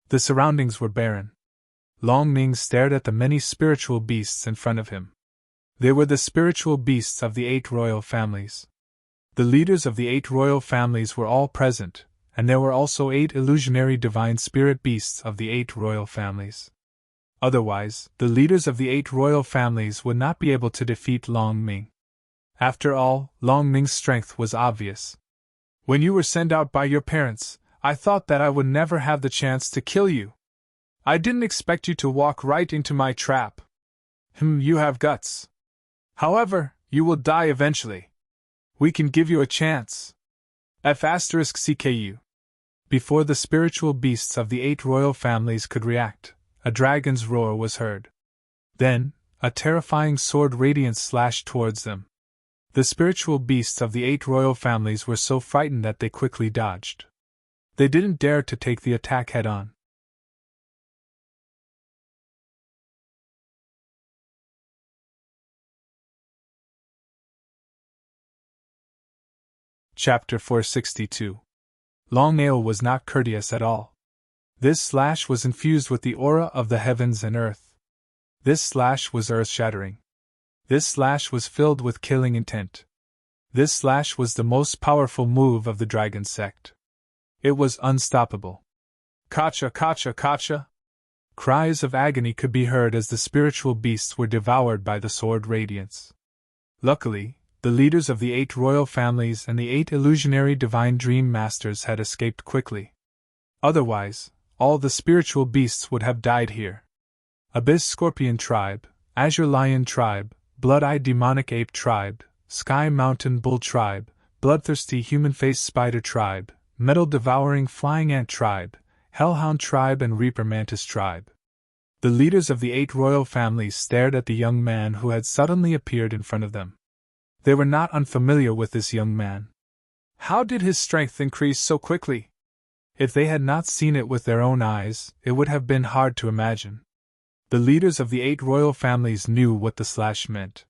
The surroundings were barren. Long Ming stared at the many spiritual beasts in front of him. They were the spiritual beasts of the 8 royal families. The leaders of the 8 royal families were all present, and there were also 8 illusionary divine spirit beasts of the 8 royal families. Otherwise, the leaders of the 8 royal families would not be able to defeat Long Ming. After all, Long Ming's strength was obvious. When you were sent out by your parents, I thought that I would never have the chance to kill you. I didn't expect you to walk right into my trap. You have guts. However, you will die eventually. We can give you a chance. F***CKU. Before the spiritual beasts of the 8 royal families could react, a dragon's roar was heard. Then, a terrifying sword radiance slashed towards them. The spiritual beasts of the 8 royal families were so frightened that they quickly dodged. They didn't dare to take the attack head-on. Chapter 462. Longao was not courteous at all. This slash was infused with the aura of the heavens and earth. This slash was earth-shattering. This slash was filled with killing intent. This slash was the most powerful move of the dragon sect. It was unstoppable. Kacha, kacha, kacha! Cries of agony could be heard as the spiritual beasts were devoured by the sword radiance. Luckily, the leaders of the 8 royal families and the 8 illusionary divine dream masters had escaped quickly. Otherwise, all the spiritual beasts would have died here. Abyss Scorpion Tribe, Azure Lion Tribe, Blood-Eyed Demonic Ape Tribe, Sky Mountain Bull Tribe, Bloodthirsty Human-Faced Spider Tribe, Metal-Devouring Flying Ant Tribe, Hellhound Tribe and Reaper Mantis Tribe. The leaders of the 8 royal families stared at the young man who had suddenly appeared in front of them. They were not unfamiliar with this young man. How did his strength increase so quickly? If they had not seen it with their own eyes, it would have been hard to imagine. The leaders of the 8 royal families knew what the slash meant.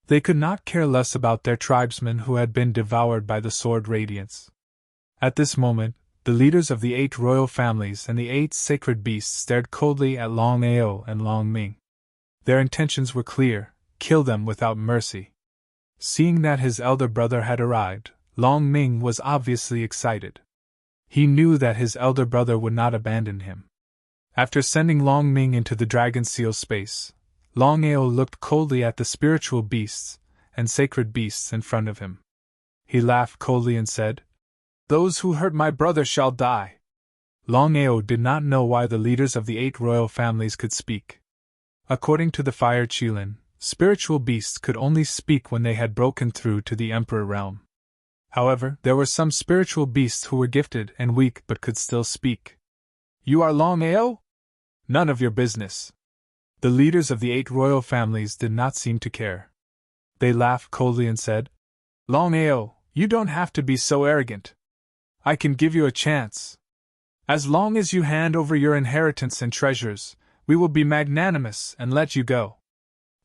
They could not care less about their tribesmen who had been devoured by the sword radiance. At this moment, the leaders of the 8 royal families and the 8 sacred beasts stared coldly at Longao and Long Ming. Their intentions were clear: kill them without mercy. Seeing that his elder brother had arrived, Long Ming was obviously excited. He knew that his elder brother would not abandon him. After sending Long Ming into the dragon seal space, Longao looked coldly at the spiritual beasts and sacred beasts in front of him. He laughed coldly and said, "Those who hurt my brother shall die." Longao did not know why the leaders of the 8 royal families could speak. According to the Fire Qilin, spiritual beasts could only speak when they had broken through to the Emperor realm. However, there were some spiritual beasts who were gifted and weak but could still speak. "You are Longao? None of your business." The leaders of the 8 royal families did not seem to care. They laughed coldly and said, "Longao, you don't have to be so arrogant. I can give you a chance. As long as you hand over your inheritance and treasures, we will be magnanimous and let you go.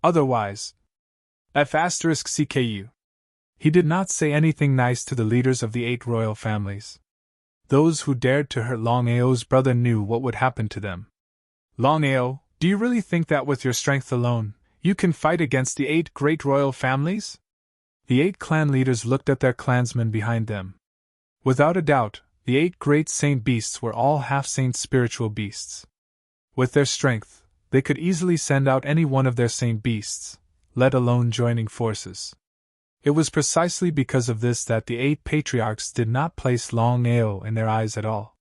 Otherwise, F***CKU. He did not say anything nice to the leaders of the 8 royal families. Those who dared to hurt Longao's brother knew what would happen to them. "Longao, do you really think that with your strength alone, you can fight against the 8 great royal families?" The 8 clan leaders looked at their clansmen behind them. Without a doubt, the 8 great saint beasts were all half-saint spiritual beasts. With their strength, they could easily send out any one of their saint beasts, let alone joining forces. It was precisely because of this that the 8 patriarchs did not place Longao in their eyes at all.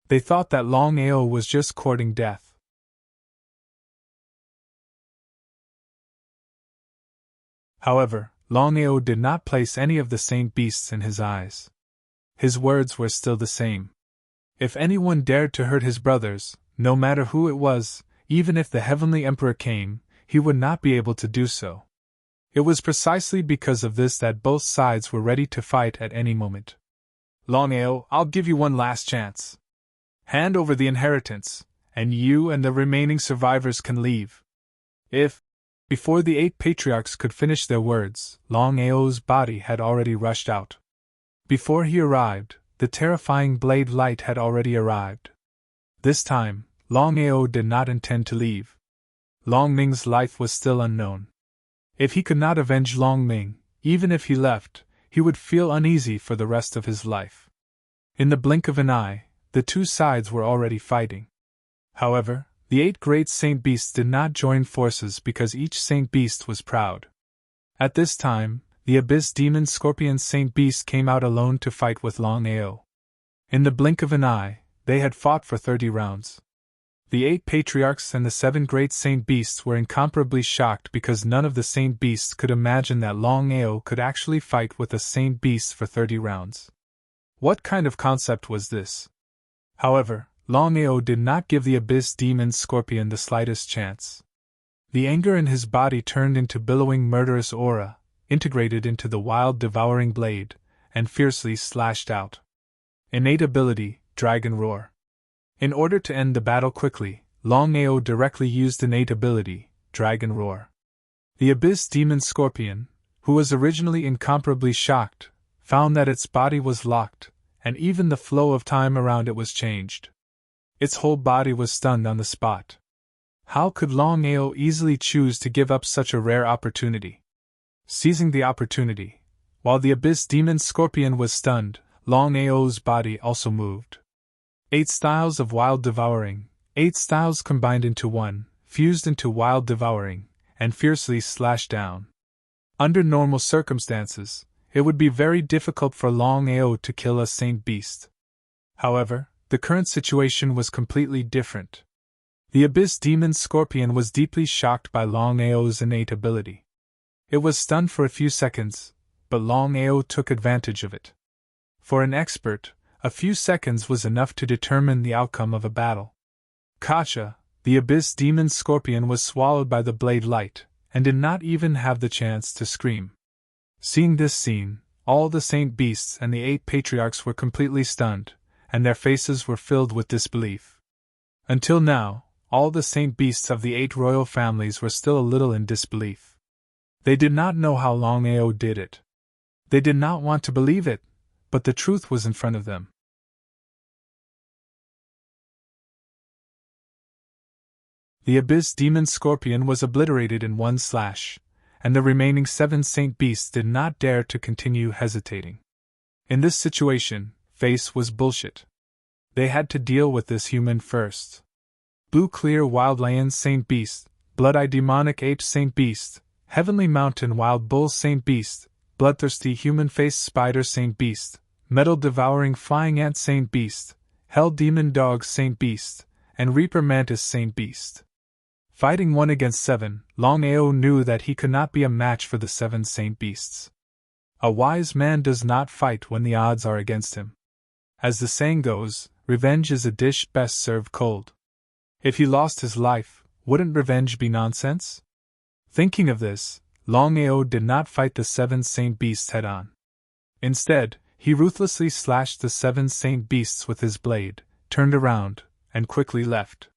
They thought that Longao was just courting death. However, Longao did not place any of the saint beasts in his eyes. His words were still the same. If anyone dared to hurt his brothers, no matter who it was, even if the Heavenly Emperor came, he would not be able to do so. It was precisely because of this that both sides were ready to fight at any moment. Longao, I'll give you one last chance. Hand over the inheritance, and you and the remaining survivors can leave. Before the 8 patriarchs could finish their words, Longao's body had already rushed out. Before he arrived, the terrifying blade light had already arrived. This time, Longao did not intend to leave. Longming's life was still unknown. If he could not avenge Longming, even if he left, he would feel uneasy for the rest of his life. In the blink of an eye, the two sides were already fighting. However, the 8 great saint beasts did not join forces because each saint beast was proud. At this time, the abyss demon scorpion saint beast came out alone to fight with Longao. In the blink of an eye, they had fought for 30 rounds. The 8 patriarchs and the 7 great saint beasts were incomparably shocked because none of the saint beasts could imagine that Longao could actually fight with a saint beast for 30 rounds. What kind of concept was this? However, Longao did not give the abyss demon scorpion the slightest chance. The anger in his body turned into billowing murderous aura, integrated into the wild devouring blade, and fiercely slashed out. Innate ability, Dragon Roar. In order to end the battle quickly, Longao directly used innate ability, Dragon Roar. The abyss demon scorpion, who was originally incomparably shocked, found that its body was locked, and even the flow of time around it was changed. Its whole body was stunned on the spot. How could Longao easily choose to give up such a rare opportunity? Seizing the opportunity, while the abyss demon scorpion was stunned, Longao's body also moved. 8 styles of wild devouring, 8 styles combined into one, fused into wild devouring, and fiercely slashed down. Under normal circumstances, it would be very difficult for Longao to kill a saint beast. However, the current situation was completely different. The abyss demon scorpion was deeply shocked by Longao's innate ability. It was stunned for a few seconds, but Longao took advantage of it. For an expert, a few seconds was enough to determine the outcome of a battle. Kacha, the abyss demon scorpion, was swallowed by the blade light, and did not even have the chance to scream. Seeing this scene, all the saint beasts and the 8 patriarchs were completely stunned, and their faces were filled with disbelief. Until now, all the saint beasts of the 8 royal families were still a little in disbelief. They did not know how Longao did it. They did not want to believe it, but the truth was in front of them. The abyss demon scorpion was obliterated in one slash, and the remaining 7 saint beasts did not dare to continue hesitating. In this situation, face was bullshit. They had to deal with this human first. Blue Clear Wild Lion Saint Beast, Blood-Eye Demonic Ape Saint Beast, Heavenly Mountain Wild Bull Saint Beast, Bloodthirsty Human Face Spider Saint Beast, Metal Devouring Flying Ant Saint Beast, Hell Demon Dog Saint Beast, and Reaper Mantis Saint Beast. Fighting 1 against 7, Longao knew that he could not be a match for the 7 saint beasts. A wise man does not fight when the odds are against him. As the saying goes, revenge is a dish best served cold. If he lost his life, wouldn't revenge be nonsense? Thinking of this, Longao did not fight the 7 saint beasts head-on. Instead, he ruthlessly slashed the 7 saint beasts with his blade, turned around, and quickly left.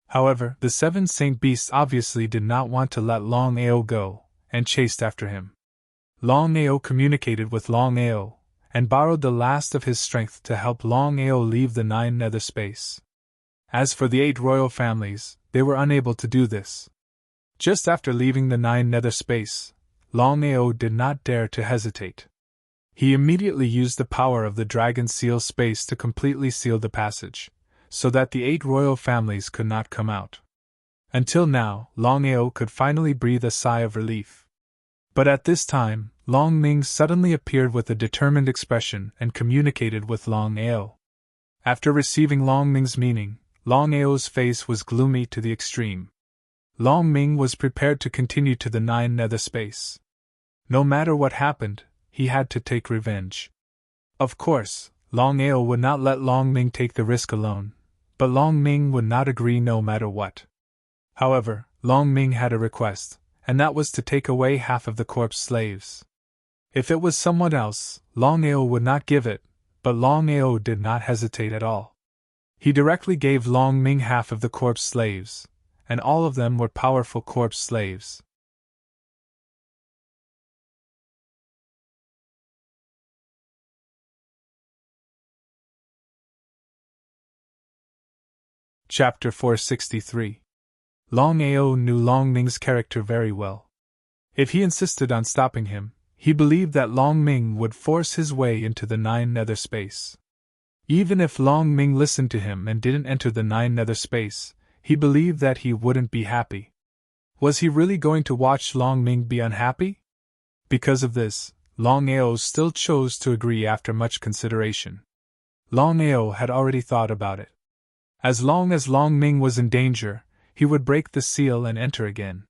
However, the 7 saint beasts obviously did not want to let Longao go, and chased after him. Longao communicated with Longao, and borrowed the last of his strength to help Longao leave the 9 nether space. As for the 8 royal families, they were unable to do this. Just after leaving the 9 nether space, Longao did not dare to hesitate. He immediately used the power of the dragon seal space to completely seal the passage, so that the 8 royal families could not come out. Until now, Longao could finally breathe a sigh of relief. But at this time, Long Ming suddenly appeared with a determined expression and communicated with Longao. After receiving Long Ming's meaning, Longao's face was gloomy to the extreme. Long Ming was prepared to continue to the 9 nether space. No matter what happened, he had to take revenge. Of course, Longao would not let Long Ming take the risk alone, but Long Ming would not agree no matter what. However, Long Ming had a request, and that was to take away half of the corpse slaves. If it was someone else, Longao would not give it, but Longao did not hesitate at all. He directly gave Long Ming half of the corpse slaves, and all of them were powerful corpse slaves. Chapter 463. Longao knew Long Ming's character very well. If he insisted on stopping him, he believed that Long Ming would force his way into the 9 nether space. Even if Long Ming listened to him and didn't enter the 9 nether space, he believed that he wouldn't be happy. Was he really going to watch Long Ming be unhappy? Because of this, Longao still chose to agree after much consideration. Longao had already thought about it. As long as Long Ming was in danger, he would break the seal and enter again.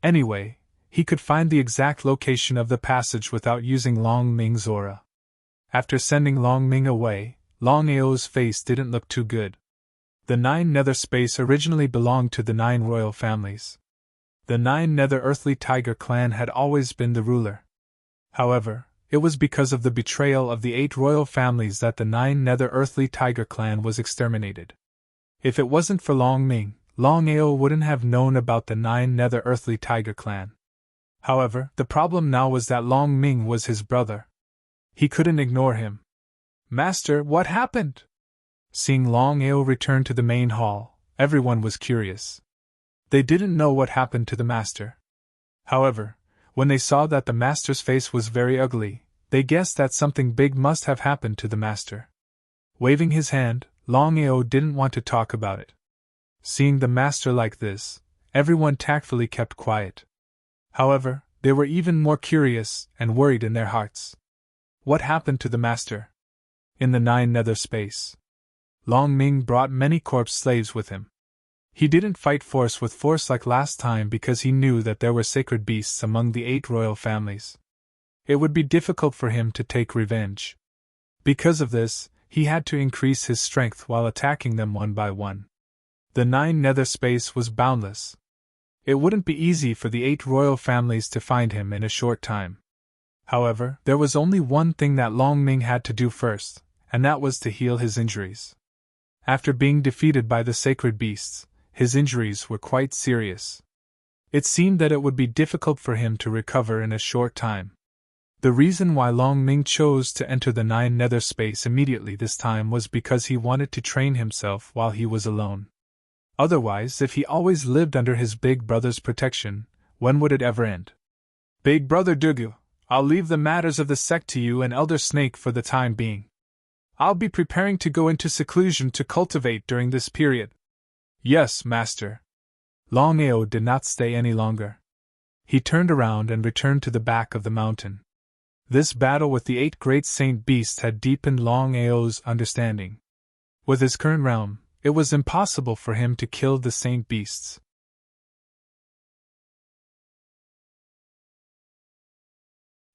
Anyway, he could find the exact location of the passage without using Long Ming's aura. After sending Long Ming away, Longao's face didn't look too good. The 9 nether space originally belonged to the 9 royal families. The 9 nether earthly tiger clan had always been the ruler. However, it was because of the betrayal of the 8 royal families that the 9 nether earthly tiger clan was exterminated. If it wasn't for Long Ming, Longao wouldn't have known about the 9 nether earthly tiger clan. However, the problem now was that Long Ming was his brother. He couldn't ignore him. "Master, what happened?" Seeing Longao return to the main hall, everyone was curious. They didn't know what happened to the master. However, when they saw that the master's face was very ugly, they guessed that something big must have happened to the master. Waving his hand, Longao didn't want to talk about it. Seeing the master like this, everyone tactfully kept quiet. However, they were even more curious and worried in their hearts. What happened to the master? In the 9 nether space, Long Ming brought many corpse slaves with him. He didn't fight force with force like last time because he knew that there were sacred beasts among the 8 royal families. It would be difficult for him to take revenge. Because of this, he had to increase his strength while attacking them one by one. The 9 nether space was boundless. It wouldn't be easy for the 8 royal families to find him in a short time. However, there was only one thing that Long Ming had to do first, and that was to heal his injuries. After being defeated by the sacred beasts, his injuries were quite serious. It seemed that it would be difficult for him to recover in a short time. The reason why Long Ming chose to enter the 9 nether space immediately this time was because he wanted to train himself while he was alone. Otherwise, if he always lived under his big brother's protection, when would it ever end? "Big brother Dugu, I'll leave the matters of the sect to you and Elder Snake for the time being. I'll be preparing to go into seclusion to cultivate during this period." "Yes, master." Longao did not stay any longer. He turned around and returned to the back of the mountain. This battle with the 8 great saint beasts had deepened Longao's understanding. With his current realm, it was impossible for him to kill the saint beasts.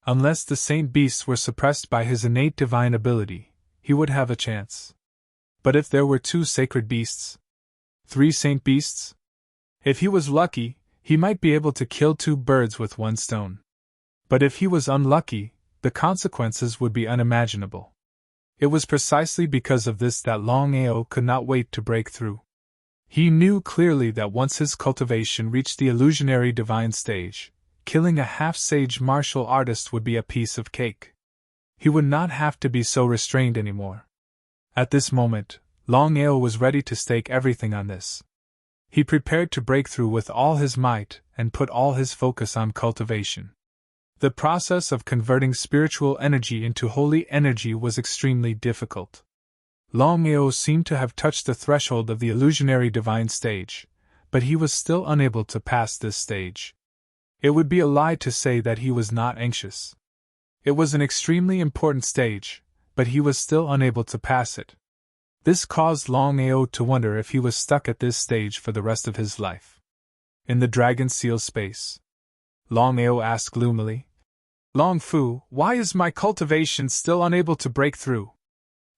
Unless the saint beasts were suppressed by his innate divine ability, he would have a chance. But if there were 2 sacred beasts, 3 saint beasts? If he was lucky, he might be able to kill 2 birds with 1 stone. But if he was unlucky, the consequences would be unimaginable. It was precisely because of this that Longao could not wait to break through. He knew clearly that once his cultivation reached the illusionary divine stage, killing a half-sage martial artist would be a piece of cake. He would not have to be so restrained anymore. At this moment, Longao was ready to stake everything on this. He prepared to break through with all his might and put all his focus on cultivation. The process of converting spiritual energy into holy energy was extremely difficult. Longao seemed to have touched the threshold of the illusionary divine stage, but he was still unable to pass this stage. It would be a lie to say that he was not anxious. It was an extremely important stage, but he was still unable to pass it. This caused Longao to wonder if he was stuck at this stage for the rest of his life. In the dragon seal space, Longao asked gloomily, Long Fu, why is my cultivation still unable to break through?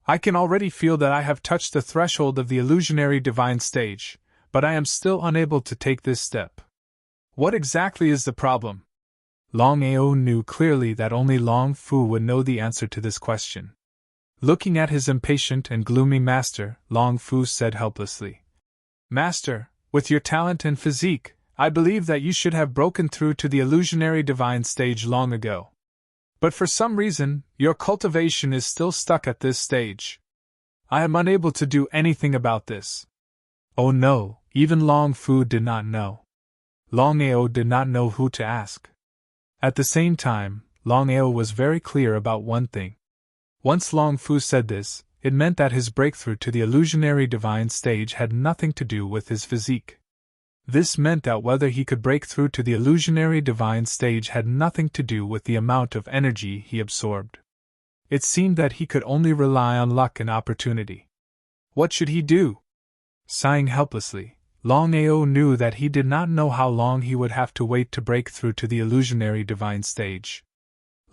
I can already feel that I have touched the threshold of the illusionary divine stage, but I am still unable to take this step. What exactly is the problem? Longao knew clearly that only Long Fu would know the answer to this question. Looking at his impatient and gloomy master, Long Fu said helplessly, Master, with your talent and physique, I believe that you should have broken through to the illusionary divine stage long ago. But for some reason, your cultivation is still stuck at this stage. I am unable to do anything about this. Oh no, even Long Fu did not know. Longao did not know who to ask. At the same time, Longao was very clear about one thing. Once Long Fu said this, it meant that his breakthrough to the illusionary divine stage had nothing to do with his physique. This meant that whether he could break through to the illusionary divine stage had nothing to do with the amount of energy he absorbed. It seemed that he could only rely on luck and opportunity. What should he do? Sighing helplessly, Longao knew that he did not know how long he would have to wait to break through to the illusionary divine stage.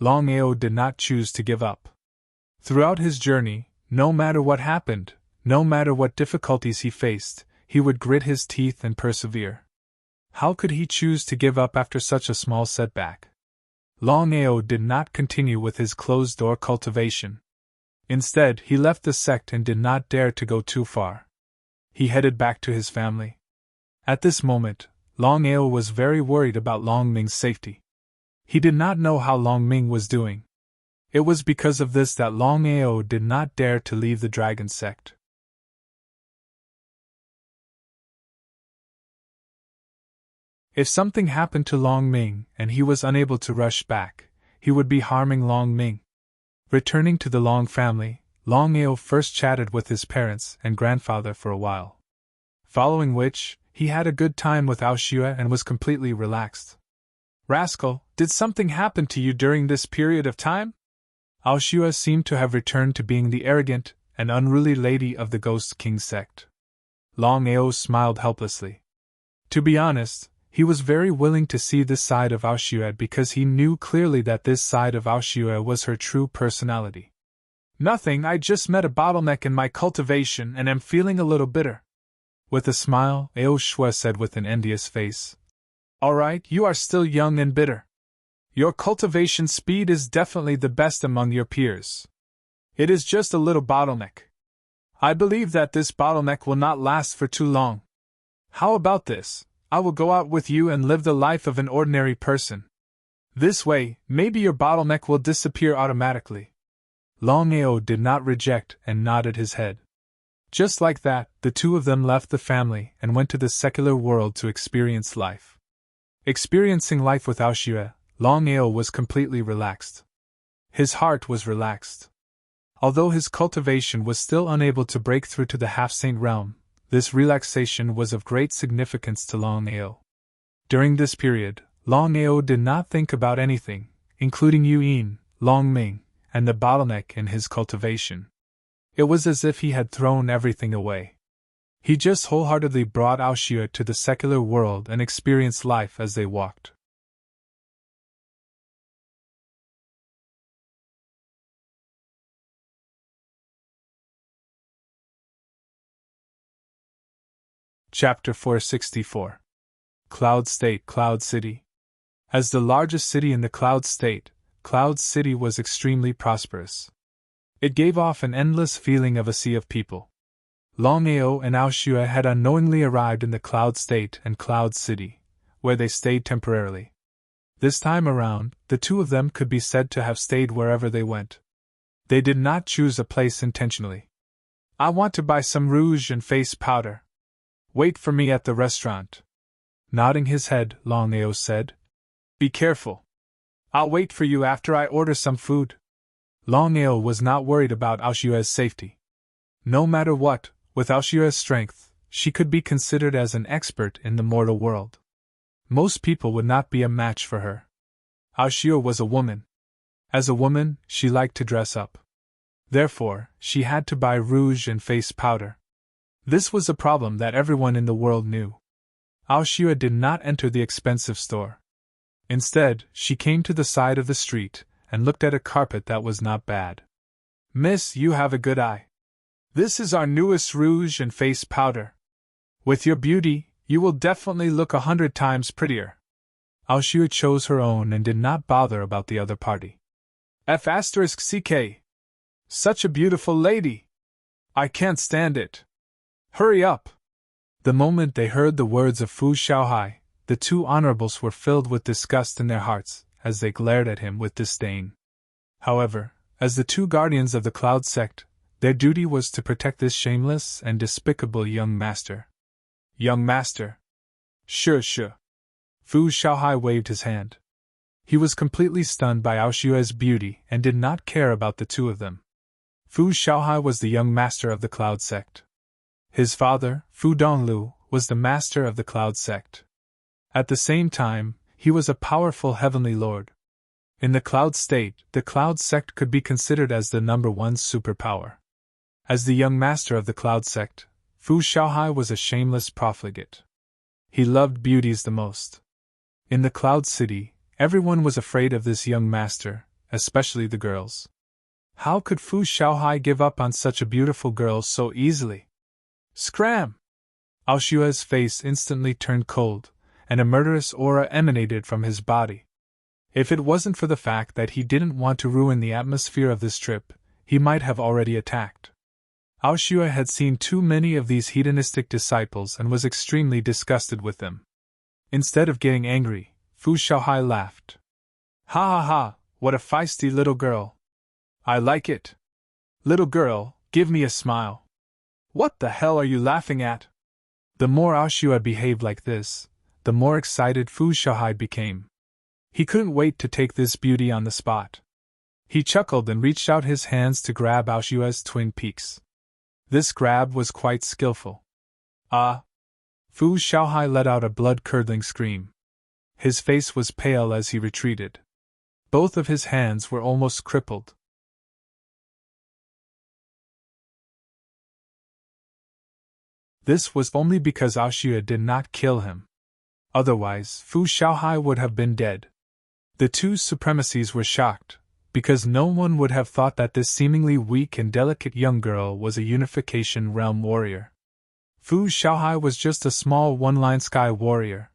Longao did not choose to give up. Throughout his journey, no matter what happened, no matter what difficulties he faced, he would grit his teeth and persevere. How could he choose to give up after such a small setback? Longao did not continue with his closed-door cultivation. Instead, he left the sect and did not dare to go too far. He headed back to his family. At this moment, Longao was very worried about Longming's safety. He did not know how Longming was doing. It was because of this that Longao did not dare to leave the dragon sect. If something happened to Longming and he was unable to rush back, he would be harming Longming. Returning to the Long family, Longao first chatted with his parents and grandfather for a while. Following which, he had a good time with Aoshue and was completely relaxed. Rascal, did something happen to you during this period of time? Aoshue seemed to have returned to being the arrogant and unruly lady of the Ghost King sect. Longao smiled helplessly. To be honest, he was very willing to see this side of Aoshue because he knew clearly that this side of Aoshue was her true personality. Nothing, I just met a bottleneck in my cultivation and am feeling a little bitter. With a smile, Aoshue said with an envious face. Alright, you are still young and bitter. Your cultivation speed is definitely the best among your peers. It is just a little bottleneck. I believe that this bottleneck will not last for too long. How about this? I will go out with you and live the life of an ordinary person. This way, maybe your bottleneck will disappear automatically. Longao did not reject and nodded his head. Just like that, the two of them left the family and went to the secular world to experience life. Experiencing life with Aoshue, Longao was completely relaxed. His heart was relaxed. Although his cultivation was still unable to break through to the half-saint realm, this relaxation was of great significance to Longao. During this period, Longao did not think about anything, including Yuyin, Longming, and the bottleneck in his cultivation. It was as if he had thrown everything away. He just wholeheartedly brought Aoshue to the secular world and experienced life as they walked. Chapter 464. Cloud State, Cloud City. As the largest city in the Cloud State, Cloud City was extremely prosperous. It gave off an endless feeling of a sea of people. Longao and Aoshue had unknowingly arrived in the Cloud State and Cloud City, where they stayed temporarily. This time around, the two of them could be said to have stayed wherever they went. They did not choose a place intentionally. I want to buy some rouge and face powder. Wait for me at the restaurant. Nodding his head, Longao said. Be careful. I'll wait for you after I order some food. Longao was not worried about Aoshue's safety. No matter what, with Aoshua's strength, she could be considered as an expert in the mortal world. Most people would not be a match for her. Aoshua was a woman. As a woman, she liked to dress up. Therefore, she had to buy rouge and face powder. This was a problem that everyone in the world knew. Aoshua did not enter the expensive store. Instead, she came to the side of the street and looked at a carpet that was not bad. "Miss, you have a good eye. This is our newest rouge and face powder. With your beauty, you will definitely look 100 times prettier." Aoshua chose her own and did not bother about the other party. F***ck. Such a beautiful lady! I can't stand it. Hurry up! The moment they heard the words of Fu Xiaohai, the two honorables were filled with disgust in their hearts, as they glared at him with disdain. However, as the two guardians of the Cloud Sect, their duty was to protect this shameless and despicable young master. Young master? Sure. Fu Xiaohai waved his hand. He was completely stunned by Aoshua's beauty and did not care about the two of them. Fu Xiaohai was the young master of the Cloud Sect. His father, Fu Donglu, was the master of the Cloud Sect. At the same time, he was a powerful heavenly lord. In the Cloud State, the Cloud Sect could be considered as the #1 superpower. As the young master of the Cloud Sect, Fu Xiaohai was a shameless profligate. He loved beauties the most. In the Cloud City, everyone was afraid of this young master, especially the girls. How could Fu Xiaohai give up on such a beautiful girl so easily? Scram! Aoshua's face instantly turned cold, and a murderous aura emanated from his body. If it wasn't for the fact that he didn't want to ruin the atmosphere of this trip, he might have already attacked. Aoshua had seen too many of these hedonistic disciples and was extremely disgusted with them. Instead of getting angry, Fu Xiaohai laughed. Ha, what a feisty little girl. I like it. Little girl, give me a smile. What the hell are you laughing at? The more Aoshua behaved like this, the more excited Fu Xiaohai became. He couldn't wait to take this beauty on the spot. He chuckled and reached out his hands to grab Aoshua's twin peaks. This grab was quite skillful. Ah! Fu Xiaohai let out a blood-curdling scream. His face was pale as he retreated. Both of his hands were almost crippled. This was only because Aoshua did not kill him. Otherwise, Fu Xiaohai would have been dead. The two supremacies were shocked, because no one would have thought that this seemingly weak and delicate young girl was a Unification Realm warrior. Fu Xiaohai was just a small one-line sky warrior.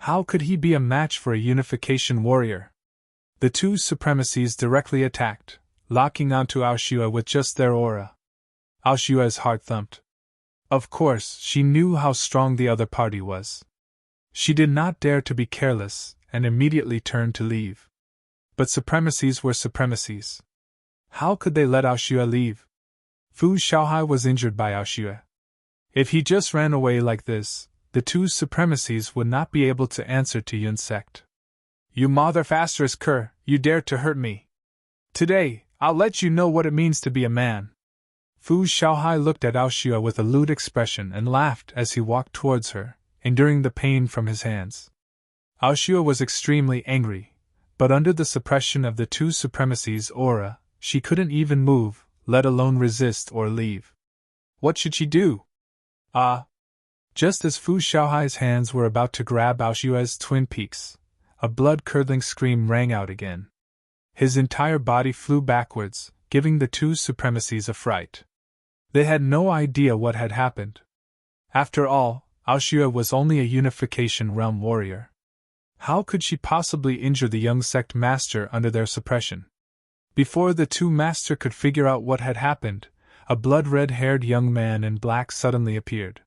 How could he be a match for a Unification warrior? The two supremacies directly attacked, locking onto Aoshua with just their aura. Aoshua's heart thumped. Of course, she knew how strong the other party was. She did not dare to be careless, and immediately turned to leave. But supremacies were supremacies. How could they let Aoshua leave? Fu Xiaohai was injured by Aoshua. If he just ran away like this, the two supremacies would not be able to answer to Yun Sect. You motherfucker, you dared to hurt me. Today, I'll let you know what it means to be a man. Fu Xiaohai looked at Aoshua with a lewd expression and laughed as he walked towards her, enduring the pain from his hands. Aoshua was extremely angry, but under the suppression of the two supremacies' aura, she couldn't even move, let alone resist or leave. What should she do? Just as Fu Xiaohai's hands were about to grab Aoshua's twin peaks, a blood-curdling scream rang out again. His entire body flew backwards, giving the two supremacies a fright. They had no idea what had happened. After all, Aoshua was only a Unification Realm warrior. How could she possibly injure the young sect master under their suppression? Before the two master could figure out what had happened, a blood-red-haired young man in black suddenly appeared.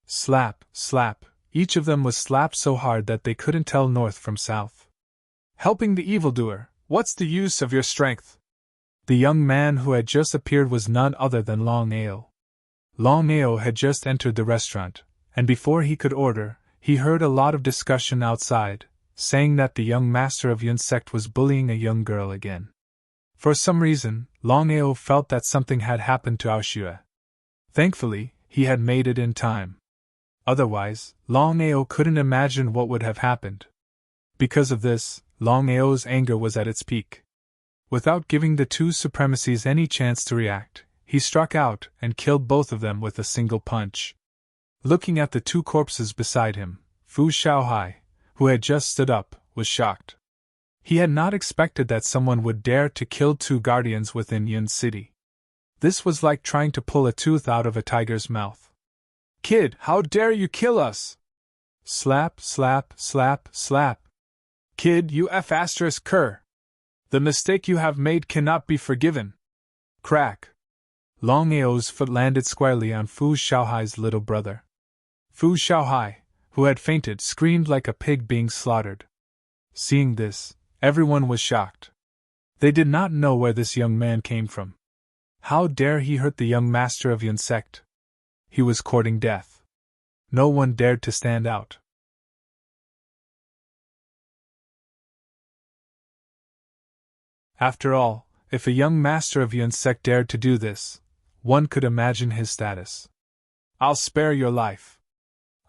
Slap, slap, each of them was slapped so hard that they couldn't tell north from south. Helping the evildoer, what's the use of your strength? The young man who had just appeared was none other than Longao. Longao had just entered the restaurant, and before he could order, he heard a lot of discussion outside, saying that the young master of Yun Sect was bullying a young girl again. For some reason, Longao felt that something had happened to Aoshua. Thankfully, he had made it in time. Otherwise, Longao couldn't imagine what would have happened. Because of this, Longao's anger was at its peak. Without giving the two supremacies any chance to react, he struck out and killed both of them with a single punch. Looking at the two corpses beside him, Fu Xiaohai, who had just stood up, was shocked. He had not expected that someone would dare to kill two guardians within Yun City. This was like trying to pull a tooth out of a tiger's mouth. "Kid, how dare you kill us?" Slap, slap, slap, slap. "Kid, you F***cur. The mistake you have made cannot be forgiven." Crack. Longao's foot landed squarely on Fu Xiaohai's little brother. Fu Xiaohai, who had fainted, screamed like a pig being slaughtered. Seeing this, everyone was shocked. They did not know where this young man came from. How dare he hurt the young master of Yun sect? He was courting death. No one dared to stand out. After all, if a young master of Yun sect dared to do this, one could imagine his status. "I'll spare your life.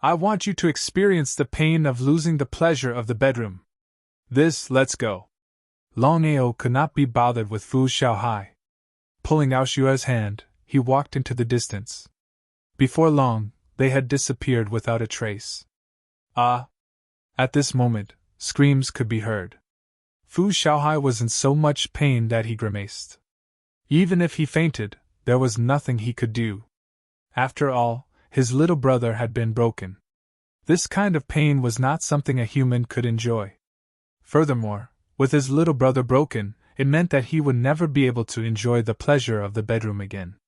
I want you to experience the pain of losing the pleasure of the bedroom. Let's go." Longao could not be bothered with Fu Xiaohai. Pulling Aoshua's hand, he walked into the distance. Before long, they had disappeared without a trace. Ah! At this moment, screams could be heard. Fu Xiaohai was in so much pain that he grimaced. Even if he fainted, there was nothing he could do. After all, his little brother had been broken. This kind of pain was not something a human could enjoy. Furthermore, with his little brother broken, it meant that he would never be able to enjoy the pleasure of the bedroom again.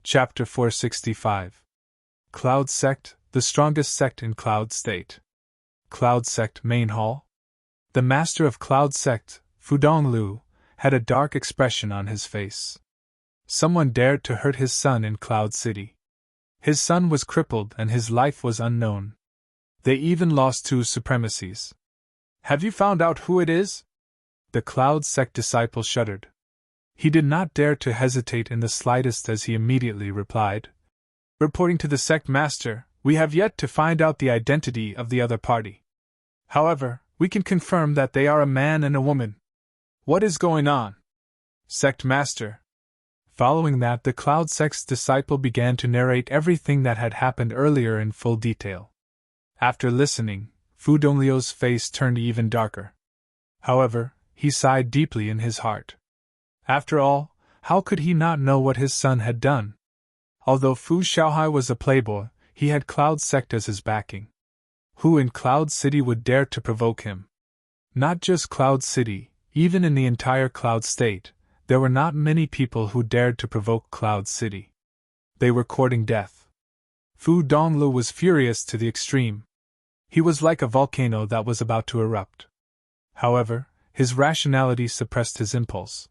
Chapter 465. Cloud Sect, the strongest sect in Cloud State. Cloud Sect Main Hall. The master of Cloud Sect, Fu Donglu, had a dark expression on his face. Someone dared to hurt his son in Cloud City. His son was crippled and his life was unknown. They even lost two supremacies. "Have you found out who it is?" The Cloud Sect disciple shuddered. He did not dare to hesitate in the slightest as he immediately replied, "Reporting to the sect master, we have yet to find out the identity of the other party. However, we can confirm that they are a man and a woman. What is going on?" "Sect master." Following that, the Cloud Sect's disciple began to narrate everything that had happened earlier in full detail. After listening, Fu Donglio's face turned even darker. However, he sighed deeply in his heart. After all, how could he not know what his son had done? Although Fu Xiaohai was a playboy, he had Cloud Sect as his backing. Who in Cloud City would dare to provoke him? Not just Cloud City, even in the entire Cloud State, there were not many people who dared to provoke Cloud City. They were courting death. Fu Donglu was furious to the extreme. He was like a volcano that was about to erupt. However, his rationality suppressed his impulse.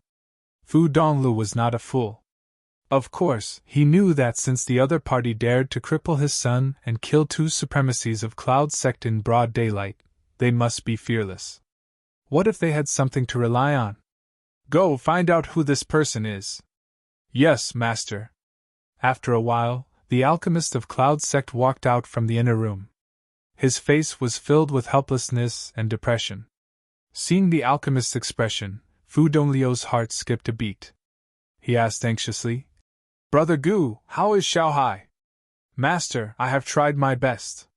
Fu Donglu was not a fool. Of course, he knew that since the other party dared to cripple his son and kill two supremacies of Cloud Sect in broad daylight, they must be fearless. What if they had something to rely on? "Go find out who this person is." "Yes, master." After a while, the alchemist of Cloud Sect walked out from the inner room. His face was filled with helplessness and depression. Seeing the alchemist's expression, Fu Donglio's heart skipped a beat. He asked anxiously, "Brother Gu, how is Xiaohai?" "Master, I have tried my best.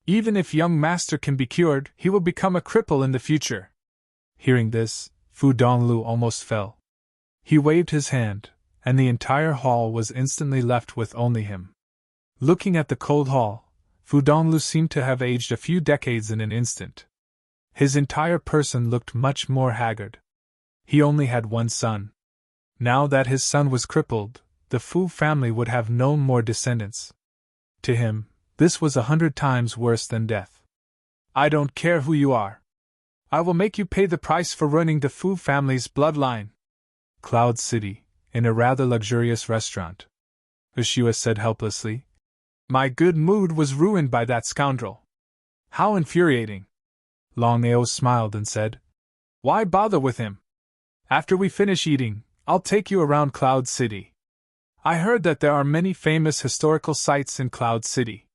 Even if young master can be cured, he will become a cripple in the future." Hearing this, Fu Donglu almost fell. He waved his hand, and the entire hall was instantly left with only him. Looking at the cold hall, Fu Donglu seemed to have aged a few decades in an instant. His entire person looked much more haggard. He only had one son. Now that his son was crippled, the Fu family would have no more descendants. To him, this was 100 times worse than death. "I don't care who you are. I will make you pay the price for ruining the Fu family's bloodline." Cloud City, in a rather luxurious restaurant. Ushua said helplessly, "My good mood was ruined by that scoundrel." How infuriating! Longao smiled and said, Why bother with him? After we finish eating, I'll take you around Cloud City. I heard that there are many famous historical sites in Cloud City.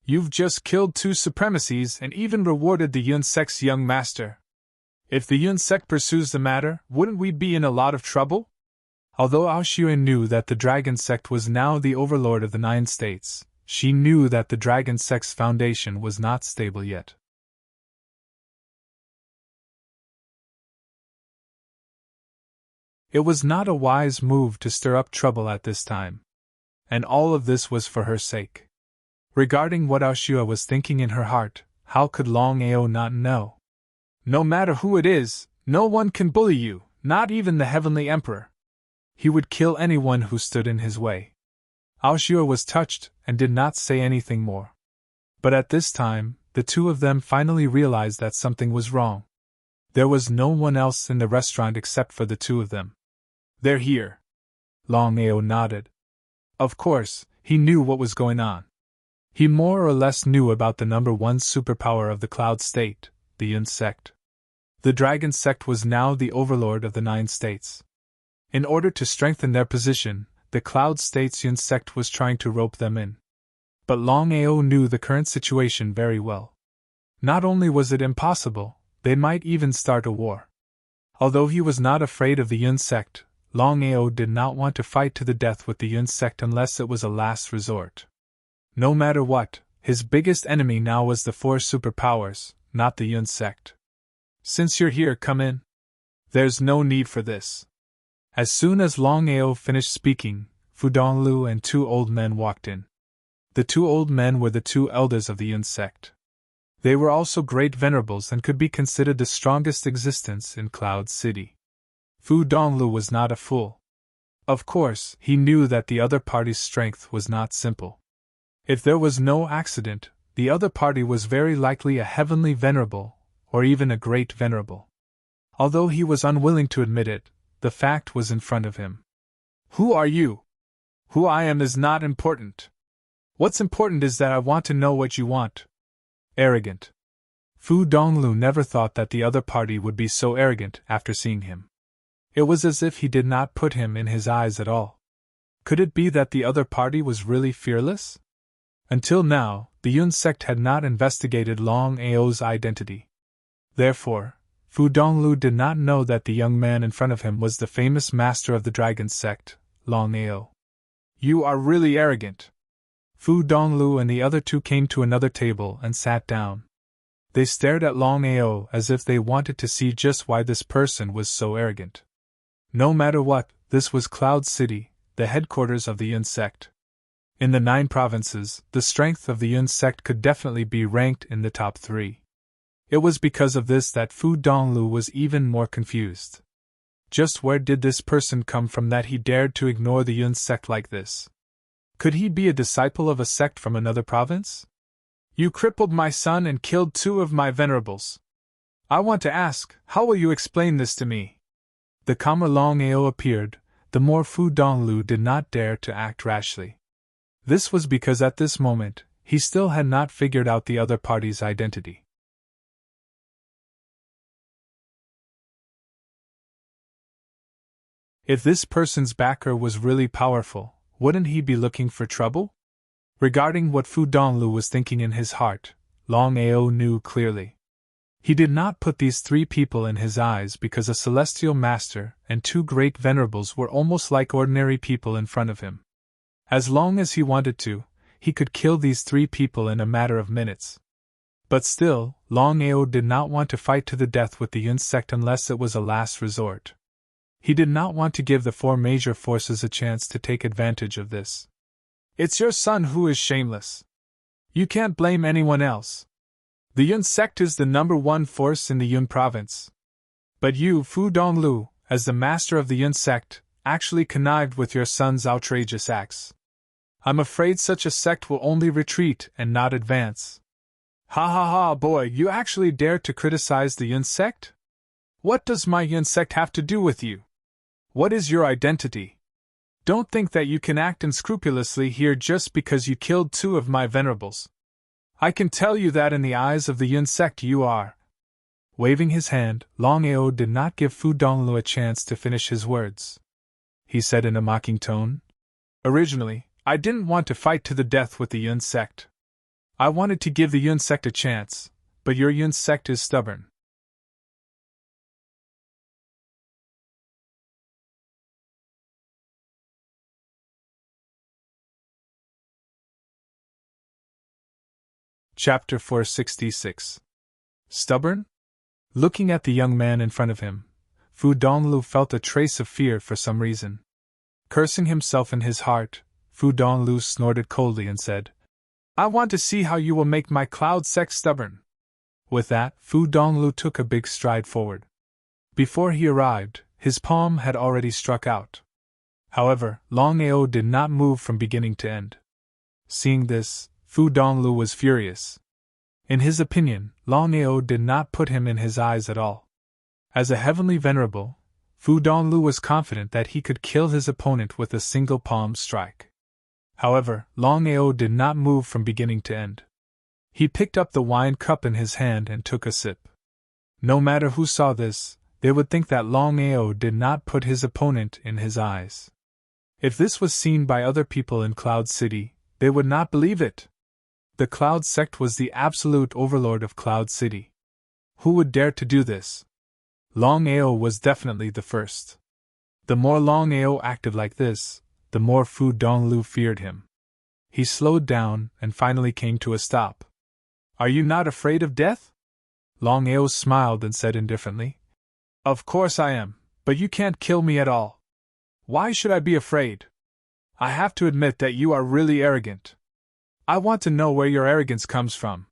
You've just killed 2 supremacies and even rewarded the Yun sect's young master. If the Yun sect pursues the matter, wouldn't we be in a lot of trouble? Although Aoshue knew that the Dragon sect was now the overlord of the 9 states, she knew that the Dragon sect's foundation was not stable yet. It was not a wise move to stir up trouble at this time. And all of this was for her sake. Regarding what Aoshue was thinking in her heart, how could Longao not know? No matter who it is, no one can bully you, not even the Heavenly Emperor. He would kill anyone who stood in his way. Aoshue was touched and did not say anything more. But at this time, the 2 of them finally realized that something was wrong. There was no one else in the restaurant except for the 2 of them. They're here. Longao nodded. Of course, he knew what was going on. He more or less knew about the number 1 superpower of the Cloud State, the Yun sect. The Dragon sect was now the overlord of the 9 states. In order to strengthen their position, the Cloud State's Yun sect was trying to rope them in. But Longao knew the current situation very well. Not only was it impossible, they might even start a war. Although he was not afraid of the Yun sect, Longao did not want to fight to the death with the Yun sect unless it was a last resort. No matter what, his biggest enemy now was the 4 superpowers, not the Yun sect. Since you're here, come in. There's no need for this. As soon as Longao finished speaking, Fu Donglu and 2 old men walked in. The 2 old men were the 2 elders of the Yun sect. They were also great venerables and could be considered the strongest existence in Cloud City. Fu Donglu was not a fool. Of course, he knew that the other party's strength was not simple. If there was no accident, the other party was very likely a heavenly venerable, or even a great venerable. Although he was unwilling to admit it, the fact was in front of him. Who are you? Who I am is not important. What's important is that I want to know what you want. Arrogant. Fu Donglu never thought that the other party would be so arrogant after seeing him. It was as if he did not put him in his eyes at all. Could it be that the other party was really fearless? Until now, the Yun sect had not investigated Longao's identity. Therefore, Fu Donglu did not know that the young man in front of him was the famous master of the Dragon sect, Longao. You are really arrogant. Fu Donglu and the other 2 came to another table and sat down. They stared at Longao as if they wanted to see just why this person was so arrogant. No matter what, this was Cloud City, the headquarters of the Yun sect. In the 9 provinces, the strength of the Yun sect could definitely be ranked in the top 3. It was because of this that Fu Donglu was even more confused. Just where did this person come from that he dared to ignore the Yun sect like this? Could he be a disciple of a sect from another province? You crippled my son and killed 2 of my venerables. I want to ask, how will you explain this to me? The calmer Longao appeared, the more Fu Donglu did not dare to act rashly. This was because at this moment, he still had not figured out the other party's identity. If this person's backer was really powerful, wouldn't he be looking for trouble? Regarding what Fu Donglu was thinking in his heart, Longao knew clearly. He did not put these 3 people in his eyes because a celestial master and 2 great venerables were almost like ordinary people in front of him. As long as he wanted to, he could kill these 3 people in a matter of minutes. But still, Longao did not want to fight to the death with the Yun sect unless it was a last resort. He did not want to give the 4 major forces a chance to take advantage of this. It's your son who is shameless. You can't blame anyone else. The Yun sect is the number 1 force in the Yun province. But you, Fu Donglu, as the master of the Yun sect, actually connived with your son's outrageous acts. I'm afraid such a sect will only retreat and not advance. Ha ha ha, boy, you actually dare to criticize the Yun sect? What does my Yun sect have to do with you? What is your identity? Don't think that you can act unscrupulously here just because you killed 2 of my venerables. I can tell you that in the eyes of the Yun sect you are. Waving his hand, Longao did not give Fu Donglu a chance to finish his words. He said in a mocking tone, Originally, I didn't want to fight to the death with the Yun sect. I wanted to give the Yun sect a chance, but your Yun sect is stubborn. Chapter 466. Stubborn? Looking at the young man in front of him, Fu Donglu felt a trace of fear for some reason. Cursing himself in his heart, Fu Donglu snorted coldly and said, I want to see how you will make my cloud sect stubborn. With that, Fu Donglu took a big stride forward. Before he arrived, his palm had already struck out. However, Longao did not move from beginning to end. Seeing this, Fu Donglu was furious. In his opinion, Longao did not put him in his eyes at all. As a heavenly venerable, Fu Donglu was confident that he could kill his opponent with a single palm strike. However, Longao did not move from beginning to end. He picked up the wine cup in his hand and took a sip. No matter who saw this, they would think that Longao did not put his opponent in his eyes. If this was seen by other people in Cloud City, they would not believe it. The Cloud sect was the absolute overlord of Cloud City. Who would dare to do this? Longao was definitely the first. The more Longao acted like this, the more Fu Donglu feared him. He slowed down and finally came to a stop. Are you not afraid of death? Longao smiled and said indifferently. Of course I am, but you can't kill me at all. Why should I be afraid? I have to admit that you are really arrogant. I want to know where your arrogance comes from.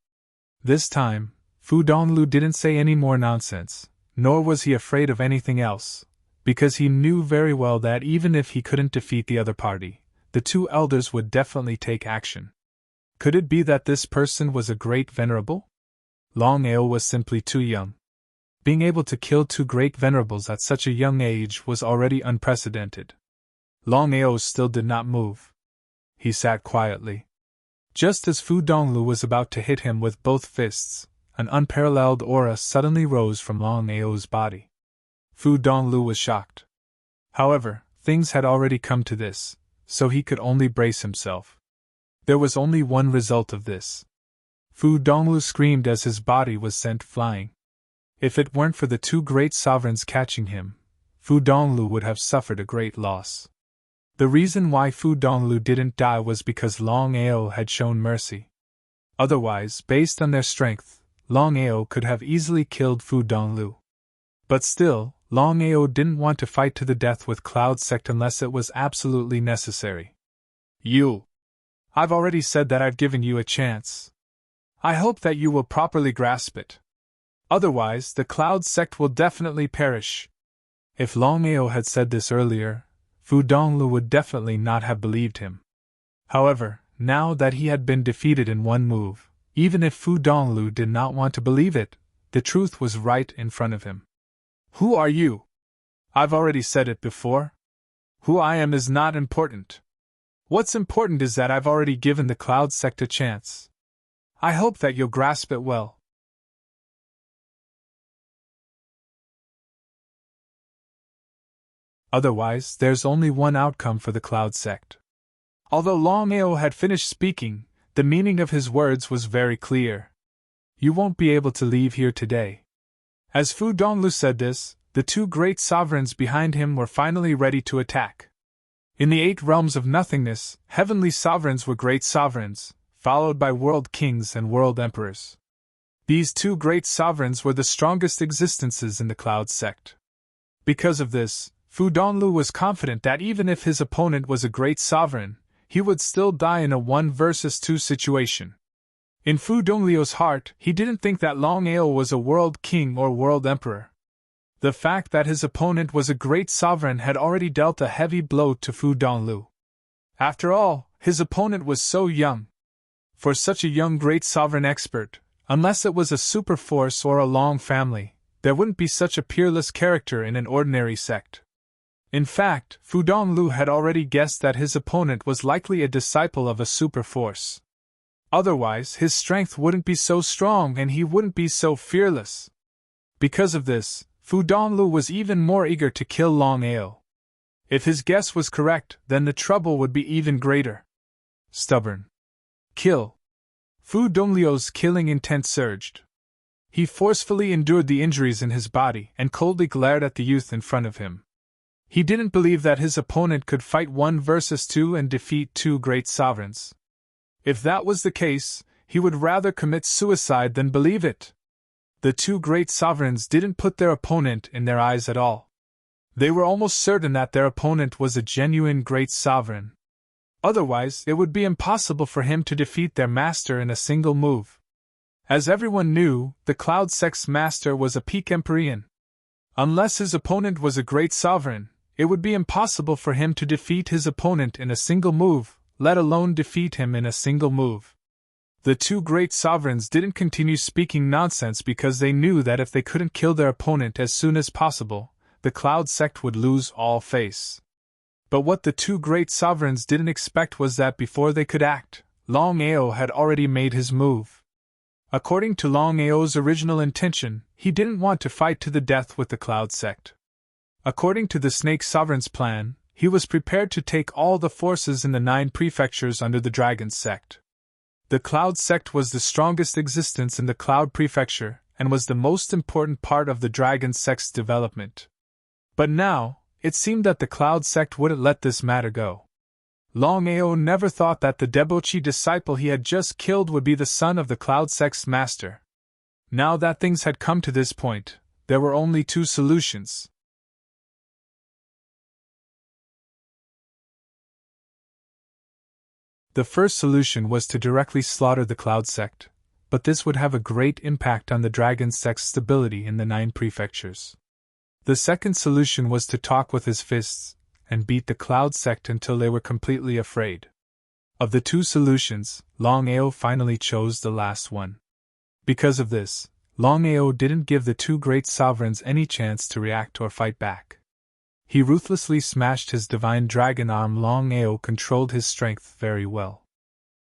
This time, Fu Donglu didn't say any more nonsense, nor was he afraid of anything else, because he knew very well that even if he couldn't defeat the other party, the two elders would definitely take action. Could it be that this person was a great venerable? Longao was simply too young. Being able to kill two great venerables at such a young age was already unprecedented. Longao still did not move. He sat quietly. Just as Fu Donglu was about to hit him with both fists, an unparalleled aura suddenly rose from Longao's body. Fu Donglu was shocked. However, things had already come to this, so he could only brace himself. There was only one result of this. Fu Donglu screamed as his body was sent flying. If it weren't for the two great sovereigns catching him, Fu Donglu would have suffered a great loss. The reason why Fu Donglu didn't die was because Longao had shown mercy. Otherwise, based on their strength, Longao could have easily killed Fu Donglu. But still, Longao didn't want to fight to the death with Cloud Sect unless it was absolutely necessary. I've already said that I've given you a chance. I hope that you will properly grasp it. Otherwise, the Cloud Sect will definitely perish. If Longao had said this earlier, Fu Donglu would definitely not have believed him. However, now that he had been defeated in one move, even if Fu Donglu did not want to believe it, the truth was right in front of him. Who are you? I've already said it before. Who I am is not important. What's important is that I've already given the Cloud Sect a chance. I hope that you'll grasp it well. Otherwise, there's only one outcome for the Cloud Sect. Although Longao had finished speaking, the meaning of his words was very clear. You won't be able to leave here today. As Fu Donglu said this, the two great sovereigns behind him were finally ready to attack. In the 8 realms of nothingness, heavenly sovereigns were great sovereigns, followed by world kings and world emperors. These two great sovereigns were the strongest existences in the Cloud Sect. Because of this, Fu Donglu was confident that even if his opponent was a great sovereign, he would still die in a 1 versus 2 situation. In Fu Donglu's heart, he didn't think that Longao was a world king or world emperor. The fact that his opponent was a great sovereign had already dealt a heavy blow to Fu Donglu. After all, his opponent was so young. For such a young great sovereign expert, unless it was a super force or a long family, there wouldn't be such a peerless character in an ordinary sect. In fact, Fu Donglu had already guessed that his opponent was likely a disciple of a super force. Otherwise, his strength wouldn't be so strong and he wouldn't be so fearless. Because of this, Fu Donglu was even more eager to kill Longao. If his guess was correct, then the trouble would be even greater. Stubborn. Kill. Fu Dongliu's killing intent surged. He forcefully endured the injuries in his body and coldly glared at the youth in front of him. He didn't believe that his opponent could fight 1 versus 2 and defeat 2 great sovereigns. If that was the case, he would rather commit suicide than believe it. The 2 great sovereigns didn't put their opponent in their eyes at all. They were almost certain that their opponent was a genuine great sovereign. Otherwise, it would be impossible for him to defeat their master in a single move. As everyone knew, the Cloud Sect's master was a peak Empyrean. Unless his opponent was a great sovereign, it would be impossible for him to defeat his opponent in a single move, let alone defeat him in a single move. The 2 great sovereigns didn't continue speaking nonsense because they knew that if they couldn't kill their opponent as soon as possible, the Cloud Sect would lose all face. But what the 2 great sovereigns didn't expect was that before they could act, Longao had already made his move. According to Longao's original intention, he didn't want to fight to the death with the Cloud Sect. According to the Snake Sovereign's plan, he was prepared to take all the forces in the 9 prefectures under the Dragon Sect. The Cloud Sect was the strongest existence in the Cloud Prefecture and was the most important part of the Dragon Sect's development. But now, it seemed that the Cloud Sect wouldn't let this matter go. Longao never thought that the debauchee disciple he had just killed would be the son of the Cloud Sect's master. Now that things had come to this point, there were only 2 solutions. The first solution was to directly slaughter the Cloud Sect, but this would have a great impact on the Dragon Sect's stability in the 9 prefectures. The second solution was to talk with his fists and beat the Cloud Sect until they were completely afraid. Of the 2 solutions, Longao finally chose the last one. Because of this, Longao didn't give the 2 great sovereigns any chance to react or fight back. He ruthlessly smashed his divine dragon arm. Longao controlled his strength very well.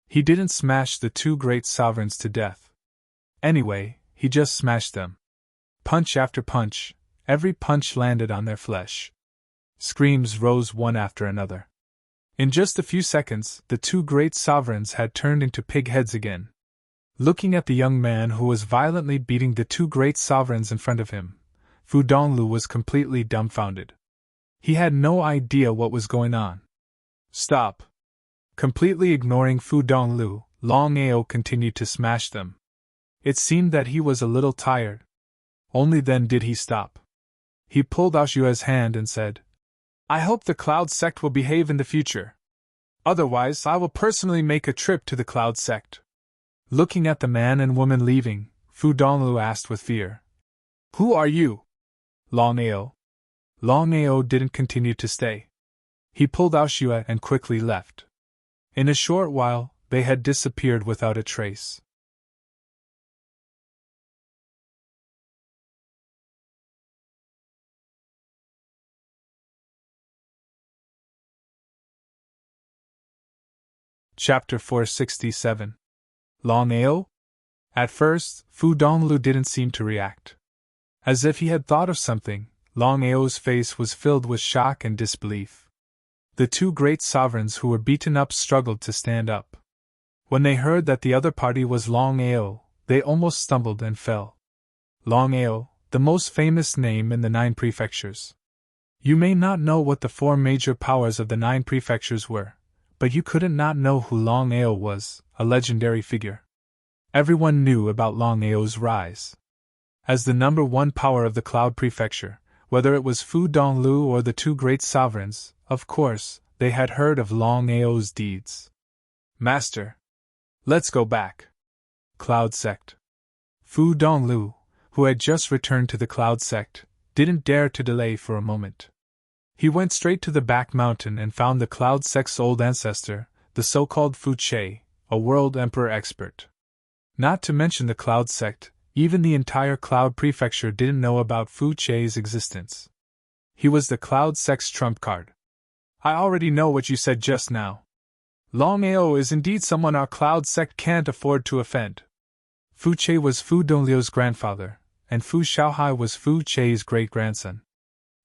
He didn't smash the 2 great sovereigns to death. Anyway, he just smashed them. Punch after punch, every punch landed on their flesh. Screams rose one after another. In just a few seconds, the 2 great sovereigns had turned into pig heads again. Looking at the young man who was violently beating the 2 great sovereigns in front of him, Fu Donglu was completely dumbfounded. He had no idea what was going on. Stop! Completely ignoring Fu Donglu, Longao continued to smash them. It seemed that he was a little tired. Only then did he stop. He pulled Aoshua's hand and said, "I hope the Cloud Sect will behave in the future. Otherwise, I will personally make a trip to the Cloud Sect." Looking at the man and woman leaving, Fu Donglu asked with fear, "Who are you?" "Longao." Longao didn't continue to stay. He pulled Aoshua and quickly left. In a short while, they had disappeared without a trace. Chapter 467. Longao? At first, Fu Donglu didn't seem to react. As if he had thought of something, Longao's face was filled with shock and disbelief. The 2 great sovereigns who were beaten up struggled to stand up. When they heard that the other party was Longao, they almost stumbled and fell. Longao, the most famous name in the 9 prefectures. You may not know what the 4 major powers of the 9 prefectures were, but you couldn't not know who Longao was, a legendary figure. Everyone knew about Longao's rise. As the number 1 power of the Cloud Prefecture, whether it was Fu Donglu or the 2 great sovereigns, of course, they had heard of Longao's deeds. "Master, let's go back." Cloud Sect. Fu Donglu, who had just returned to the Cloud Sect, didn't dare to delay for a moment. He went straight to the back mountain and found the Cloud Sect's old ancestor, the so-called Fu Che, a world emperor expert. Not to mention the Cloud Sect, even the entire Cloud Prefecture didn't know about Fu Che's existence. He was the Cloud Sect's trump card. "I already know what you said just now." Longao is indeed someone our cloud sect can't afford to offend. Fu Che was Fu Donglio's grandfather, and Fu Xiaohai was Fu Che's great-grandson.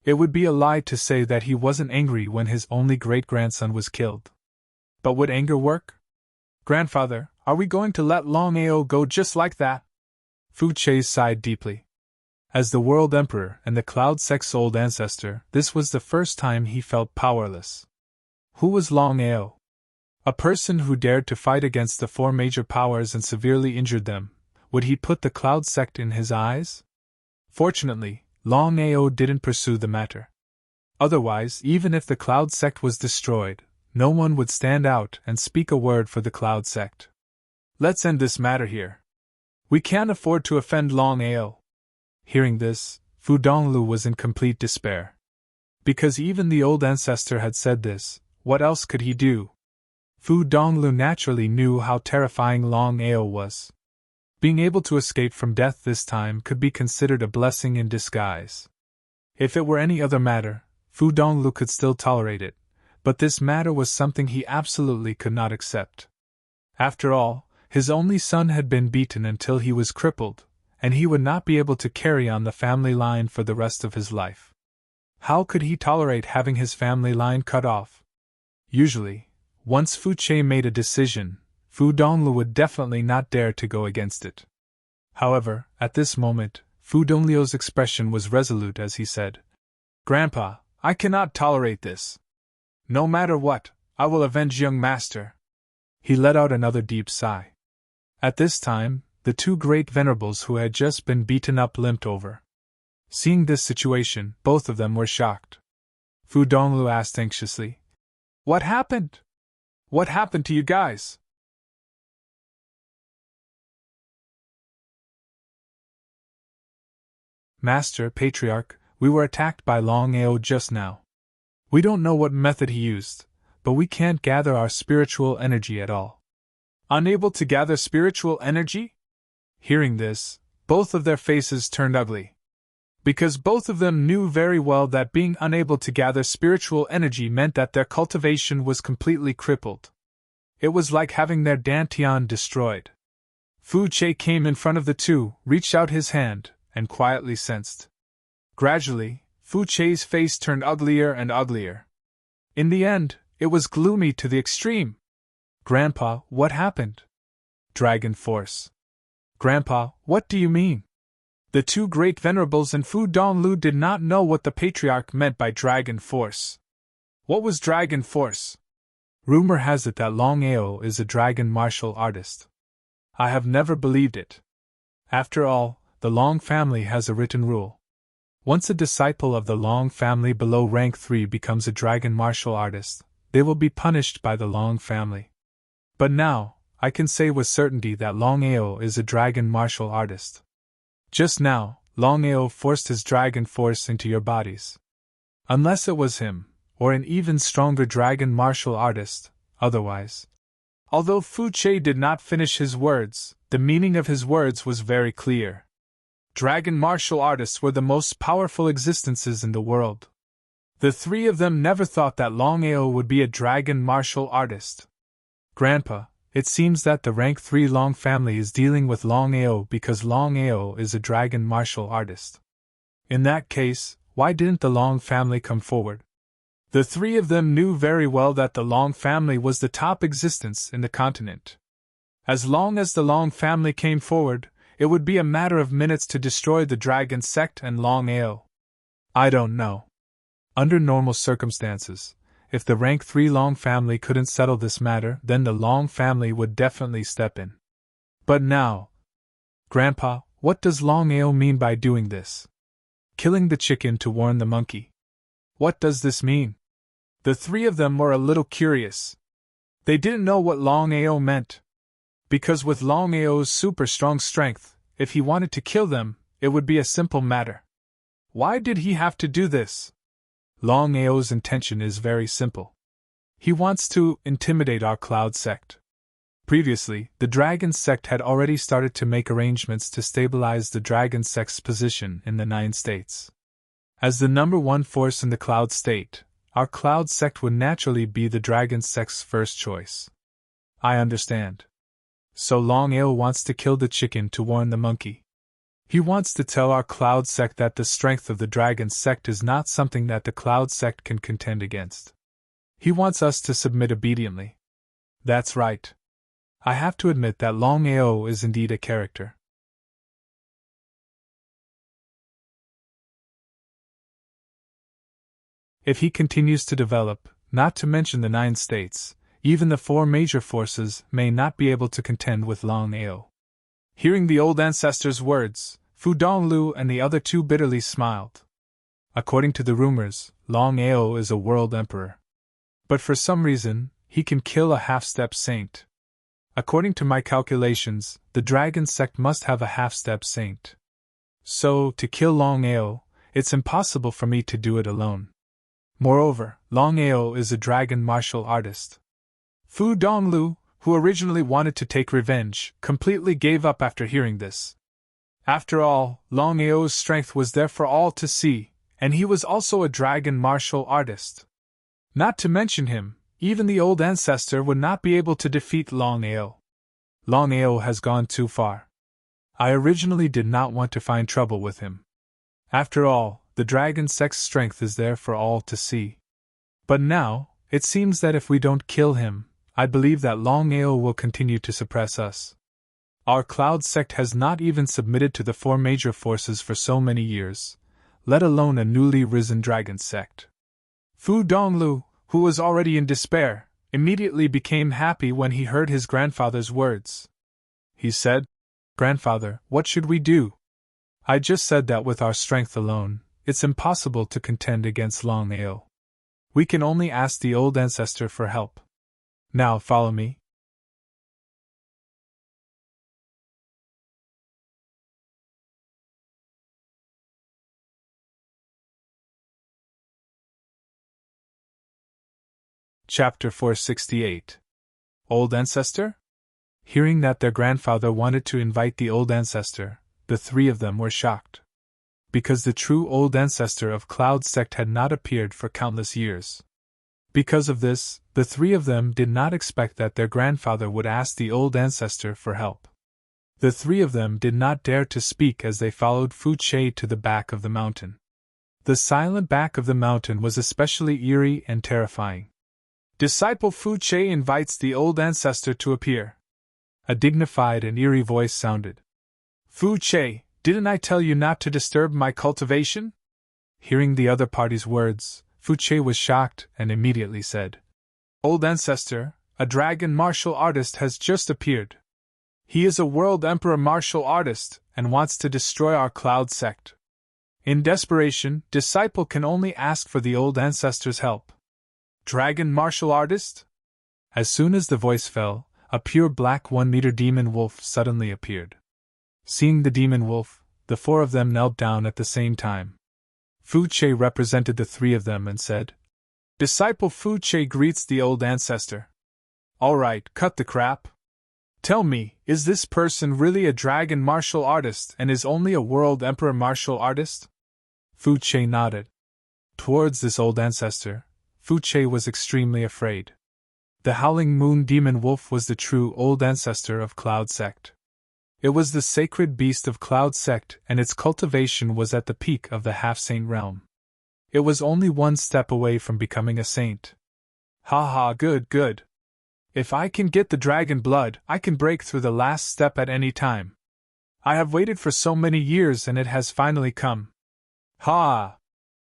It would be a lie to say that he wasn't angry when his only great-grandson was killed. But would anger work? Grandfather, are we going to let Longao go just like that? Fu Che sighed deeply. As the world emperor and the cloud sect's old ancestor, this was the first time he felt powerless. Who was Longao? A person who dared to fight against the four major powers and severely injured them. Would he put the cloud sect in his eyes? Fortunately, Longao didn't pursue the matter. Otherwise, even if the cloud sect was destroyed, no one would stand out and speak a word for the cloud sect. Let's end this matter here. We can't afford to offend Longao. Hearing this, Fu Donglu was in complete despair. Because even the old ancestor had said this, what else could he do? Fu Donglu naturally knew how terrifying Longao was. Being able to escape from death this time could be considered a blessing in disguise. If it were any other matter, Fu Donglu could still tolerate it, but this matter was something he absolutely could not accept. After all, his only son had been beaten until he was crippled, and he would not be able to carry on the family line for the rest of his life. How could he tolerate having his family line cut off? Usually, once Fu Che made a decision, Fu Donglu would definitely not dare to go against it. However, at this moment, Fu Donglio's expression was resolute as he said, "Grandpa, I cannot tolerate this. No matter what, I will avenge young master." He let out another deep sigh. At this time, the two great venerables who had just been beaten up limped over. Seeing this situation, both of them were shocked. Fu Donglu asked anxiously, "What happened? What happened to you guys?" "Master, Patriarch, we were attacked by Longao just now. We don't know what method he used, but we can't gather our spiritual energy at all." Unable to gather spiritual energy? Hearing this, both of their faces turned ugly. Because both of them knew very well that being unable to gather spiritual energy meant that their cultivation was completely crippled. It was like having their dantian destroyed. Fu Che came in front of the two, reached out his hand, and quietly sensed. Gradually, Fu Che's face turned uglier and uglier. In the end, it was gloomy to the extreme. "Grandpa, what happened?" "Dragon force." "Grandpa, what do you mean?" The two great venerables and Fu Donglu did not know what the Patriarch meant by dragon force. What was dragon force? Rumor has it that Longao is a dragon martial artist. I have never believed it. After all, the Long family has a written rule. Once a disciple of the Long family below rank 3 becomes a dragon martial artist, they will be punished by the Long family. But now, I can say with certainty that Longao is a dragon martial artist. Just now, Longao forced his dragon force into your bodies. Unless it was him, or an even stronger dragon martial artist, otherwise. Although Fu Che did not finish his words, the meaning of his words was very clear. Dragon martial artists were the most powerful existences in the world. The three of them never thought that Longao would be a dragon martial artist. "Grandpa, it seems that the rank 3 Long family is dealing with Longao because Longao is a dragon martial artist. In that case, why didn't the Long family come forward?" The three of them knew very well that the Long family was the top existence in the continent. As long as the Long family came forward, it would be a matter of minutes to destroy the dragon sect and Longao. I don't know. Under normal circumstances, if the rank 3 Long family couldn't settle this matter, then the Long family would definitely step in. But now... Grandpa, what does Longao mean by doing this? Killing the chicken to warn the monkey. What does this mean? The three of them were a little curious. They didn't know what Longao meant. Because with Longao's super strong strength, if he wanted to kill them, it would be a simple matter. Why did he have to do this? Longao's intention is very simple. He wants to intimidate our Cloud sect. Previously, the Dragon sect had already started to make arrangements to stabilize the Dragon sect's position in the 9 states. As the number 1 force in the Cloud state, our Cloud sect would naturally be the Dragon sect's first choice. I understand. So Longao wants to kill the chicken to warn the monkey. He wants to tell our Cloud sect that the strength of the Dragon sect is not something that the Cloud sect can contend against. He wants us to submit obediently. That's right. I have to admit that Longao is indeed a character. If he continues to develop, not to mention the 9 states, even the 4 major forces may not be able to contend with Longao. Hearing the old ancestor's words, Fu Donglu and the other 2 bitterly smiled. According to the rumors, Longao is a world emperor. But for some reason, he can kill a half-step saint. According to my calculations, the Dragon sect must have a half-step saint. So, to kill Longao, it's impossible for me to do it alone. Moreover, Longao is a dragon martial artist. Fu Donglu, who originally wanted to take revenge, completely gave up after hearing this. After all, Longao's strength was there for all to see, and he was also a dragon martial artist. Not to mention him, even the old ancestor would not be able to defeat Longao. Longao has gone too far. I originally did not want to find trouble with him. After all, the dragon sect's strength is there for all to see. But now, it seems that if we don't kill him, I believe that Longao will continue to suppress us. Our Cloud sect has not even submitted to the 4 major forces for so many years, let alone a newly risen dragon sect. Fu Donglu, who was already in despair, immediately became happy when he heard his grandfather's words. He said, "Grandfather, what should we do? I just said that with our strength alone, it's impossible to contend against Longao. We can only ask the old ancestor for help. Now follow me." Chapter 468. Old Ancestor? Hearing that their grandfather wanted to invite the old ancestor, the 3 of them were shocked. Because the true old ancestor of Cloud sect had not appeared for countless years. Because of this, the 3 of them did not expect that their grandfather would ask the old ancestor for help. The 3 of them did not dare to speak as they followed Fu Che to the back of the mountain. The silent back of the mountain was especially eerie and terrifying. Disciple Fu Che invites the old ancestor to appear. A dignified and eerie voice sounded. Fu Che, didn't I tell you not to disturb my cultivation? Hearing the other party's words, Fu Che was shocked and immediately said, Old ancestor, a dragon martial artist has just appeared. He is a world emperor martial artist and wants to destroy our Cloud sect. In desperation, disciple can only ask for the old ancestor's help. Dragon martial artist? As soon as the voice fell, a pure black 1-meter demon wolf suddenly appeared. Seeing the demon wolf, the 4 of them knelt down at the same time. Fu Che represented the 3 of them and said, Disciple Fu Che greets the old ancestor. Alright, cut the crap. Tell me, is this person really a dragon martial artist and is only a world emperor martial artist? Fu Che nodded. Towards this old ancestor, Fu Che was extremely afraid. The Howling Moon Demon Wolf was the true old ancestor of Cloud sect. It was the sacred beast of Cloud sect and its cultivation was at the peak of the half-saint realm. It was only 1 step away from becoming a saint. Ha, good. If I can get the dragon blood, I can break through the last step at any time. I have waited for so many years and it has finally come. Ha!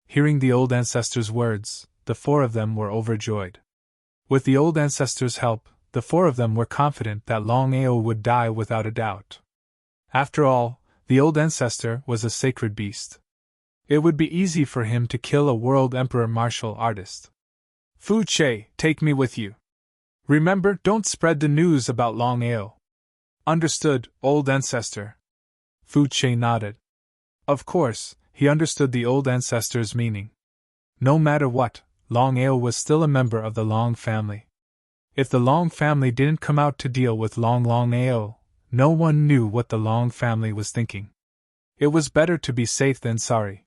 Hearing the old ancestor's words, the 4 of them were overjoyed. With the old ancestor's help, the 4 of them were confident that Longao would die without a doubt. After all, the old ancestor was a sacred beast. It would be easy for him to kill a world emperor martial artist. Fu Che, take me with you. Remember, don't spread the news about Longao. Understood, old ancestor. Fu Che nodded. Of course, he understood the old ancestor's meaning. No matter what, Longao was still a member of the Long family. If the Long family didn't come out to deal with Longao, no one knew what the Long family was thinking. It was better to be safe than sorry.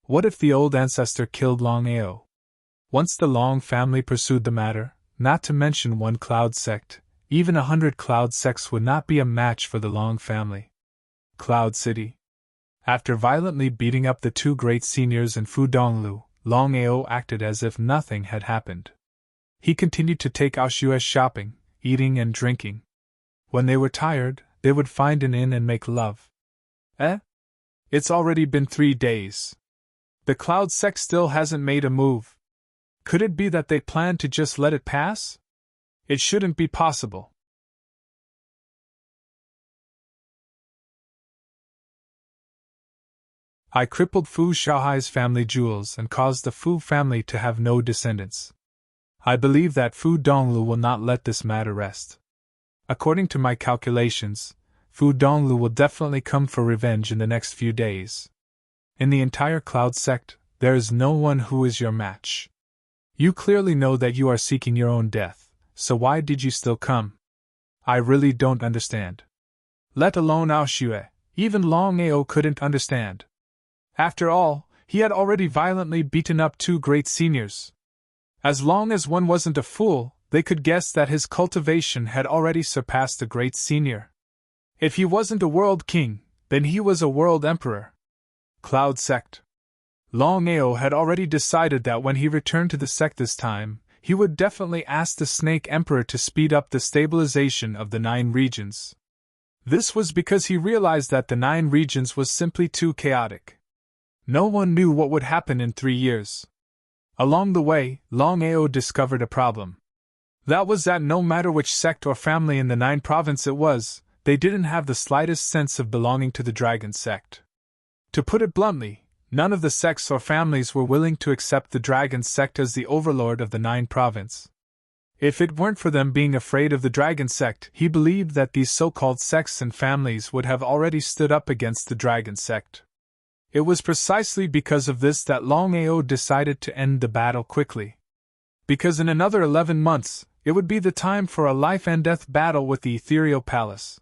What if the old ancestor killed Longao? Once the Long family pursued the matter, not to mention one Cloud sect, even 100 Cloud sects would not be a match for the Long family. Cloud City. After violently beating up the two great seniors in Fudonglu, Longao acted as if nothing had happened. He continued to take Aoshue's shopping, eating and drinking. When they were tired, they would find an inn and make love. It's already been 3 days. The Cloud sect still hasn't made a move. Could it be that they planned to just let it pass? It shouldn't be possible. I crippled Fu Xiaohai's family jewels and caused the Fu family to have no descendants. I believe that Fu Donglu will not let this matter rest. According to my calculations, Fu Donglu will definitely come for revenge in the next few days. In the entire Cloud sect, there is no one who is your match. You clearly know that you are seeking your own death, so why did you still come? I really don't understand. Let alone Aoshue, even Longao couldn't understand. After all, he had already violently beaten up 2 great seniors. As long as one wasn't a fool, they could guess that his cultivation had already surpassed the great senior. If he wasn't a world king, then he was a world emperor. Cloud sect. Longao had already decided that when he returned to the sect this time, he would definitely ask the Snake Emperor to speed up the stabilization of the 9 regions. This was because he realized that the 9 regions was simply too chaotic. No one knew what would happen in 3 years. Along the way, Longao discovered a problem. That was that no matter which sect or family in the 9 province it was, they didn't have the slightest sense of belonging to the dragon sect. To put it bluntly, none of the sects or families were willing to accept the dragon sect as the overlord of the 9 province. If it weren't for them being afraid of the dragon sect, he believed that these so-called sects and families would have already stood up against the dragon sect. It was precisely because of this that Longao decided to end the battle quickly. Because in another 11 months, it would be the time for a life-and-death battle with the Ethereal Palace.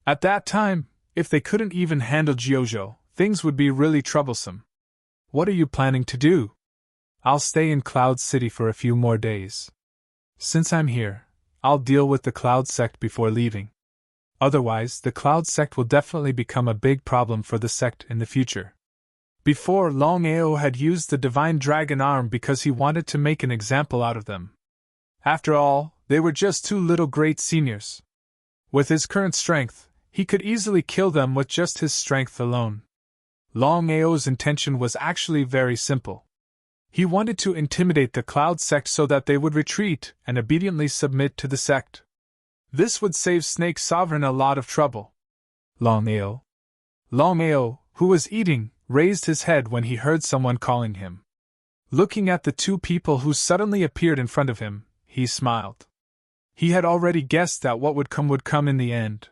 At that time, if they couldn't even handle Jiuzhou, things would be really troublesome. What are you planning to do? I'll stay in Cloud City for a few more days. Since I'm here, I'll deal with the Cloud sect before leaving. Otherwise, the Cloud sect will definitely become a big problem for the sect in the future. Before, Longao had used the Divine Dragon Arm because he wanted to make an example out of them. After all, they were just 2 little great seniors. With his current strength, he could easily kill them with just his strength alone. Longao's intention was actually very simple. He wanted to intimidate the Cloud sect so that they would retreat and obediently submit to the sect. This would save Snake Sovereign a lot of trouble. Longao, who was eating, raised his head when he heard someone calling him. Looking at the 2 people who suddenly appeared in front of him, he smiled. He had already guessed that what would come in the end.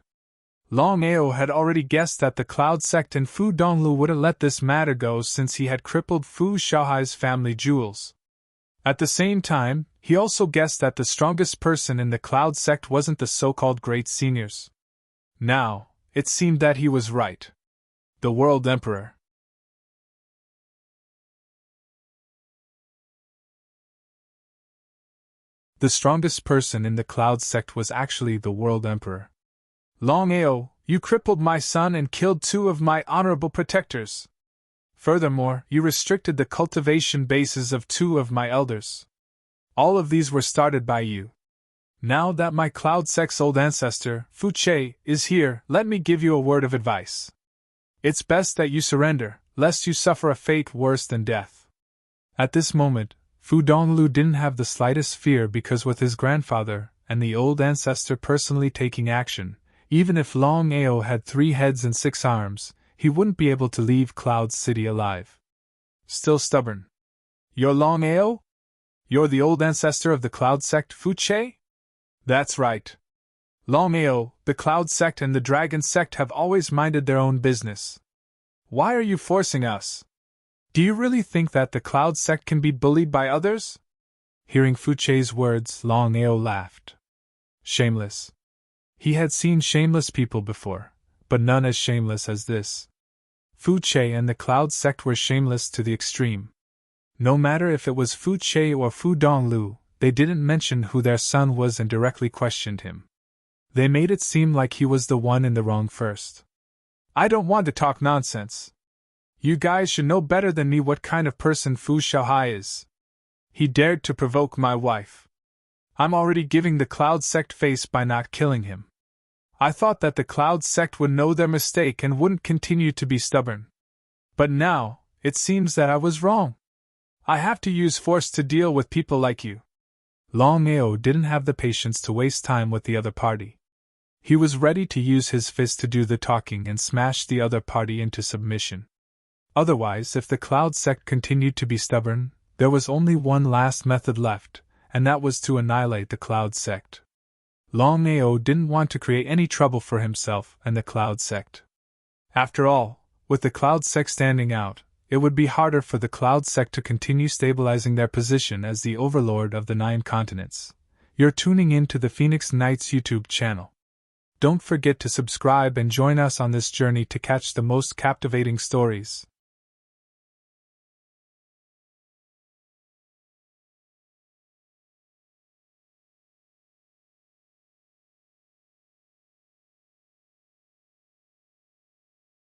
Longao had already guessed that the Cloud sect and Fu Donglu wouldn't let this matter go since he had crippled Fu Xiaohai's family jewels. At the same time, he also guessed that the strongest person in the Cloud sect wasn't the so-called great seniors. Now, it seemed that he was right. The World Emperor. The strongest person in the Cloud sect was actually the World Emperor. Longao, you crippled my son and killed 2 of my honorable protectors. Furthermore, you restricted the cultivation bases of 2 of my elders. All of these were started by you. Now that my Cloud sect's old ancestor, Fu Che, is here, let me give you a word of advice. It's best that you surrender, lest you suffer a fate worse than death. At this moment, Fu Donglu didn't have the slightest fear because with his grandfather and the old ancestor personally taking action, even if Longao had 3 heads and 6 arms, he wouldn't be able to leave Cloud City alive. Still stubborn. You're Longao? You're the old ancestor of the Cloud sect, Fu Che? That's right. Longao, the Cloud sect and the Dragon sect have always minded their own business. Why are you forcing us? Do you really think that the Cloud sect can be bullied by others? Hearing Fu Che's words, Longao laughed. Shameless. He had seen shameless people before, but none as shameless as this. Fu Che and the Cloud sect were shameless to the extreme. No matter if it was Fu Che or Fu Donglu, they didn't mention who their son was and directly questioned him. They made it seem like he was the one in the wrong first. I don't want to talk nonsense. You guys should know better than me what kind of person Fu Xiaohai is. He dared to provoke my wife. I'm already giving the Cloud Sect face by not killing him. I thought that the Cloud Sect would know their mistake and wouldn't continue to be stubborn. But now, it seems that I was wrong. I have to use force to deal with people like you. Longao didn't have the patience to waste time with the other party. He was ready to use his fist to do the talking and smash the other party into submission. Otherwise, if the Cloud Sect continued to be stubborn, there was only one last method left, and that was to annihilate the Cloud Sect. Longao didn't want to create any trouble for himself and the Cloud Sect. After all, with the Cloud Sect standing out, it would be harder for the Cloud Sect to continue stabilizing their position as the overlord of the 9 continents. You're tuning in to the Phoenix Knights YouTube channel. Don't forget to subscribe and join us on this journey to catch the most captivating stories.